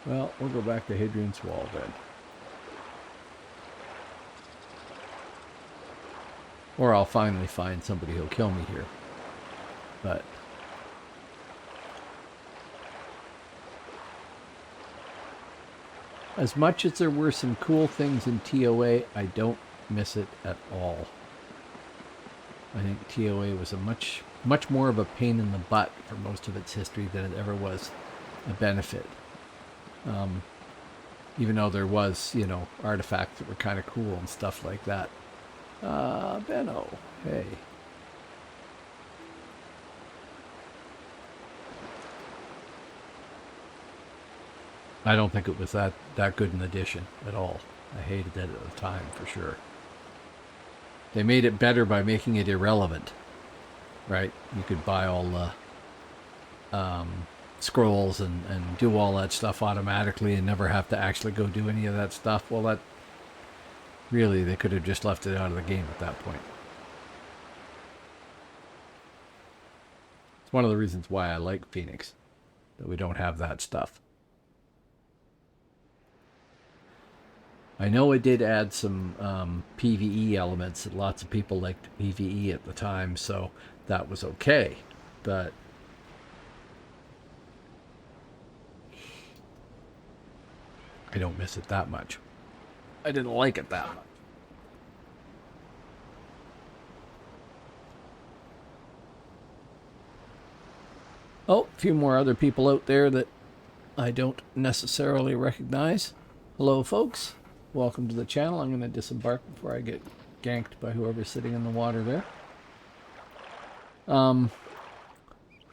Well, we'll go back to Hadrian's Wall then. Or I'll finally find somebody who'll kill me here. But as much as there were some cool things in TOA, I don't miss it at all. I think TOA was a much more of a pain in the butt for most of its history than it ever was a benefit. Even though there was, you know, artifacts that were kind of cool and stuff like that. Benno, hey. I don't think it was that good an addition at all. I hated it at the time, for sure. They made it better by making it irrelevant, right? You could buy all the scrolls and do all that stuff automatically and never have to actually go do any of that stuff. Well, that really, they could have just left it out of the game at that point. It's one of the reasons why I like Phoenix, that we don't have that stuff. I know it did add some PvE elements, that lots of people liked PvE at the time, so that was okay. But I don't miss it that much. I didn't like it that much. Oh, a few more other people out there that I don't necessarily recognize. Hello, folks. Welcome to the channel. I'm going to disembark before I get ganked by whoever's sitting in the water there.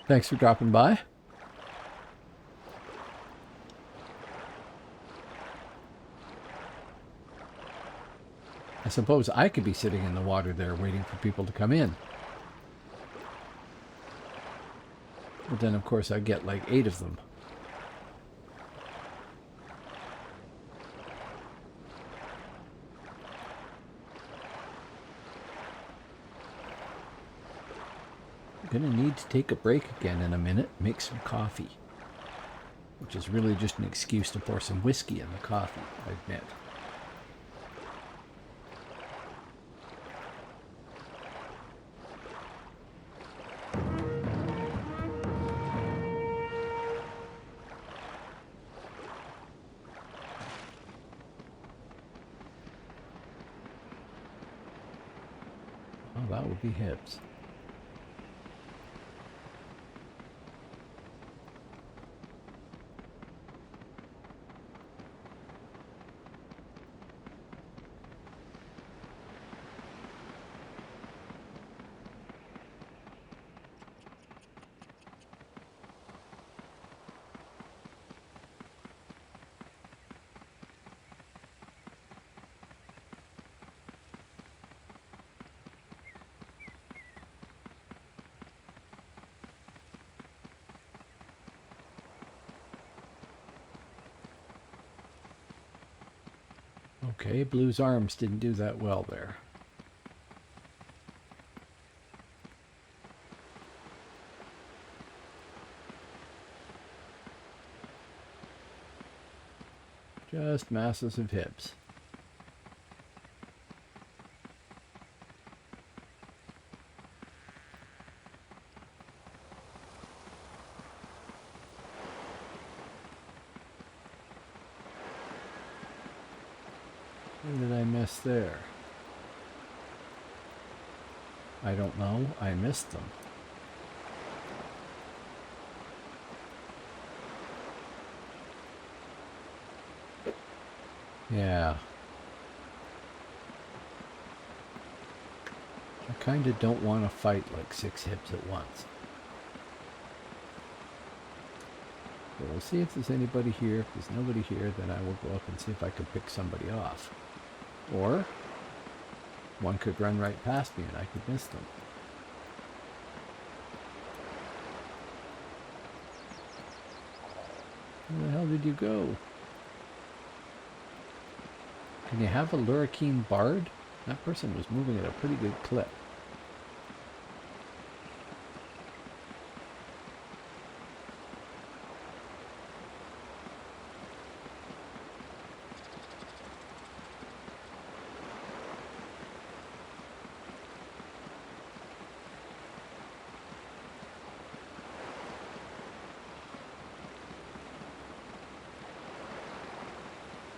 Thanks for dropping by. I suppose I could be sitting in the water there waiting for people to come in. But then, of course, I get like 8 of them. I'm gonna need to take a break again in a minute, make some coffee. Which is really just an excuse to pour some whiskey in the coffee, I admit. Oh, that would be hips. Okay, Blue's arms didn't do that well there. Just masses of hips. Where did I miss there? I don't know. I missed them. Yeah. I kind of don't want to fight like 6 hips at once. But we'll see if there's anybody here. If there's nobody here, then I will go up and see if I can pick somebody off. Or one could run right past me and I could miss them. Where the hell did you go? Can you have a Lurrikeen Bard? That person was moving at a pretty good clip.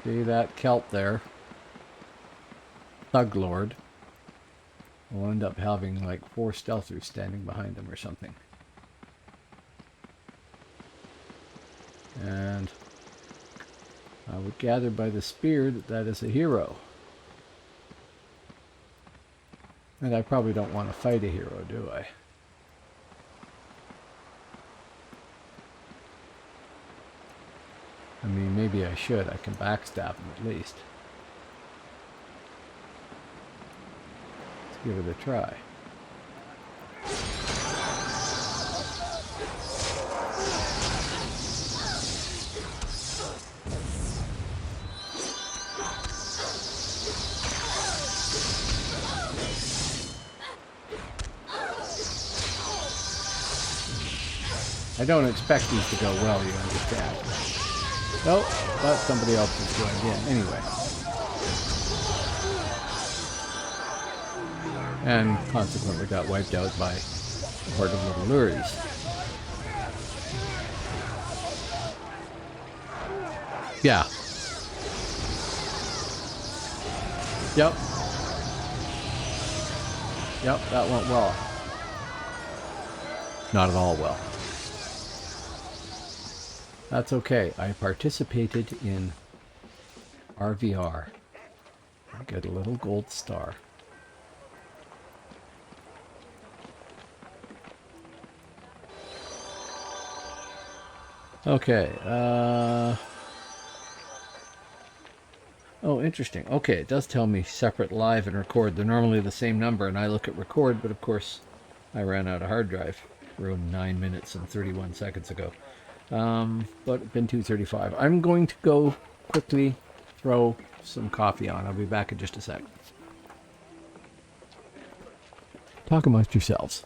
See that kelp there? Thug Lord. We'll end up having like 4 stealthers standing behind him or something. And I would gather by the spear that that is a hero. And I probably don't want to fight a hero, do I? I mean, maybe I should. I can backstab him at least. Let's give it a try. I don't expect these to go well, you understand. Oh, but somebody else is going in anyway. And consequently got wiped out by a horde of little lurries. Yeah. Yep. Yep, that went well. Not at all well. That's okay. I participated in RVR. I get a little gold star. Okay. Oh, interesting. Okay, it does tell me separate live and record. They're normally the same number, and I look at record, but of course I ran out of hard drive room 9 minutes and 31 seconds ago. But it's been 2:35. I'm going to go quickly throw some coffee on. I'll be back in just a sec. Talk amongst yourselves.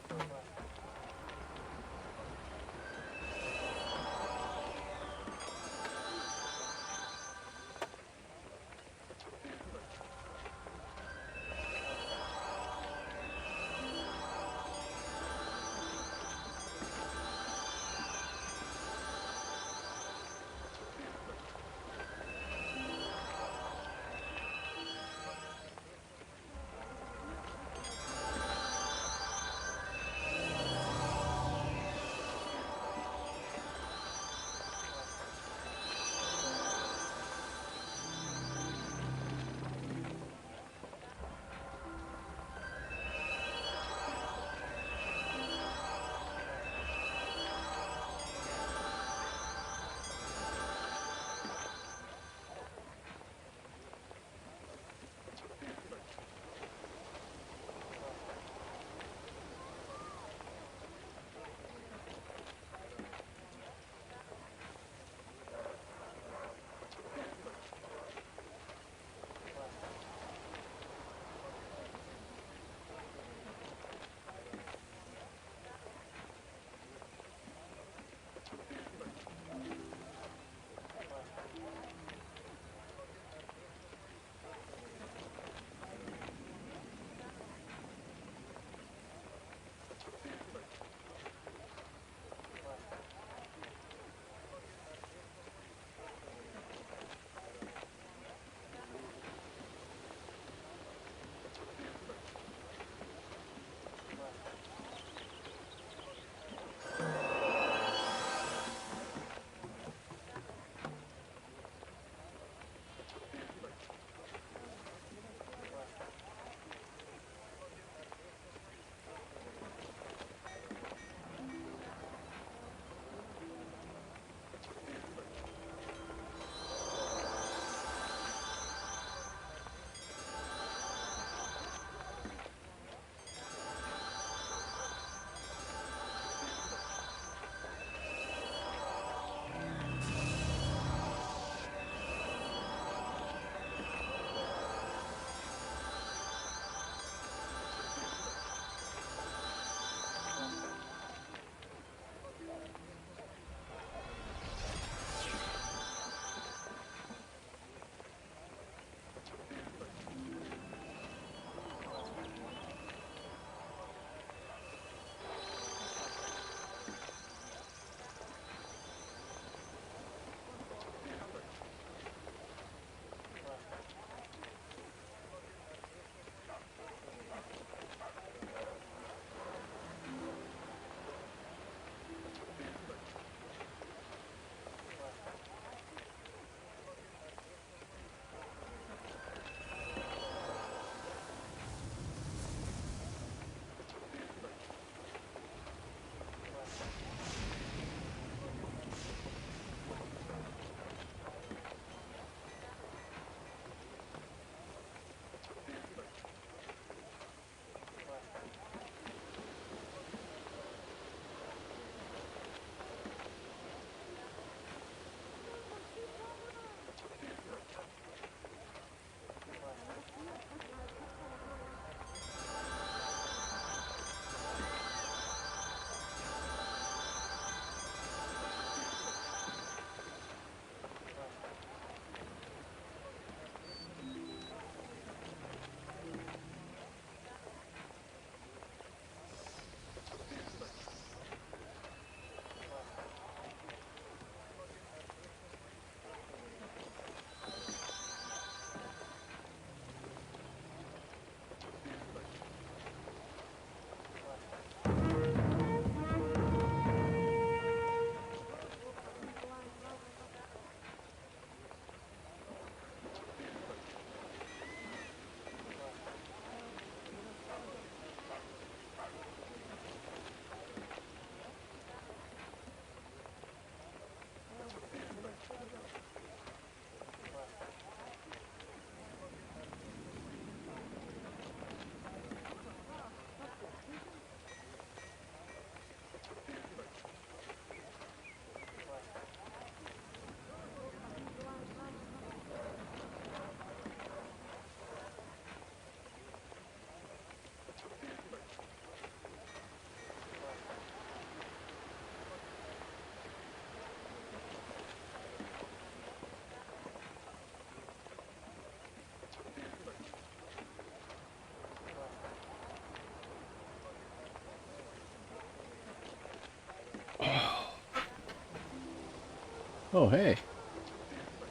Oh, hey.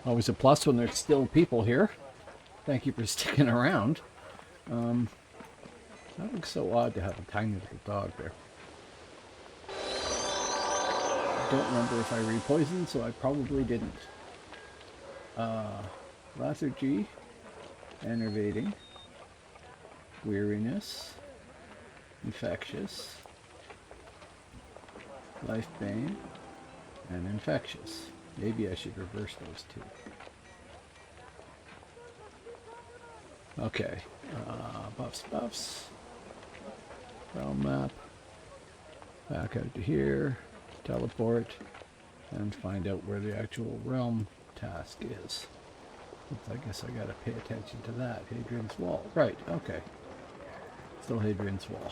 Always a plus when there's still people here. Thank you for sticking around. That looks so odd to have a tiny little dog there. I don't remember if I repoisoned, so I probably didn't. Lethargy, enervating, weariness, infectious, life bane, and infectious. Maybe I should reverse those two. Okay, buffs, realm map, back out to here, teleport, and find out where the actual realm task is. I guess I gotta pay attention to that. Hadrian's Wall. Right, okay. Still Hadrian's Wall.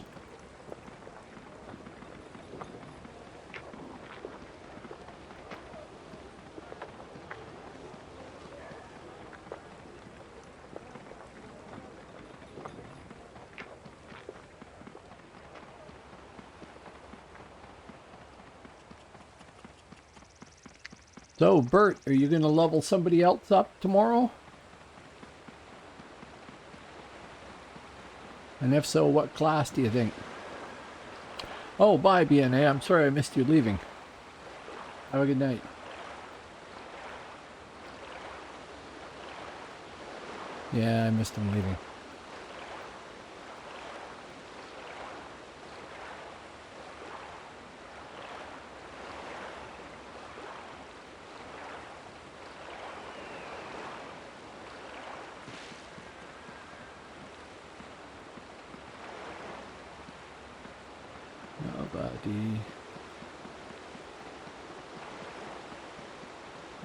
So, Bert, are you going to level somebody else up tomorrow? And if so, what class do you think? Oh, bye, BNA. I'm sorry I missed you leaving. Have a good night. Yeah, I missed him leaving. Nobody.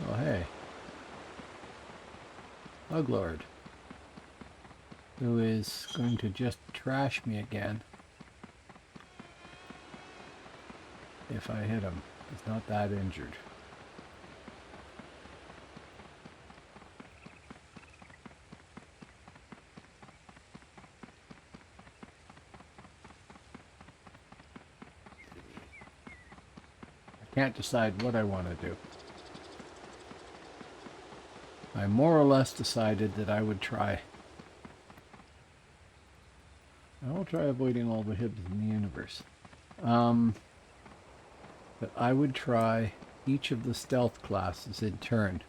Oh, hey. Uglord. Who is going to just trash me again if I hit him. He's not that injured. I can't decide what I want to do. I more or less decided that I would try. I will try avoiding all the hibs in the universe. But I would try each of the stealth classes in turn.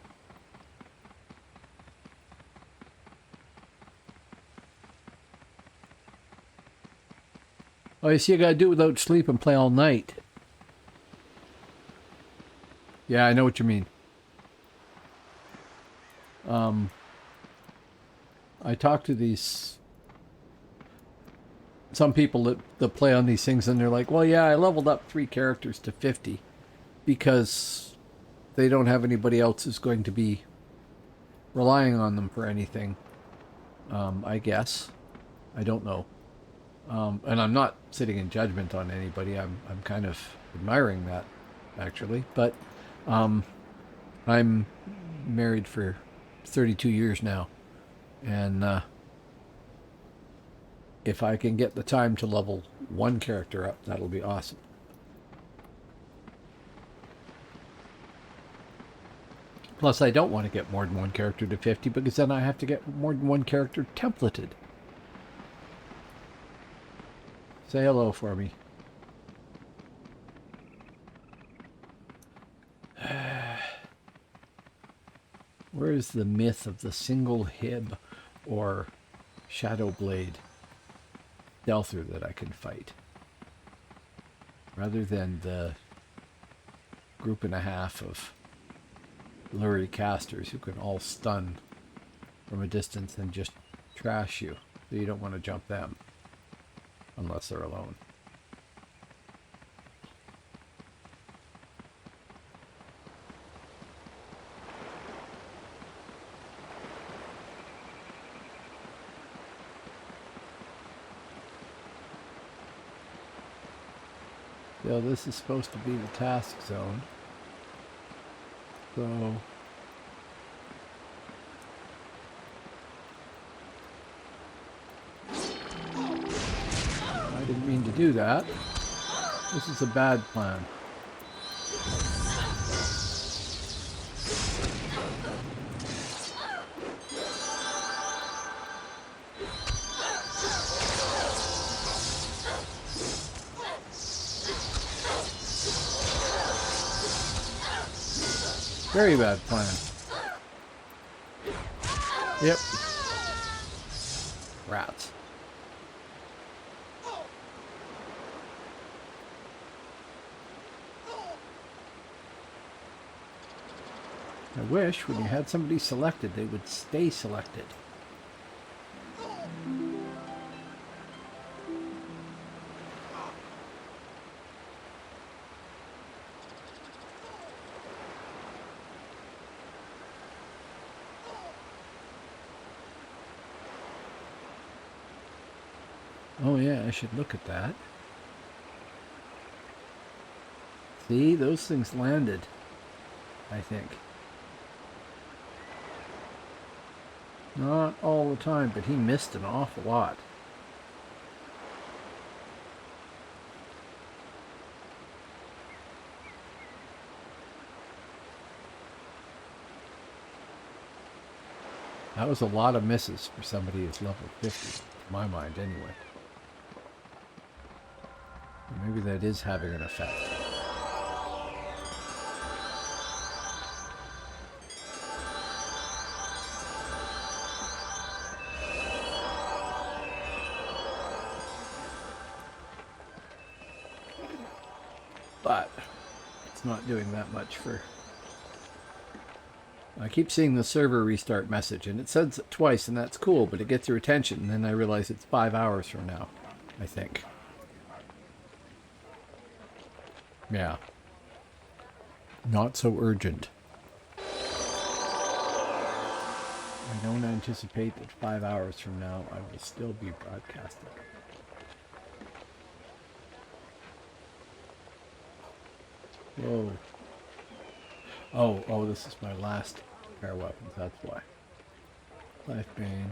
Oh, you see, I gotta do it without sleep and play all night. Yeah, I know what you mean. I talk to some people that play on these things, and they're like, well, yeah, I leveled up 3 characters to 50 because they don't have anybody else who's going to be relying on them for anything. I guess. I don't know. And I'm not sitting in judgment on anybody. I'm kind of admiring that, actually. But I'm married for 32 years now. And if I can get the time to level 1 character up, that'll be awesome. Plus, I don't want to get more than 1 character to 50 because then I have to get more than 1 character templated. Say hello for me. Where is the myth of the single hib or shadow blade stealther that I can fight? Rather than the group and a half of lurie casters who can all stun from a distance and just trash you. So you don't want to jump them unless they're alone. So this is supposed to be the task zone. So I didn't mean to do that. This is a bad plan. Very bad plan. Yep. Rats. I wish when you had somebody selected, they would stay selected. Oh yeah, I should look at that. See, those things landed, I think. Not all the time, but he missed an awful lot. That was a lot of misses for somebody who's level 50, in my mind anyway. Maybe that is having an effect. But it's not doing that much for... I keep seeing the server restart message, and it says it twice, and that's cool, but it gets your attention, and then I realize it's 5 hours from now, I think. Yeah. Not so urgent. I don't anticipate that 5 hours from now I will still be broadcasting. Whoa. Oh, this is my last pair of weapons, that's why. Life Bane.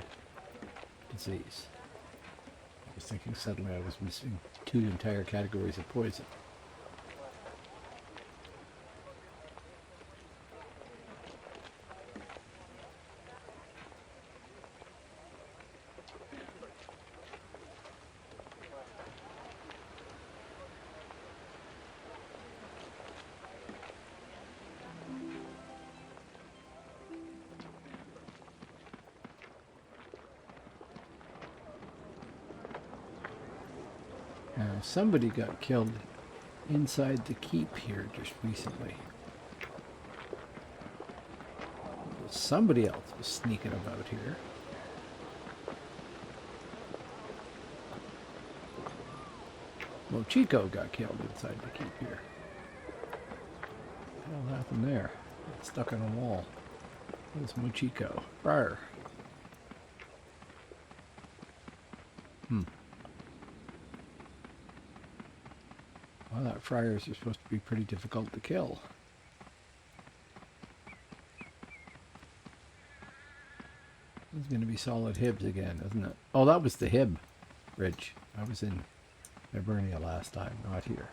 Disease. I was thinking suddenly I was missing 2 entire categories of poison. Now, somebody got killed inside the keep here just recently. Somebody else was sneaking about here. Mochiko got killed inside the keep here. What the hell happened there? Got stuck on a wall. Where's Mochiko? Friar. Well, that friars are supposed to be pretty difficult to kill. It's going to be solid Hibs again, isn't it? Oh, that was the Hib Ridge. I was in Hibernia last time, not here.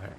I think.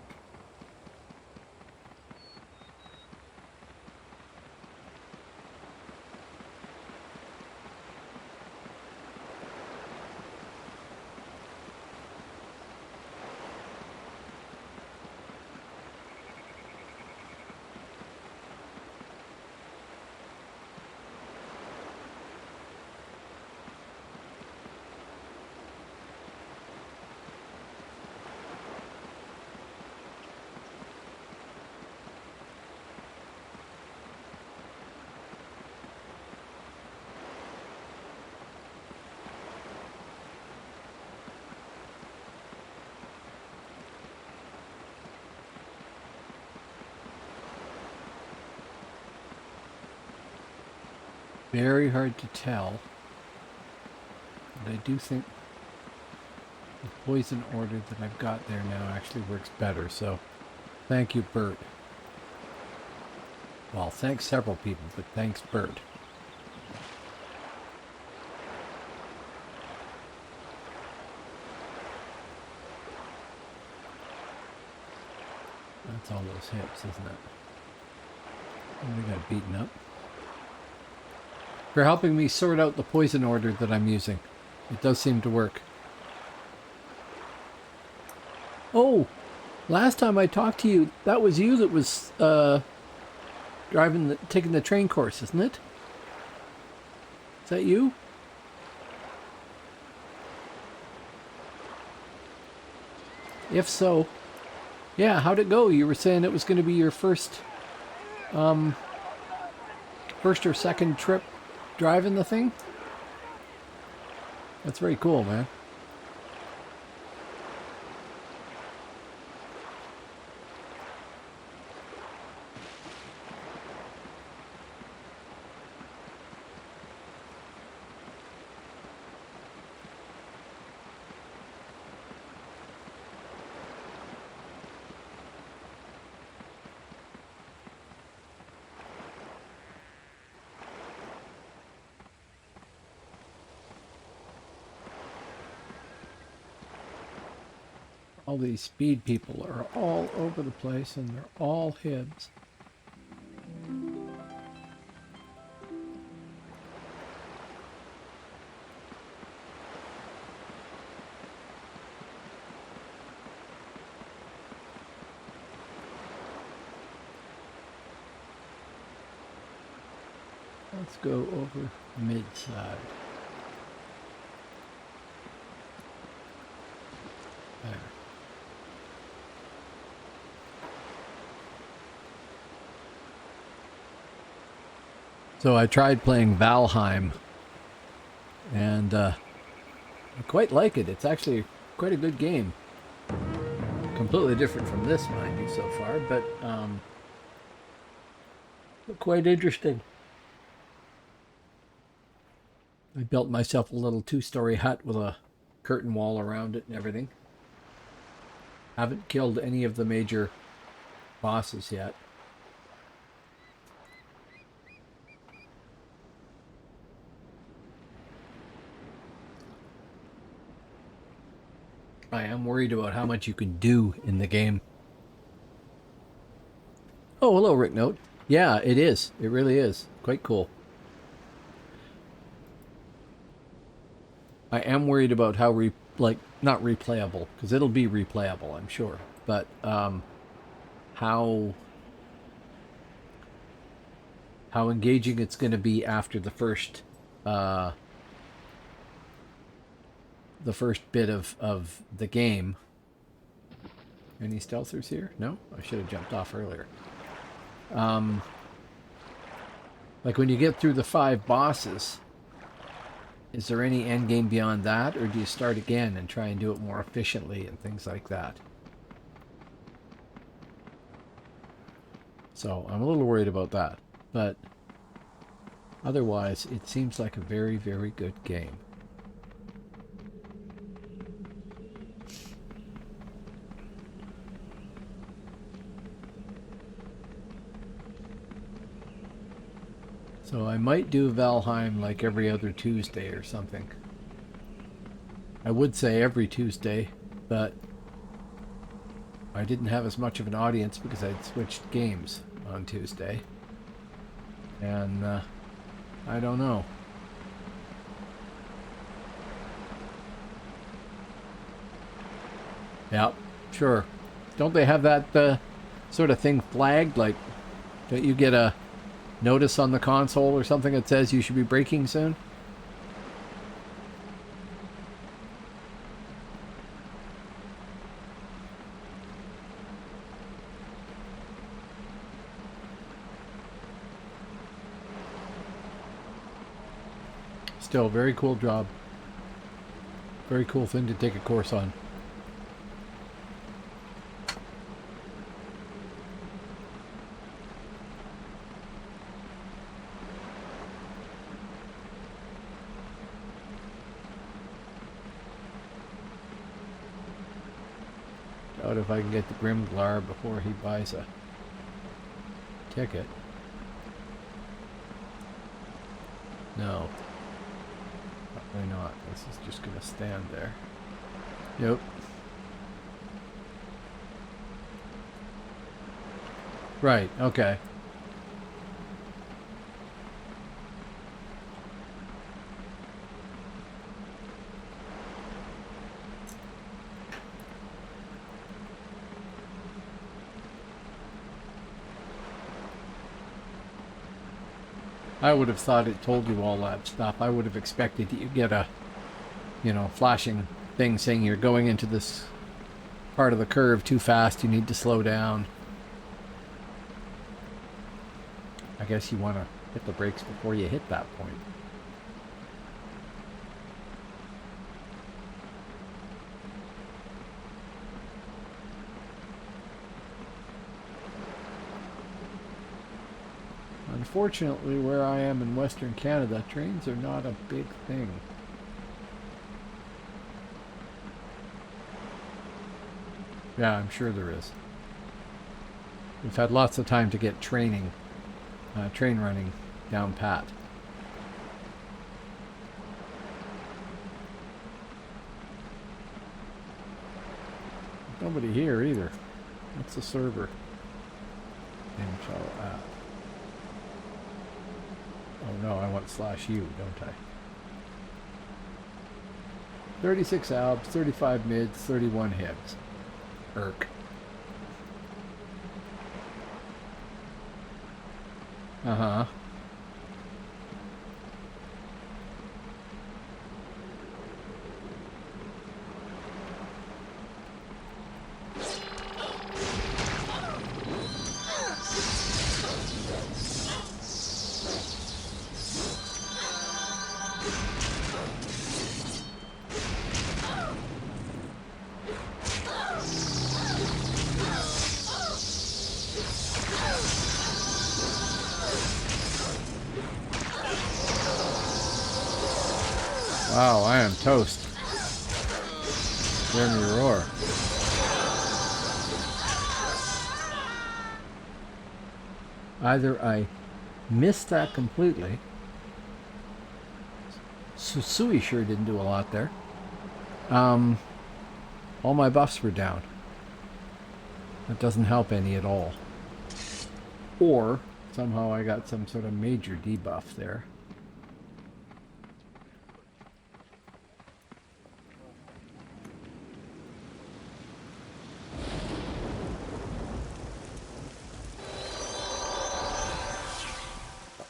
Very hard to tell, but I do think the poison order that I've got there now actually works better, so thank you, Bert. Well, thanks several people, but thanks, Bert. That's all those hits, isn't it? And we got beaten up. For helping me sort out the poison order that I'm using. It does seem to work. Oh! Last time I talked to you, that was you that was taking the train course, isn't it? Is that you? If so, yeah, how'd it go? You were saying it was going to be your first or second trip driving the thing? That's very cool, man. All these speed people are all over the place, and they're all hibs. Let's go over mid-side. There. So I tried playing Valheim, and I quite like it. It's actually quite a good game. Completely different from this, mind you, so far, but quite interesting. I built myself a little 2-story hut with a curtain wall around it and everything. Haven't killed any of the major bosses yet. I am worried about how much you can do in the game. Oh, hello, Rick Note. Yeah, it is. It really is. Quite cool. I am worried about how, not replayable, because it'll be replayable, I'm sure. But how engaging it's going to be after the first bit of the game. Any stealthers here? No? I should have jumped off earlier. Like when you get through the 5 bosses, is there any end game beyond that, or do you start again and try and do it more efficiently and things like that? So I'm a little worried about that, but otherwise it seems like a very, very good game. So I might do Valheim like every other Tuesday or something. I would say every Tuesday, but I didn't have as much of an audience because I'd switched games on Tuesday. And I don't know. Yeah, sure. Don't they have that sort of thing flagged? Like, don't you get a notice on the console or something that says you should be braking soon? Still, very cool job. Very cool thing to take a course on. Doubt if I can get the Grimglar before he buys a ticket. No. Probably not. This is just going to stand there. Yep. Right, okay. I would have thought it told you all that stuff. I would have expected you get a, flashing thing saying you're going into this part of the curve too fast, you need to slow down. I guess you want to hit the brakes before you hit that point. Unfortunately, where I am in Western Canada, trains are not a big thing. Yeah, I'm sure there is. We've had lots of time to get train running down pat. Nobody here either. What's the server? Info app. Oh no, I want /U, don't I? 36 albs, 35 mids, 31 hibs. Irk. Uh-huh. Wow, I am toast. Hear me roar. Either I missed that completely. Susui sure didn't do a lot there. All my buffs were down. That doesn't help any at all. Or somehow I got some sort of major debuff there.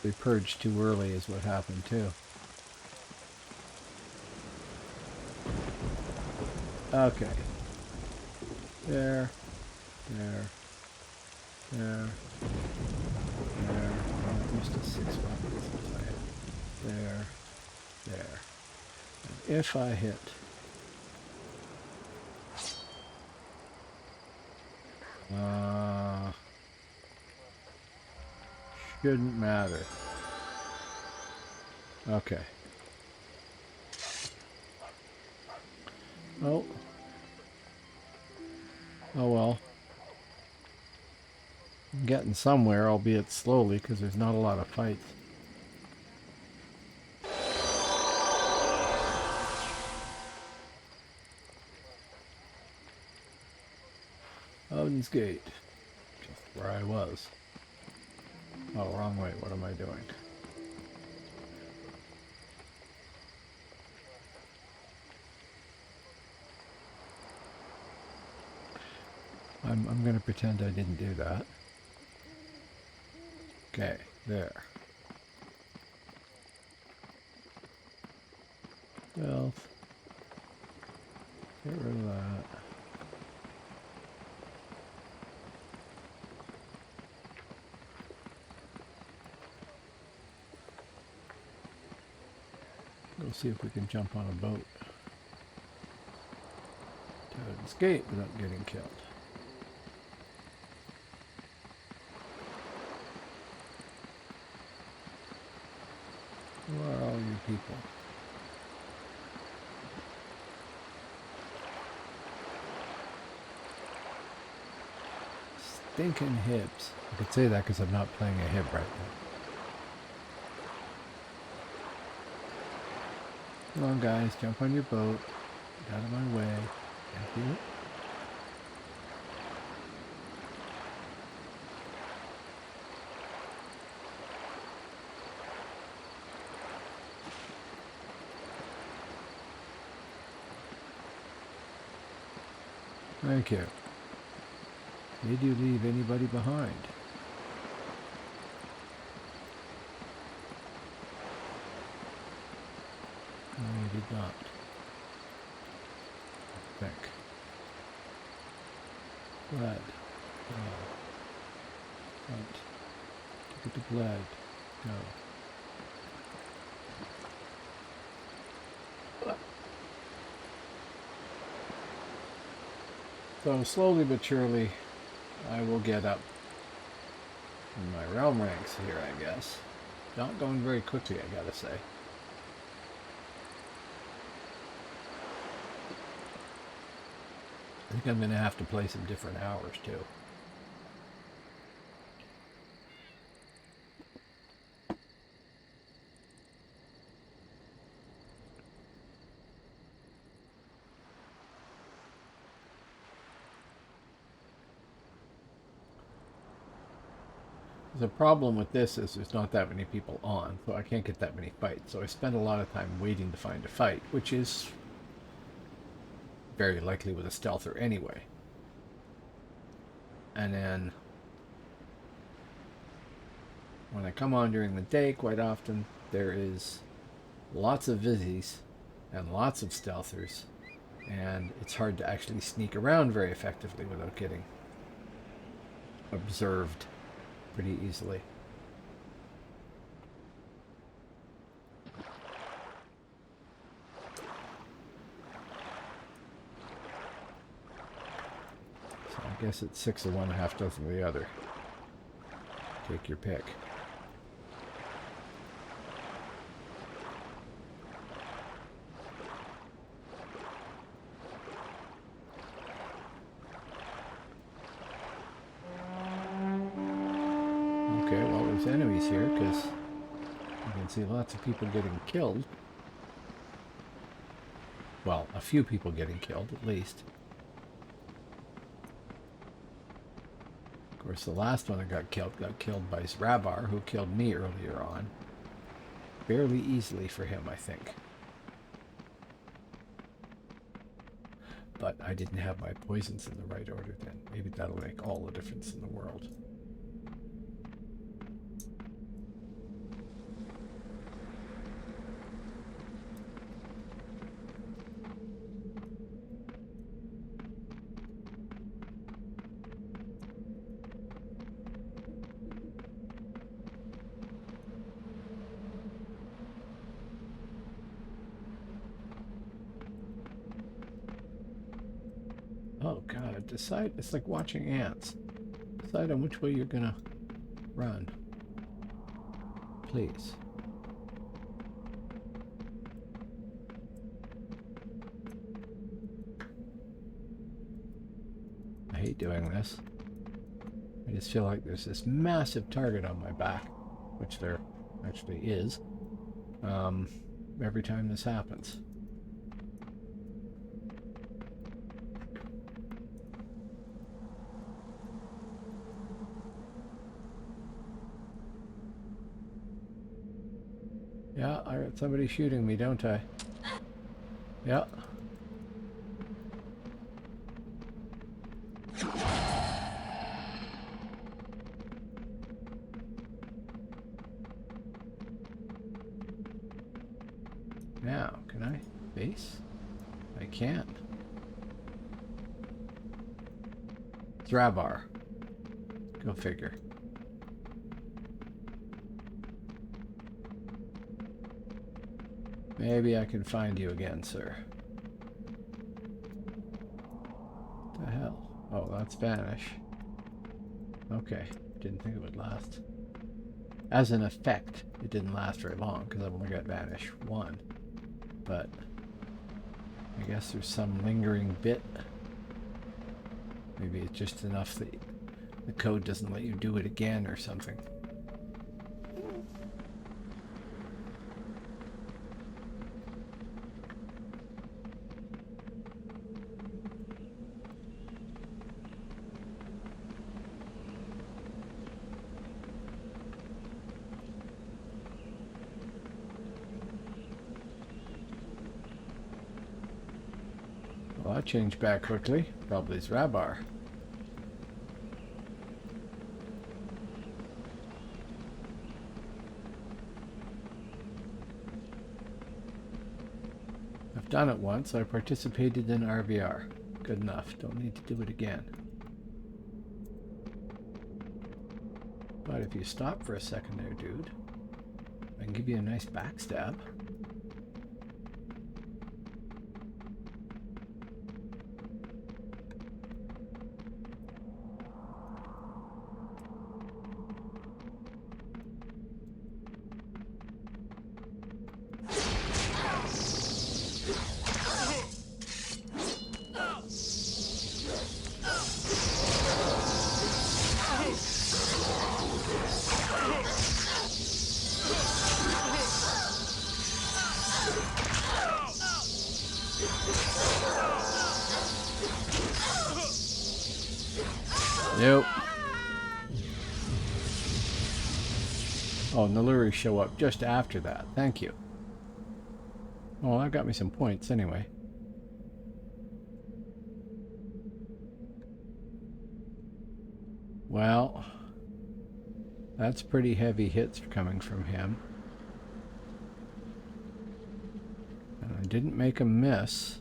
We purged too early is what happened too. Okay. There. There. There. There. Oh, I'm used to 6 buttons. There. There. And if I hit shouldn't matter. Okay. Oh. Oh well. I'm getting somewhere, albeit slowly, because there's not a lot of fights. Odin's Gate. Just where I was. Oh, wrong way. What am I doing? I'm going to pretend I didn't do that. Okay, there. Stealth. Get rid of that. Go see if we can jump on a boat. To escape without getting killed. Who are all you people? Stinking hibs. I could say that because I'm not playing a hib right now. Come on guys, jump on your boat. Get out of my way. Thank you. Thank you. Did you leave anybody behind? No, you did not. I think. Blood. Front. Look at the blood. Go. So slowly but surely, I will get up in my realm ranks here, I guess. Not going very quickly, I gotta say. I think I'm going to have to play some different hours, too. The problem with this is there's not that many people on, so I can't get that many fights. So I spend a lot of time waiting to find a fight, which is very likely with a stealther anyway. And then when I come on during the day, quite often there is lots of vizies and lots of stealthers, and it's hard to actually sneak around very effectively without getting observed pretty easily. So I guess it's 6 of one, half dozen of the other. Take your pick. Okay, well, there's enemies here because you can see lots of people getting killed. Well, a few people getting killed, at least. Of course, the last one that got killed by Zrabar, who killed me earlier on. Fairly easily for him, I think. But I didn't have my poisons in the right order then. Maybe that'll make all the difference in the world. Oh god, decide, it's like watching ants. Decide on which way you're gonna run. Please. I hate doing this. I just feel like there's this massive target on my back, which there actually is, every time this happens. Yeah, I got somebody shooting me, don't I? Yeah. Now, can I base? I can't. Zrabar. Go figure. Maybe I can find you again, sir. What the hell? Oh, that's Spanish. Okay, didn't think it would last. As an effect, it didn't last very long because I've only got Vanish 1. But I guess there's some lingering bit. Maybe it's just enough that the code doesn't let you do it again or something. Well, that changed back quickly. Probably it's Zrabar. I've done it once. I participated in RVR. Good enough. Don't need to do it again. But if you stop for a second there, dude, I can give you a nice backstab. Nope. Oh, Naluri show up just after that. Thank you. Well, that got me some points anyway. Well, that's pretty heavy hits coming from him. And I didn't make a miss.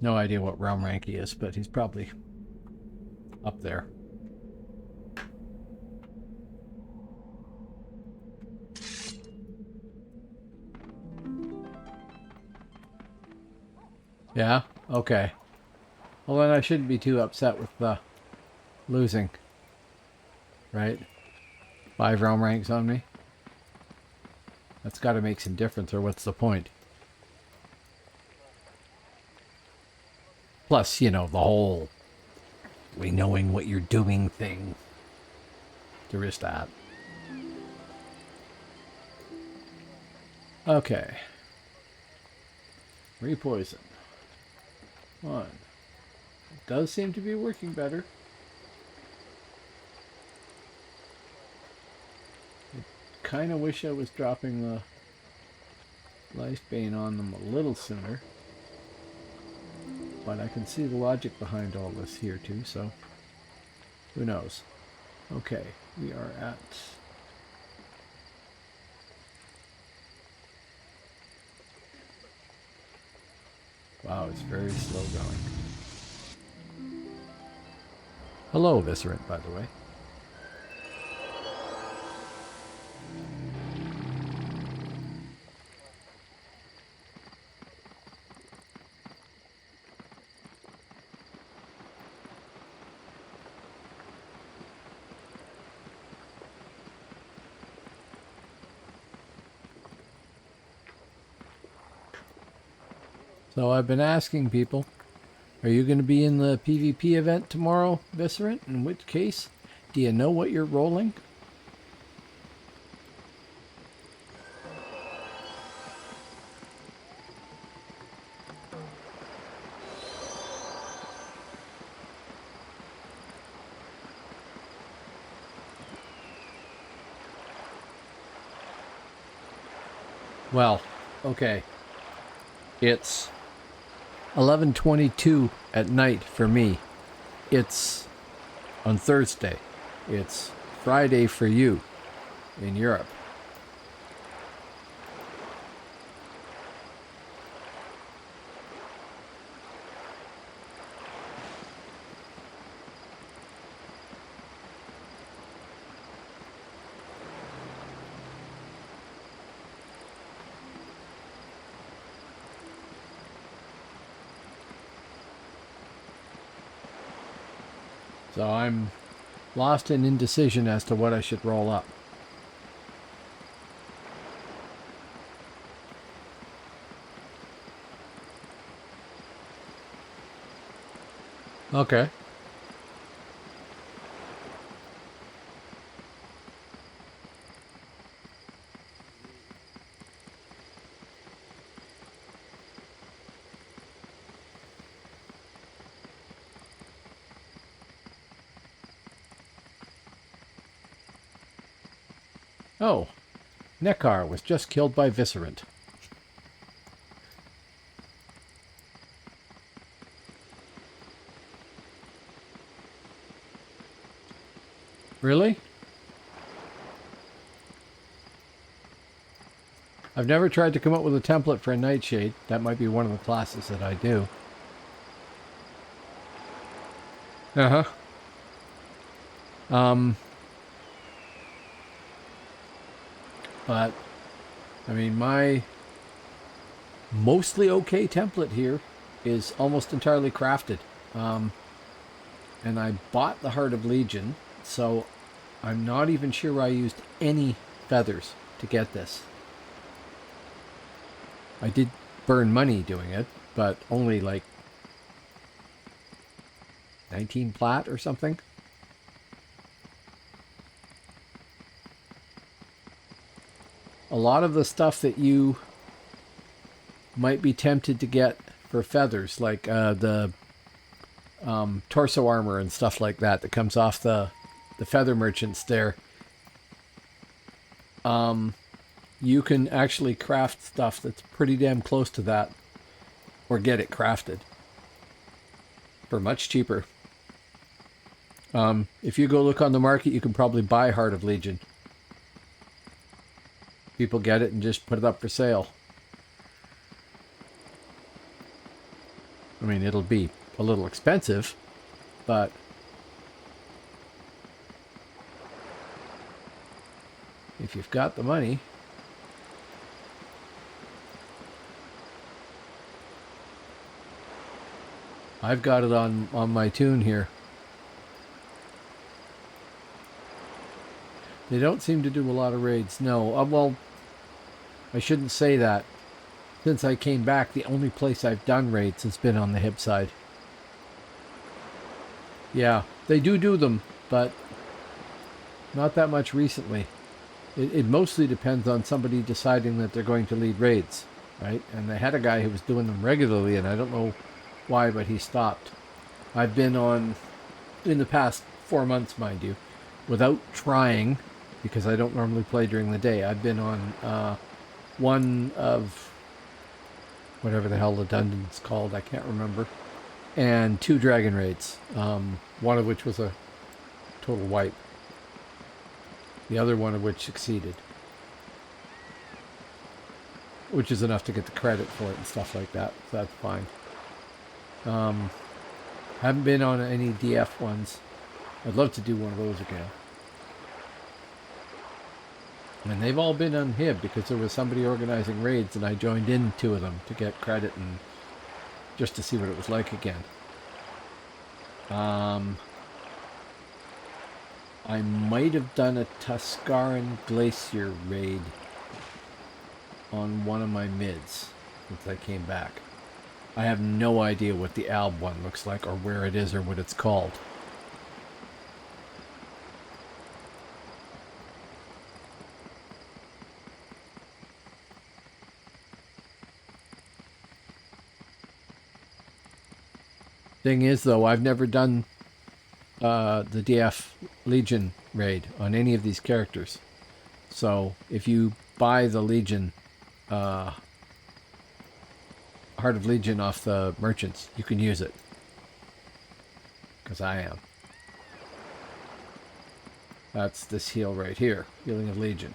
No idea what realm rank he is, but he's probably up there. Yeah? Okay. Well, then I shouldn't be too upset with losing. Right? 5 realm ranks on me. That's got to make some difference, or what's the point? Plus, you know, the whole we knowing what you're doing thing. There is that. Okay. Repoison. 1. It does seem to be working better. I kind of wish I was dropping the Lifebane on them a little sooner. But I can see the logic behind all this here too, so who knows. Okay, we are at... Wow, it's very slow going. Hello, Viscerant, by the way. So I've been asking people, are you going to be in the PvP event tomorrow, Viscerant? In which case, do you know what you're rolling? Well, okay. It's 11:22 at night for me. It's on Thursday. It's Friday for you in Europe. So I'm lost in indecision as to what I should roll up. Okay. Oh, Nekar was just killed by Viscerant. Really? I've never tried to come up with a template for a nightshade. That might be one of the classes that I do. Uh-huh. But, I mean, my mostly okay template here is almost entirely crafted. And I bought the Heart of Legion, so I'm not even sure I used any feathers to get this. I did burn money doing it, but only like 19 plat or something. A lot of the stuff that you might be tempted to get for feathers, like the torso armor and stuff like that that comes off the feather merchants there, you can actually craft stuff that's pretty damn close to that, or get it crafted for much cheaper. If you go look on the market, you can probably buy Heart of Legion. People get it and just put it up for sale. I mean, it'll be a little expensive, but if you've got the money. I've got it on my tune here. They don't seem to do a lot of raids. No, well, I shouldn't say that. Since I came back, the only place I've done raids has been on the hip side. Yeah, they do them, but not that much recently. It mostly depends on somebody deciding that they're going to lead raids, right? And they had a guy who was doing them regularly, and I don't know why, but he stopped. I've been on, in the past 4 months, mind you, without trying, because I don't normally play during the day, I've been on one of whatever the hell the dungeon's called, I can't remember, and 2 dragon raids, one of which was a total wipe, the other one of which succeeded, which is enough to get the credit for it and stuff like that, so that's fine. Haven't been on any DF ones. I'd love to do one of those again. And they've all been on HIB because there was somebody organizing raids and I joined in 2 of them to get credit and just to see what it was like again. I might have done a Tuscaran Glacier raid on one of my mids since I came back. I have no idea what the Alb one looks like or where it is or what it's called. Thing is, though, I've never done the DF Legion raid on any of these characters. So if you buy the Legion, Heart of Legion off the merchants, you can use it. Because I am. That's this heal right here. Healing of Legion.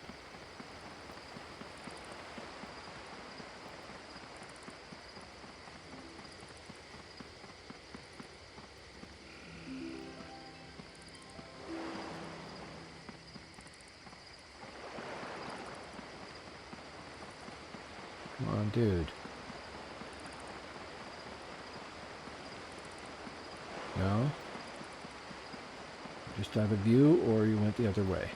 Come on, dude. No? Just out of view, or you went the other way?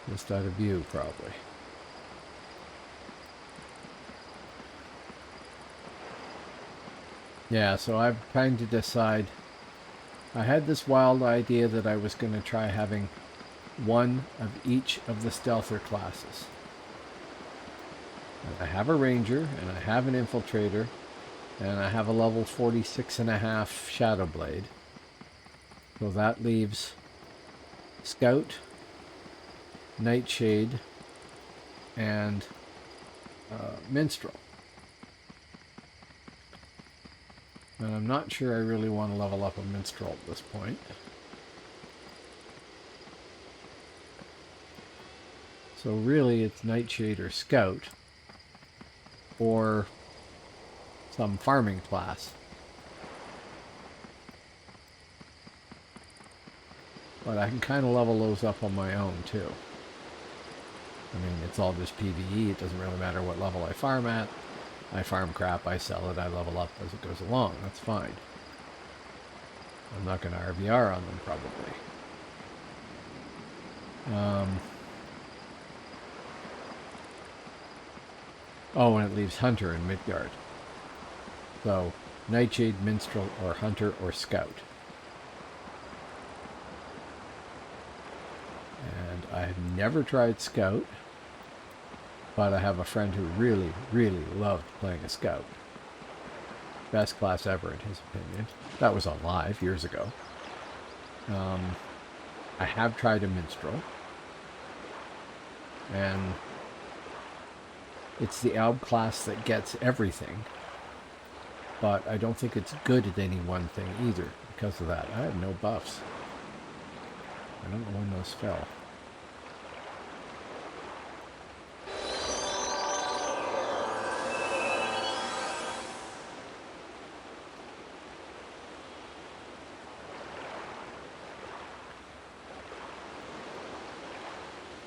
Just out of view, probably. Yeah, so I'm trying to decide. I had this wild idea that I was going to try having one of each of the stealther classes. And I have a ranger, and I have an infiltrator, and I have a level 46.5 shadow blade. So that leaves scout, Nightshade, and Minstrel. And I'm not sure I really want to level up a Minstrel at this point. So really it's Nightshade or Scout, or some farming class. But I can kind of level those up on my own too. I mean, it's all just PvE. It doesn't really matter what level I farm at. I farm crap, I sell it, I level up as it goes along. That's fine. I'm not going to RVR on them, probably. Oh, and it leaves Hunter in Midgard. So, Nightshade, Minstrel, or Hunter, or Scout. And I have never tried Scout, but I have a friend who really, really loved playing a Scout. Best class ever, in his opinion. That was on live years ago. I have tried a Minstrel, and it's the Alb class that gets everything, but I don't think it's good at any one thing either because of that. I have no buffs. I don't know when those fell.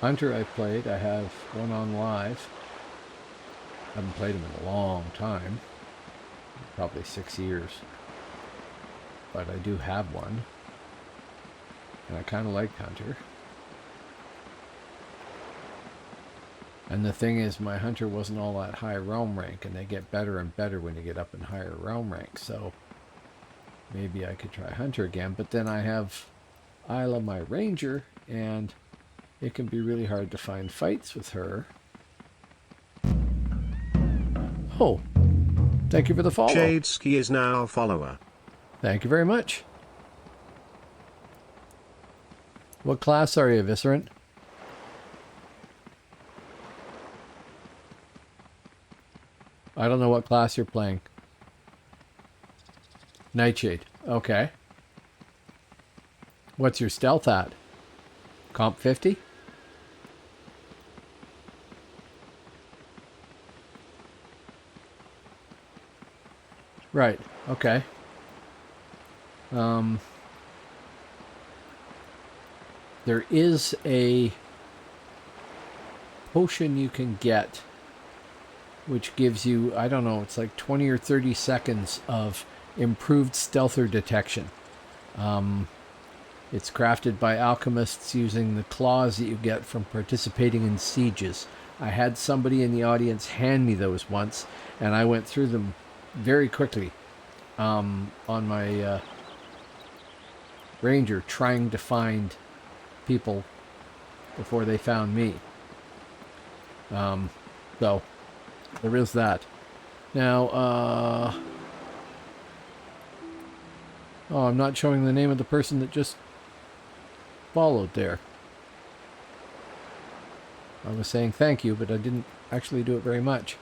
Hunter I've played. I have one on live. I haven't played him in a long time. Probably 6 years. But I do have one. And I kind of liked Hunter. And the thing is, my Hunter wasn't all that high realm rank, and they get better and better when you get up in higher realm rank. So maybe I could try Hunter again. But then I have Isla, my ranger, and it can be really hard to find fights with her. Oh, thank you for the follow. Shadeski is now a follower. Thank you very much. What class are you, Viscerant? I don't know what class you're playing. Nightshade. Okay. What's your stealth at? Comp 50? Right. Okay. There is a potion you can get which gives you, I don't know, it's like 20 or 30 seconds of improved stealther detection. It's crafted by alchemists using the claws that you get from participating in sieges. I had somebody in the audience hand me those once, and I went through them very quickly on my ranger, trying to find people before they found me. So there is that. Now, oh, I'm not showing the name of the person that just followed there. I was saying thank you, but I didn't actually do it very much.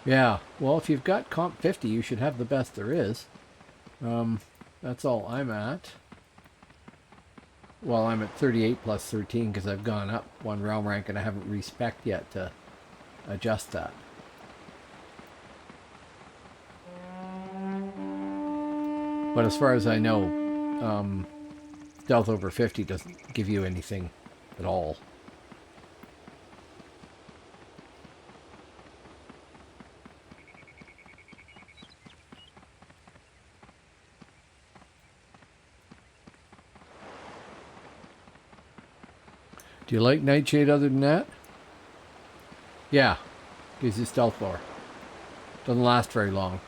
Yeah, well, if you've got Comp 50, you should have the best there is. That's all I'm at. Well, I'm at 38 plus 13 because I've gone up one realm rank and I haven't respec'd yet to adjust that. But as far as I know, stealth over 50 doesn't give you anything at all. Do you like Nightshade other than that? Yeah, gives you stealth lore. Doesn't last very long.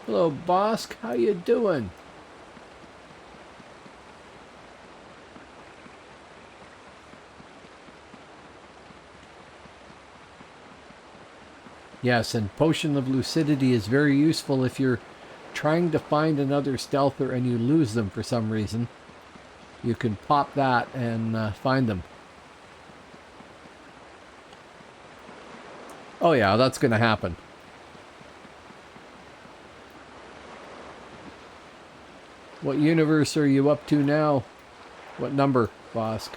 Hello, Bosk. How you doing? Yes, and Potion of Lucidity is very useful if you're trying to find another stealther and you lose them for some reason, you can pop that and find them. Oh yeah, that's going to happen. What universe are you up to now? What number, Bosk?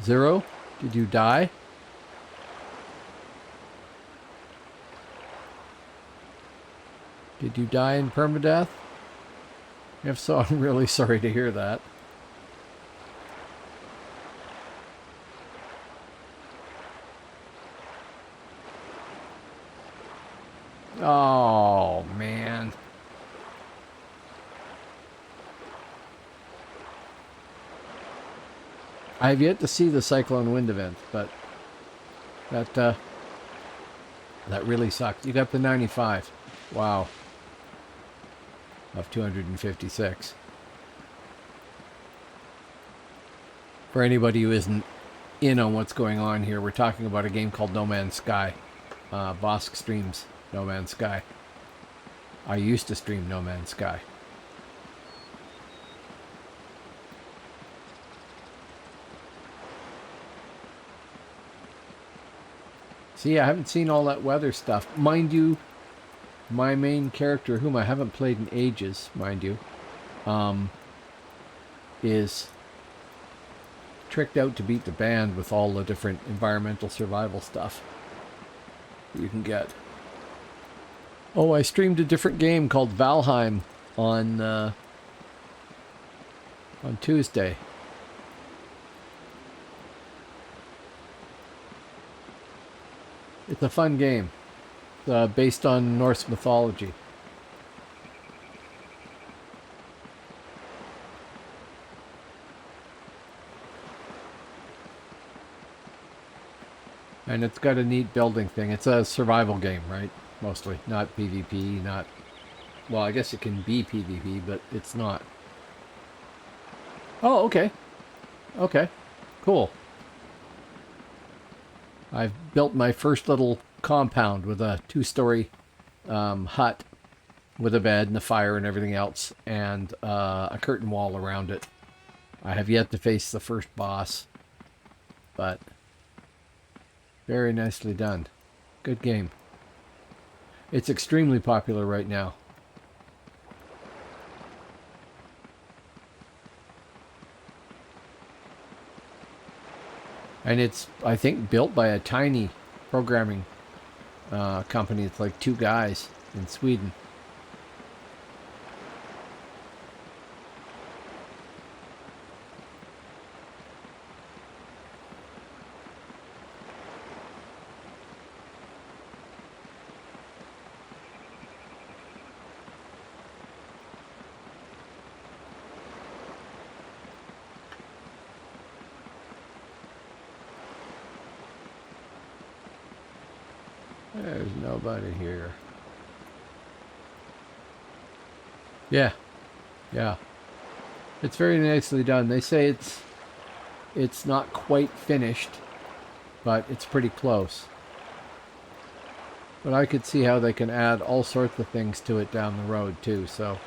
Zero? Did you die? Did you die in permadeath? If so, I'm really sorry to hear that. Oh, man. I have yet to see the Cyclone Wind event, but that really sucked. You got the 95. Wow. Of 256. For anybody who isn't in on what's going on here, we're talking about a game called No Man's Sky. Bosk streams No Man's Sky. I used to stream No Man's Sky. See, I haven't seen all that weather stuff. Mind you, my main character, whom I haven't played in ages, mind you, is tricked out to beat the band with all the different environmental survival stuff that you can get. Oh, I streamed a different game called Valheim on Tuesday. It's a fun game, based on Norse mythology. And it's got a neat building thing. It's a survival game, right? Mostly. Not PvP, not... Well, I guess it can be PvP, but it's not. Oh, okay. Okay. Cool. I've built my first little compound with a 2-story hut with a bed and a fire and everything else, and a curtain wall around it. I have yet to face the first boss, but very nicely done. Good game. It's extremely popular right now. And it's, I think, built by a tiny programming company. It's like 2 guys in Sweden. There's nobody here. Yeah. Yeah. It's very nicely done. They say it's not quite finished, but it's pretty close. But I could see how they can add all sorts of things to it down the road too, so.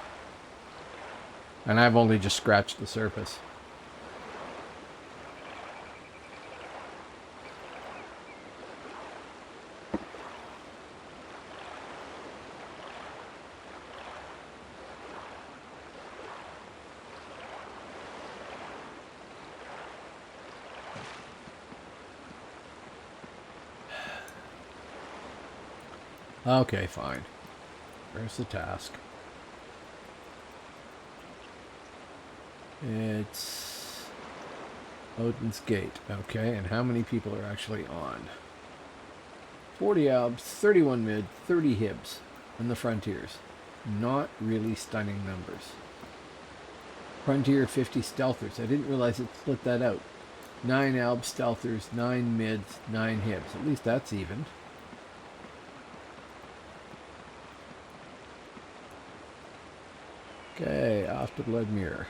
And I've only just scratched the surface. Okay, fine. Where's the task? It's Odin's Gate. Okay, and how many people are actually on? 40 albs, 31 mid, 30 hibs on the Frontiers. Not really stunning numbers. Frontier 50 stealthers. I didn't realize it split that out. 9 albs stealthers, 9 mids, 9 hibs. At least that's even. Okay, off to Bloodmere.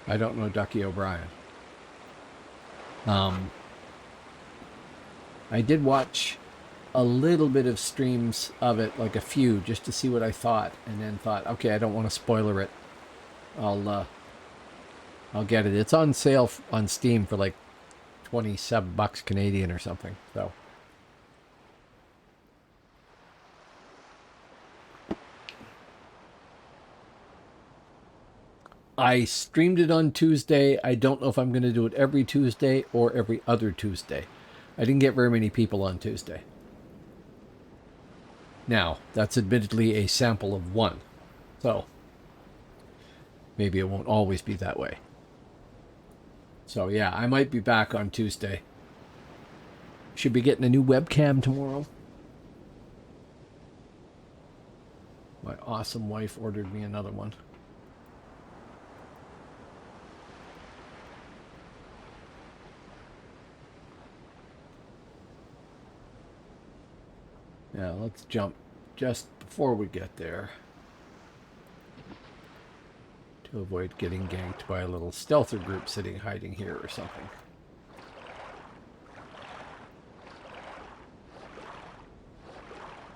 I don't know Ducky O'Brien. I did watch a little bit of streams of it, like a few, just to see what I thought, and then thought, okay, I don't want to spoiler it. I'll get it. It's on sale on Steam for like $27 Canadian or something. So I streamed it on Tuesday. I don't know if I'm going to do it every Tuesday or every other Tuesday. I didn't get very many people on Tuesday. Now, that's admittedly a sample of one. So maybe it won't always be that way. So yeah, I might be back on Tuesday. Should be getting a new webcam tomorrow. My awesome wife ordered me another one. Now let's jump just before we get there to avoid getting ganked by a little stealther group hiding here or something.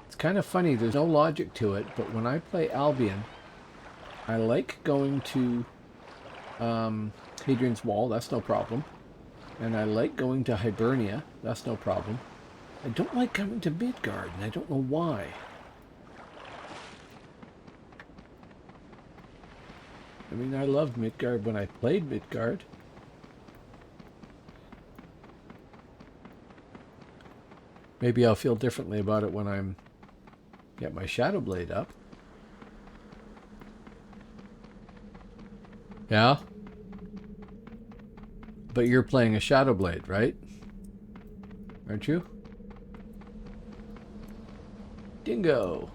It's kind of funny, there's no logic to it, but when I play Albion, I like going to Hadrian's Wall, that's no problem. And I like going to Hibernia, that's no problem. I don't like coming to Midgard, and I don't know why. I mean, I loved Midgard when I played Midgard. Maybe I'll feel differently about it when I'm get my Shadow Blade up. Yeah? But you're playing a Shadow Blade, right? Aren't you? Dingo!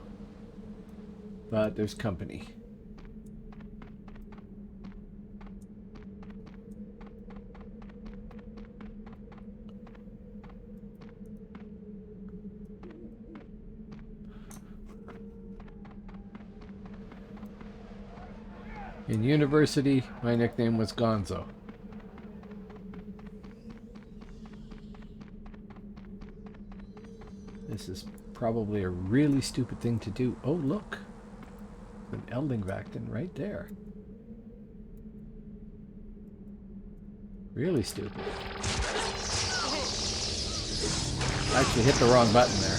But there's company. In university, my nickname was Gonzo. This is probably a really stupid thing to do. Oh, look. An Eldingvactin right there. Really stupid. I actually hit the wrong button there.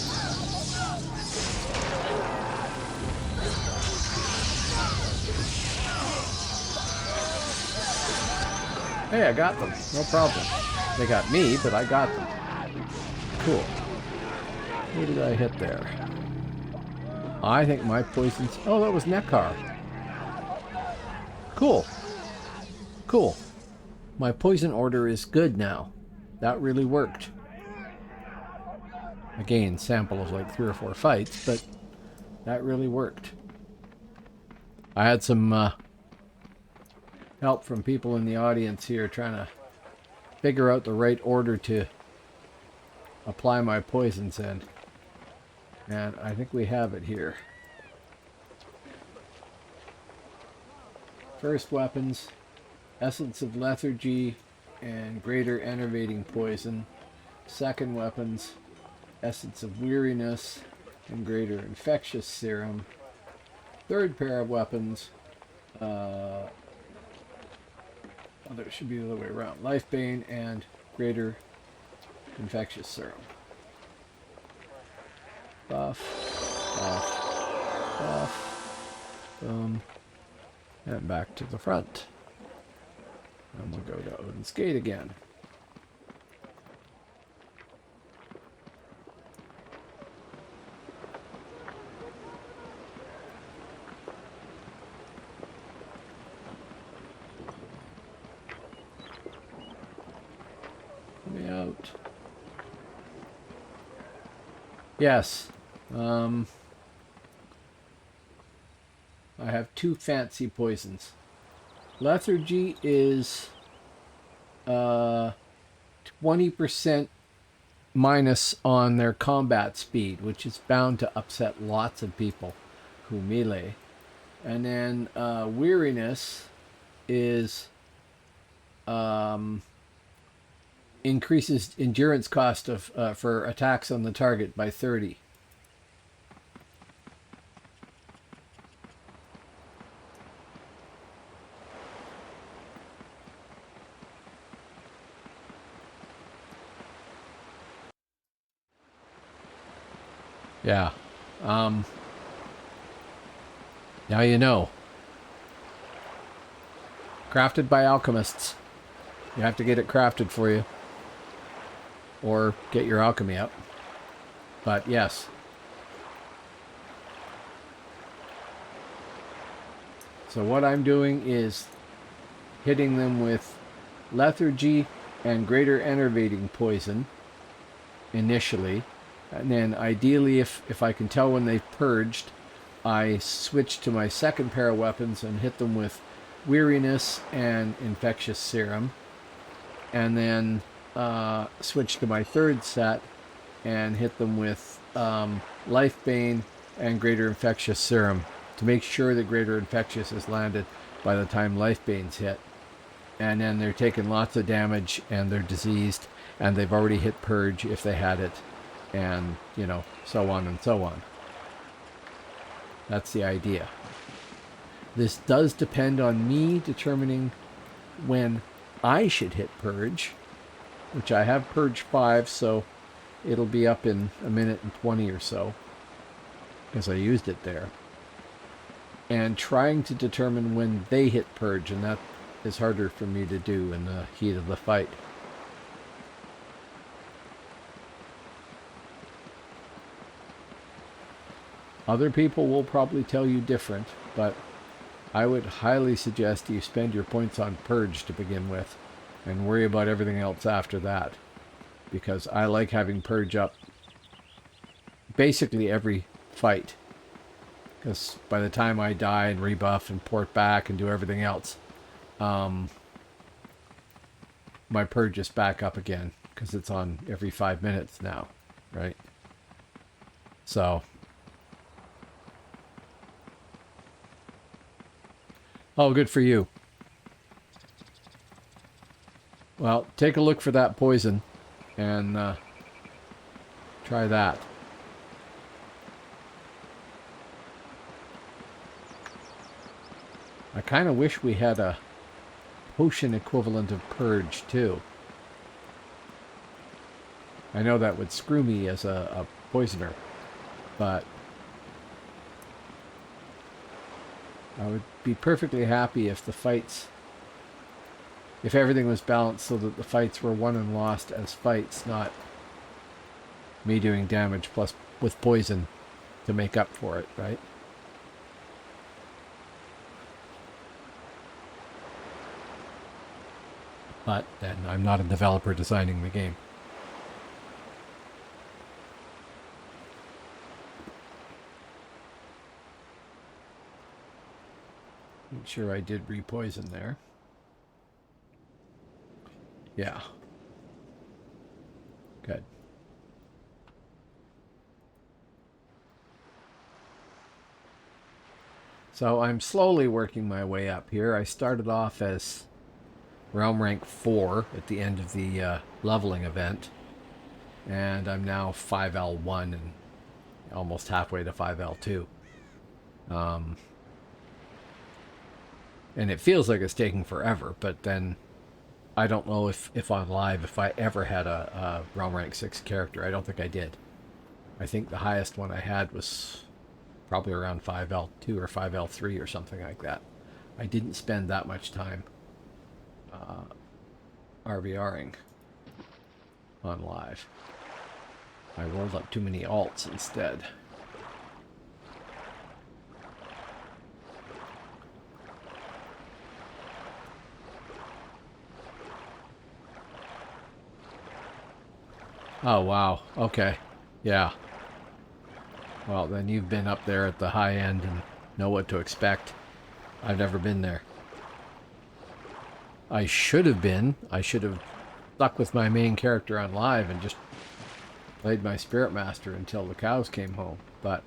Hey, I got them. No problem. They got me, but I got them. Cool. Who did I hit there? I think my poison's... Oh, that was Nekar. Cool. Cool. My poison order is good now. That really worked. Again, sample of like 3 or 4 fights, but that really worked. I had some help from people in the audience here trying to figure out the right order to apply my poisons in. And I think we have it here. First weapons, Essence of Lethargy and Greater Enervating Poison. Second weapons, Essence of Weariness and Greater Infectious Serum. Third pair of weapons, oh, that should be the other way around. Lifebane and Greater Infectious Serum. Buff, buff, buff, boom, and back to the front. And we'll go to Odin's Gate again. Let me out. Yes. I have 2 fancy poisons. Lethargy is 20% minus on their combat speed, which is bound to upset lots of people who melee. And then weariness is increases endurance cost of for attacks on the target by 30. Yeah. Now you know. Crafted by alchemists. You have to get it crafted for you. Or get your alchemy up. But yes. So what I'm doing is hitting them with lethargy and greater enervating poison initially. And then ideally, if I can tell when they've purged, I switch to my second pair of weapons and hit them with weariness and infectious serum. And then switch to my third set and hit them with life bane and greater infectious serum to make sure that greater infectious is landed by the time life bane's hit. And then they're taking lots of damage and they're diseased and they've already hit purge if they had it, and you know, so on and so on. That's the idea. This does depend on me determining when I should hit purge, which I have purge 5, so it'll be up in a minute and 20 or so because I used it there. And trying to determine when they hit purge, and that is harder for me to do in the heat of the fight. Other people will probably tell you different, but I would highly suggest you spend your points on purge to begin with and worry about everything else after that, because I like having purge up basically every fight, because by the time I die and rebuff and port back and do everything else, my purge is back up again because it's on every 5 minutes now, right? So oh, good for you. Well, take a look for that poison and try that. I kind of wish we had a potion equivalent of purge too. I know that would screw me as a poisoner, but I would be perfectly happy if the fights, if everything was balanced so that the fights were won and lost as fights, not me doing damage plus with poison to make up for it, right? But then I'm not a developer designing the game. Make sure I did repoison there. Yeah. Good. So I'm slowly working my way up here. I started off as realm rank 4 at the end of the leveling event, and I'm now 5L1 and almost halfway to 5L2. And it feels like it's taking forever, but then I don't know if on live if I ever had a realm rank 6 character. I don't think I did. I think the highest one I had was probably around 5L2 or 5L3 or something like that. I didn't spend that much time RVRing on live. I rolled up too many alts instead. Oh, wow. Okay. Yeah. Well, then you've been up there at the high end and know what to expect. I've never been there. I should have been. I should have stuck with my main character on live and just Played my Spirit Master until the cows came home, but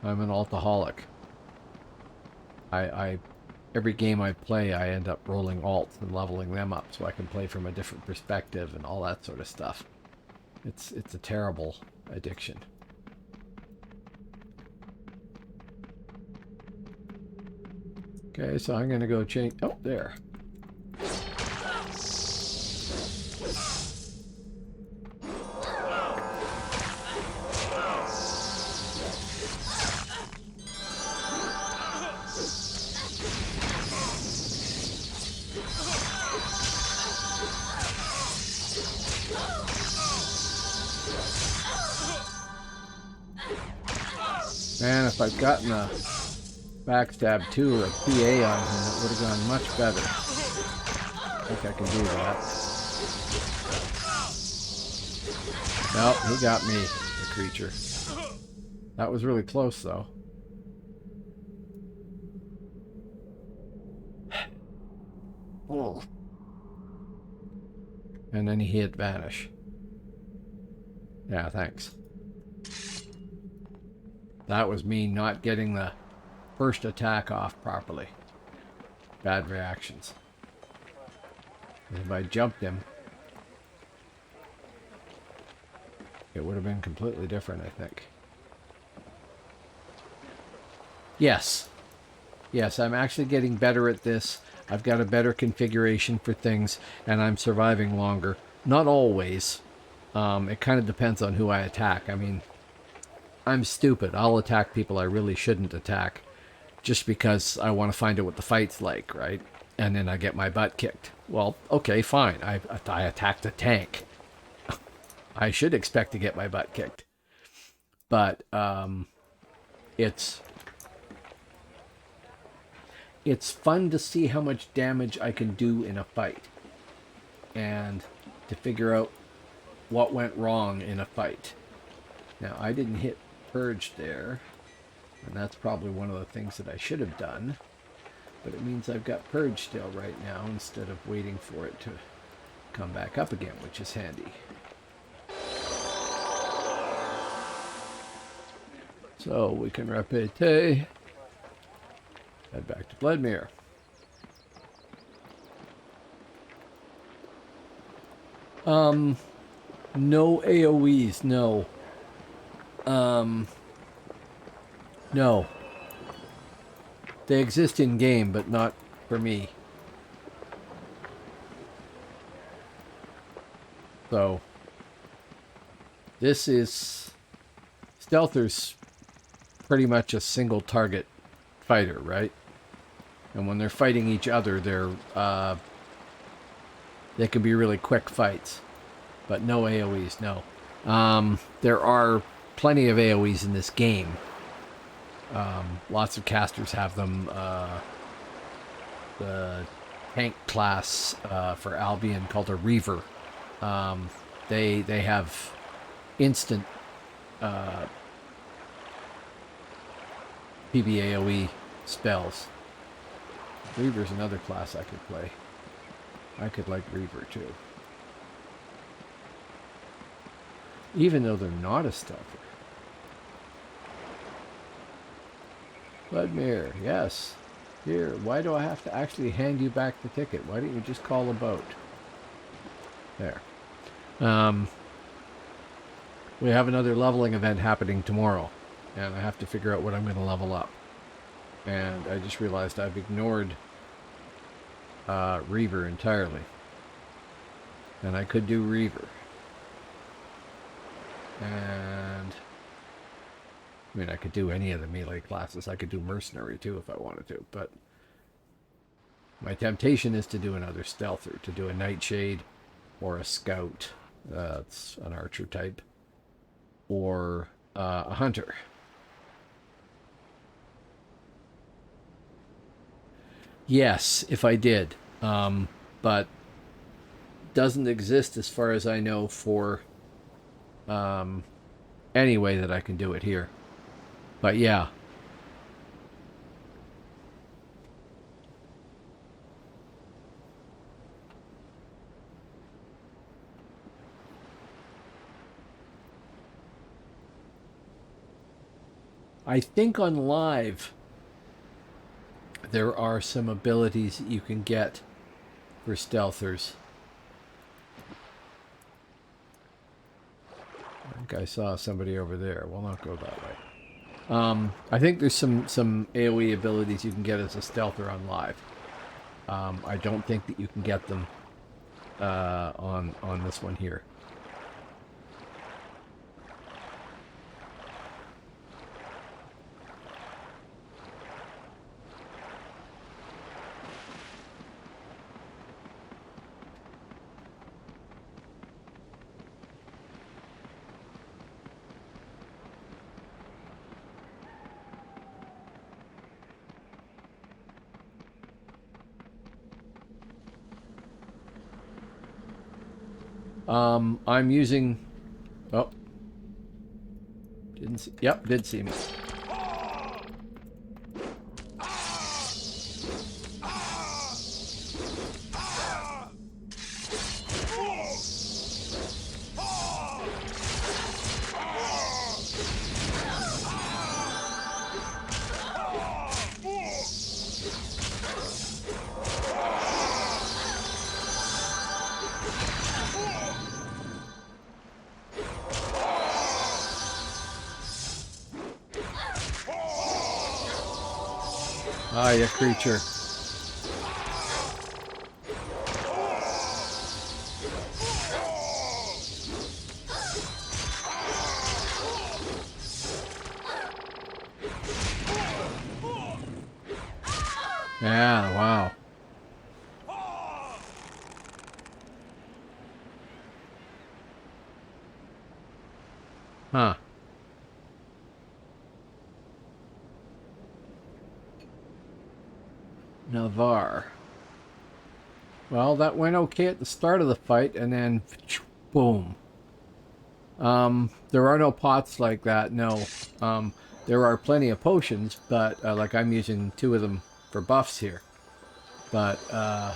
I'm an altaholic. I every game I play, I end up rolling alts and leveling them up so I can play from a different perspective and all that sort of stuff. It's a terrible addiction. Okay, so I'm gonna go change. Oh, there. Man, if I'd gotten a backstab 2 or a PA on him, it would have gone much better. I think I can do that. Nope, he got me, the creature. That was really close, though. Oh. And then he hit vanish. Yeah, thanks. That was me not getting the first attack off properly. Bad reactions. If I jumped him, it would have been completely different, I think. Yes. Yes, I'm actually getting better at this. I've got a better configuration for things, and I'm surviving longer. Not always. It kind of depends on who I attack. I mean, I'm stupid. I'll attack people I really shouldn't attack just because I want to find out what the fight's like, right? And then I get my butt kicked. Well, okay, fine. I attacked a tank. I should expect to get my butt kicked. But it's fun to see how much damage I can do in a fight. And to figure out what went wrong in a fight. Now, I didn't hit Purge there, and that's probably one of the things that I should have done, but it means I've got Purge still right now instead of waiting for it to come back up again, which is handy. So we can repete, head back to Bloodmere. No AoEs, no. No. They exist in game, but not for me. So, this is... Stealther's pretty much a single target fighter, right? And when they're fighting each other, they can be really quick fights. But no AoEs, no. There are plenty of AoEs in this game. Lots of casters have them. The tank class for Albion called a Reaver. They have instant PBAOE spells. Reaver's another class I could play. I could like Reaver too. Even though they're not a stealther. Bloodmere, yes. Here, why do I have to actually hand you back the ticket? Why don't you just call a boat? There. We have another leveling event happening tomorrow, and I have to figure out what I'm going to level up. And I just realized I've ignored Reaver entirely. And I could do Reaver. And I mean, I could do any of the melee classes. I could do Mercenary too if I wanted to, but my temptation is to do another Stealther, to do a Nightshade or a Scout. That's an Archer type. Or a Hunter. Yes, if I did. But doesn't exist as far as I know for any way that I can do it here. But yeah. I think on live there are some abilities that you can get for stealthers. I think I saw somebody over there. We'll not go that way. I think there's some AoE abilities you can get as a stealther on live. I don't think that you can get them on this one here. I'm using... Oh. Didn't see... Yep, did see me. Ah, you creature. Yeah, wow. Huh. Navarre. Well, that went okay at the start of the fight, and then boom. There are no pots like that, no. There are plenty of potions, but like I'm using 2 of them for buffs here. But I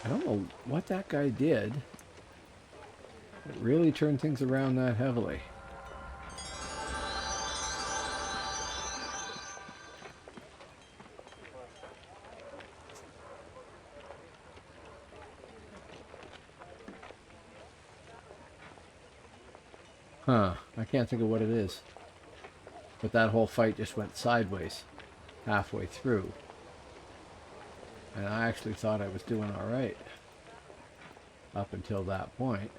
don't know what that guy did. It really turned things around that heavily. Huh, I can't think of what it is. But that whole fight just went sideways halfway through. And I actually thought I was doing alright up until that point.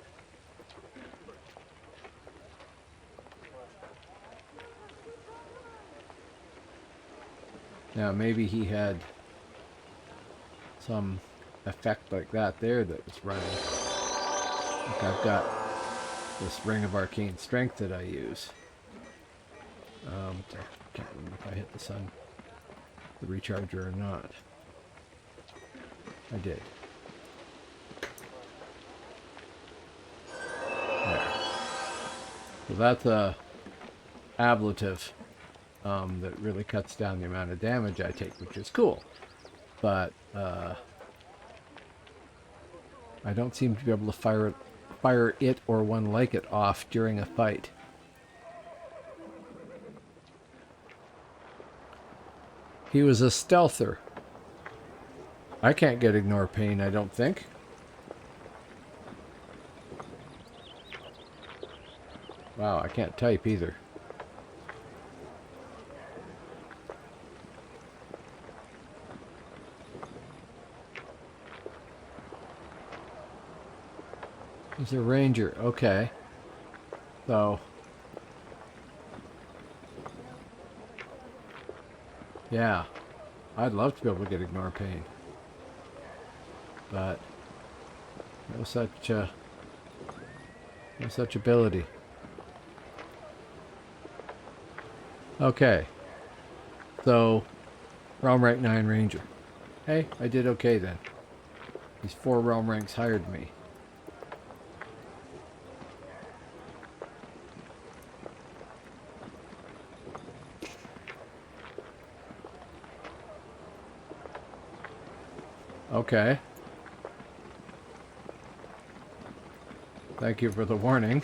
Now maybe he had some effect like that there that was running. Like I've got this Ring of Arcane Strength that I use. I can't remember if I hit the recharger or not. I did. There. So that's a ablative that really cuts down the amount of damage I take, which is cool. But I don't seem to be able to fire it or one like it off during a fight. He was a stealther. I can't get ignore pain, I don't think. Wow, I can't type either. He's a ranger, okay. So... yeah, I'd love to be able to get ignore pain. But no such ability. Okay. So realm rank 9 ranger. Hey, I did okay then. He's 4 realm ranks higher than me. Okay. Thank you for the warning.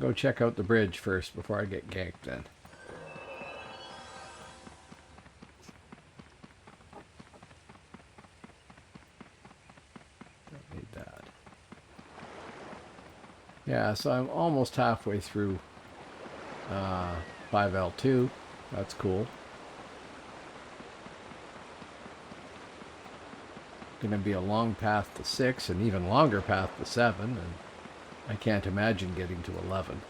go check out the bridge first before I get ganked then. Don't need that. Yeah, so I'm almost halfway through 5L2. That's cool. Going to be a long path to 6, an even longer path to 7, and I can't imagine getting to 11.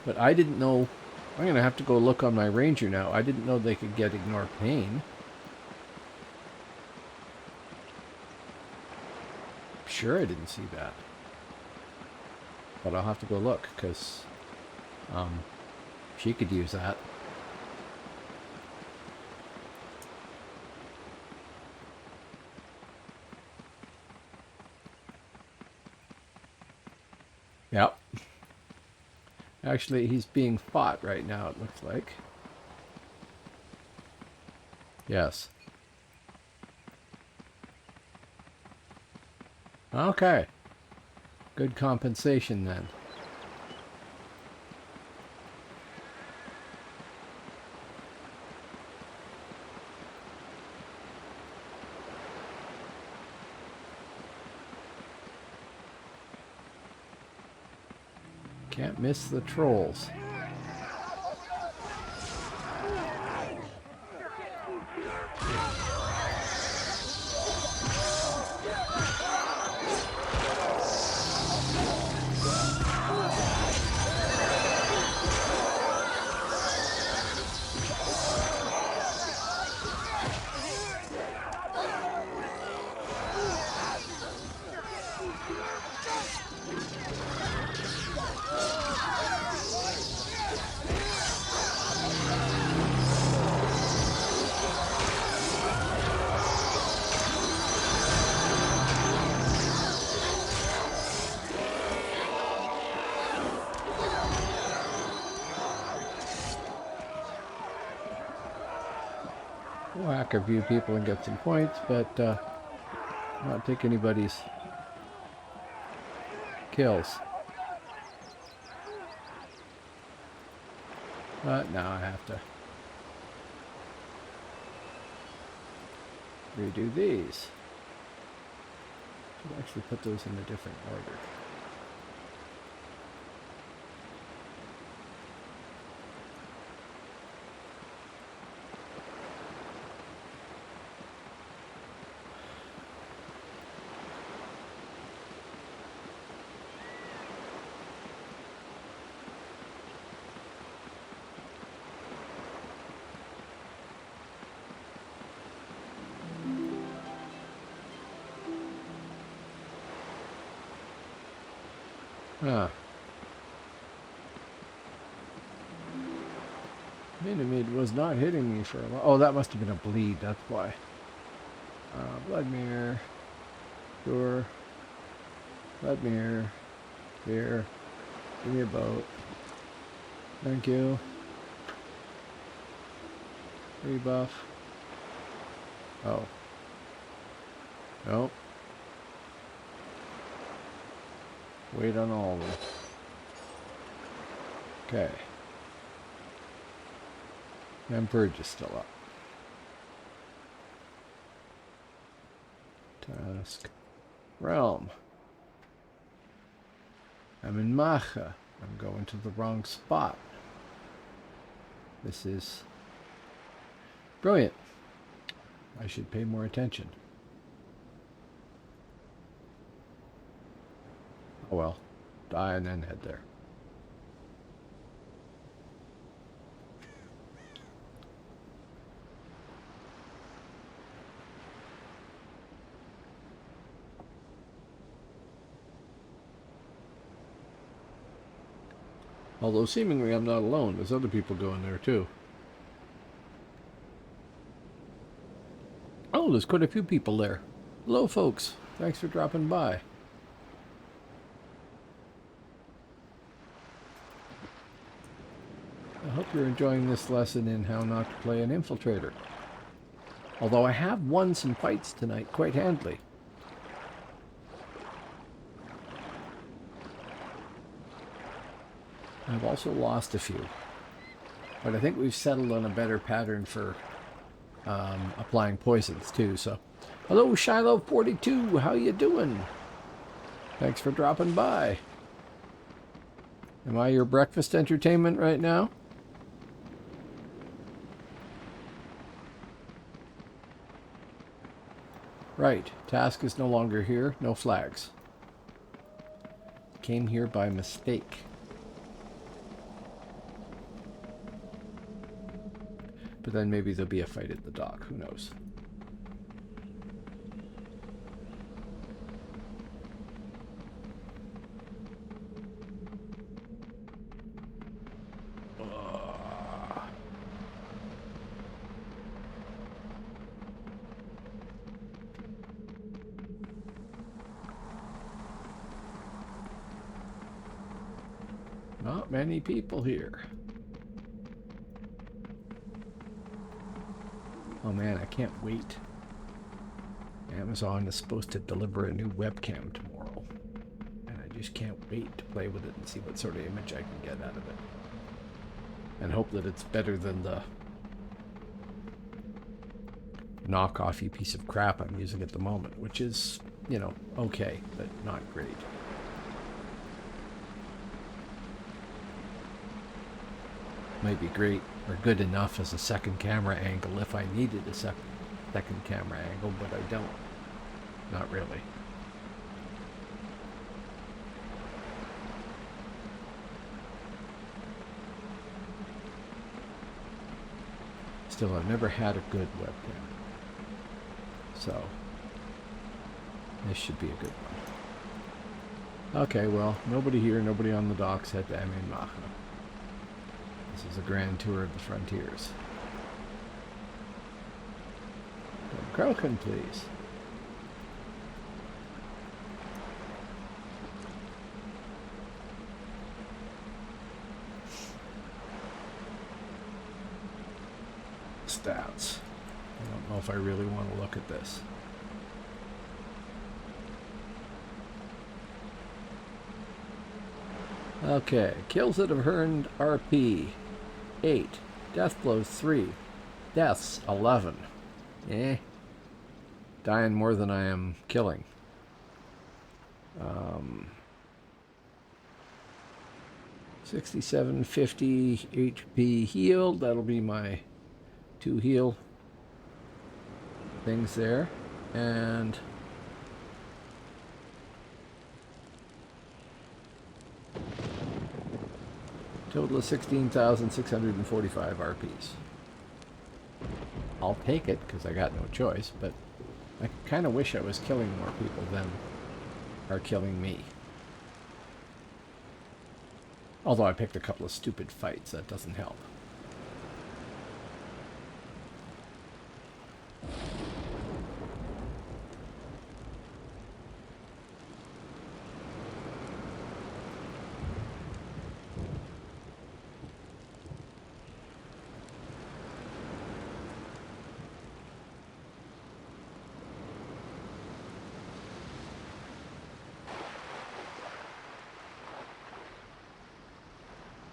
But I didn't know. I'm going to have to go look on my Ranger now. I didn't know they could get Ignore Pain. Sure, I didn't see that. But I'll have to go look, because she could use that. Yep. Actually, he's being fought right now, it looks like. Yes. Okay. Good compensation then. Can't miss the trolls. Whack a few people and get some points, but not take anybody's kills. But now I have to redo these. Should actually put those in a different order. Ah. Minimid was not hitting me for a while. Oh, that must have been a bleed, that's why. Blood mirror. Sure. Blood mirror. Here. Give me a boat. Thank you. Rebuff. Oh. Nope. Wait on all of them. Okay. And Purge is still up. Task. Realm. I'm in Macha. I'm going to the wrong spot. This is brilliant. I should pay more attention. Oh well. Die and then head there. Although seemingly I'm not alone. There's other people going there too. Oh, there's quite a few people there. Hello folks. Thanks for dropping by. I hope you're enjoying this lesson in how not to play an infiltrator. Although I have won some fights tonight quite handily. I've also lost a few. But I think we've settled on a better pattern for applying poisons too. So, hello, Shiloh42. How you doing? Thanks for dropping by. Am I your breakfast entertainment right now? Right. Task is no longer here. No flags. Came here by mistake. But then maybe there'll be a fight at the dock. Who knows? Not many people here. Oh man, I can't wait. Amazon is supposed to deliver a new webcam tomorrow. And I just can't wait to play with it and see what sort of image I can get out of it. And hope that it's better than the knockoffy piece of crap I'm using at the moment, which is, you know, okay, but not great. Might be great or good enough as a second camera angle if I needed a second camera angle, but I don't. Not really. Still, I've never had a good webcam. So, this should be a good one. Okay, well, nobody here, nobody on the docks head to Amenmacha. This is a grand tour of the frontiers. Kroken, please. Stats. I don't know if I really want to look at this. Okay, kills that have earned RP 8, death blows 3, deaths 11. Dying more than I am killing. 6750 HP healed. That'll be my 2 heal things there. And total of 16,645 RPs. I'll take it because I got no choice, but I kind of wish I was killing more people than are killing me. Although I picked a couple of stupid fights, that doesn't help.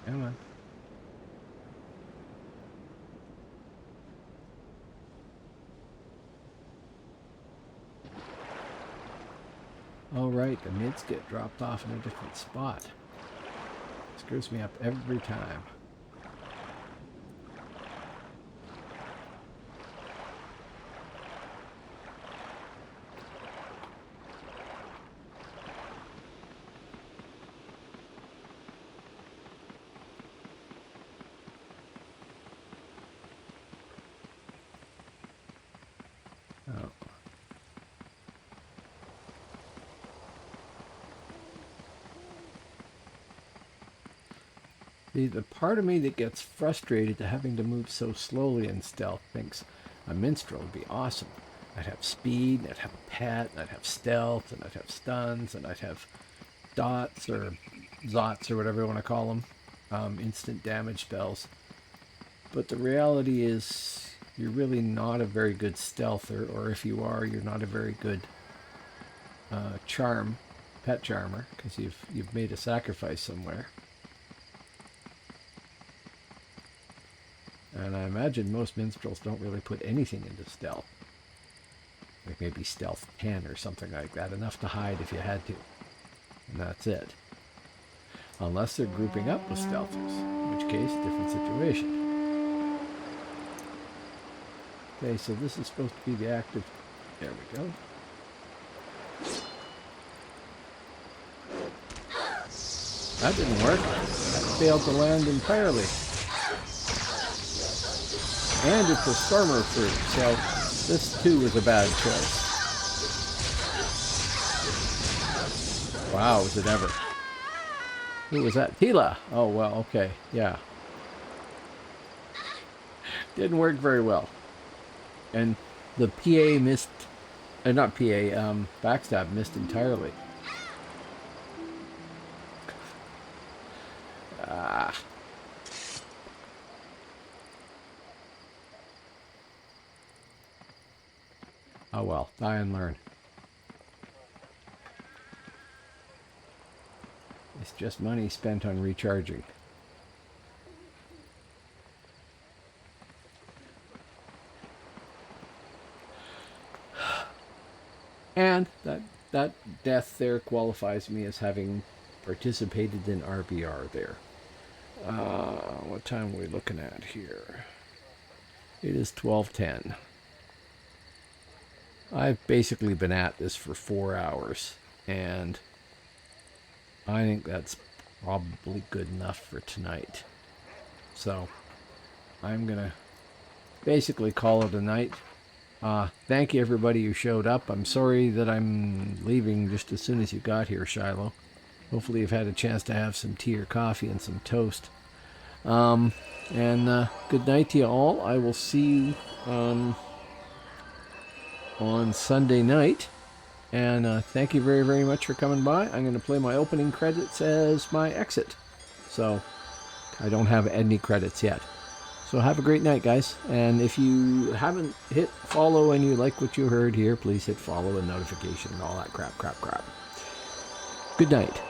Come on. All right, the mids get dropped off in a different spot. Screws me up every time. Oh. The part of me that gets frustrated at having to move so slowly in stealth thinks a minstrel would be awesome. I'd have speed, and I'd have a pet, and I'd have stealth, and I'd have stuns, and I'd have dots or zots or whatever you want to call them, instant damage spells. But the reality is you're really not a very good stealther, or if you are, you're not a very good pet charmer, because you've made a sacrifice somewhere. And I imagine most minstrels don't really put anything into stealth. Like maybe stealth 10 or something like that. Enough to hide if you had to. And that's it. Unless they're grouping up with stealthers, in which case, different situation. Okay, so this is supposed to be the active... There we go. That didn't work. That failed to land entirely. And it's a stormer fruit, so this too was a bad choice. Wow, was it ever. Who was that? Tila! Oh, well, okay, yeah. Didn't work very well. And the PA missed... not PA, backstab missed entirely. Ah. Oh well, die and learn. It's just money spent on recharging. And that death there qualifies me as having participated in RBR there. What time are we looking at here? It is 12:10. I've basically been at this for 4 hours, and I think that's probably good enough for tonight. So I'm gonna basically call it a night. Thank you everybody who showed up. I'm sorry that I'm leaving just as soon as you got here, Shiloh. Hopefully you've had a chance to have some tea or coffee and some toast. And good night to you all. I will see you on Sunday night. And thank you very, very much for coming by. I'm going to play my opening credits as my exit. So I don't have any credits yet. So have a great night, guys. And if you haven't hit follow and you like what you heard here, please hit follow and notification and all that crap. Good night.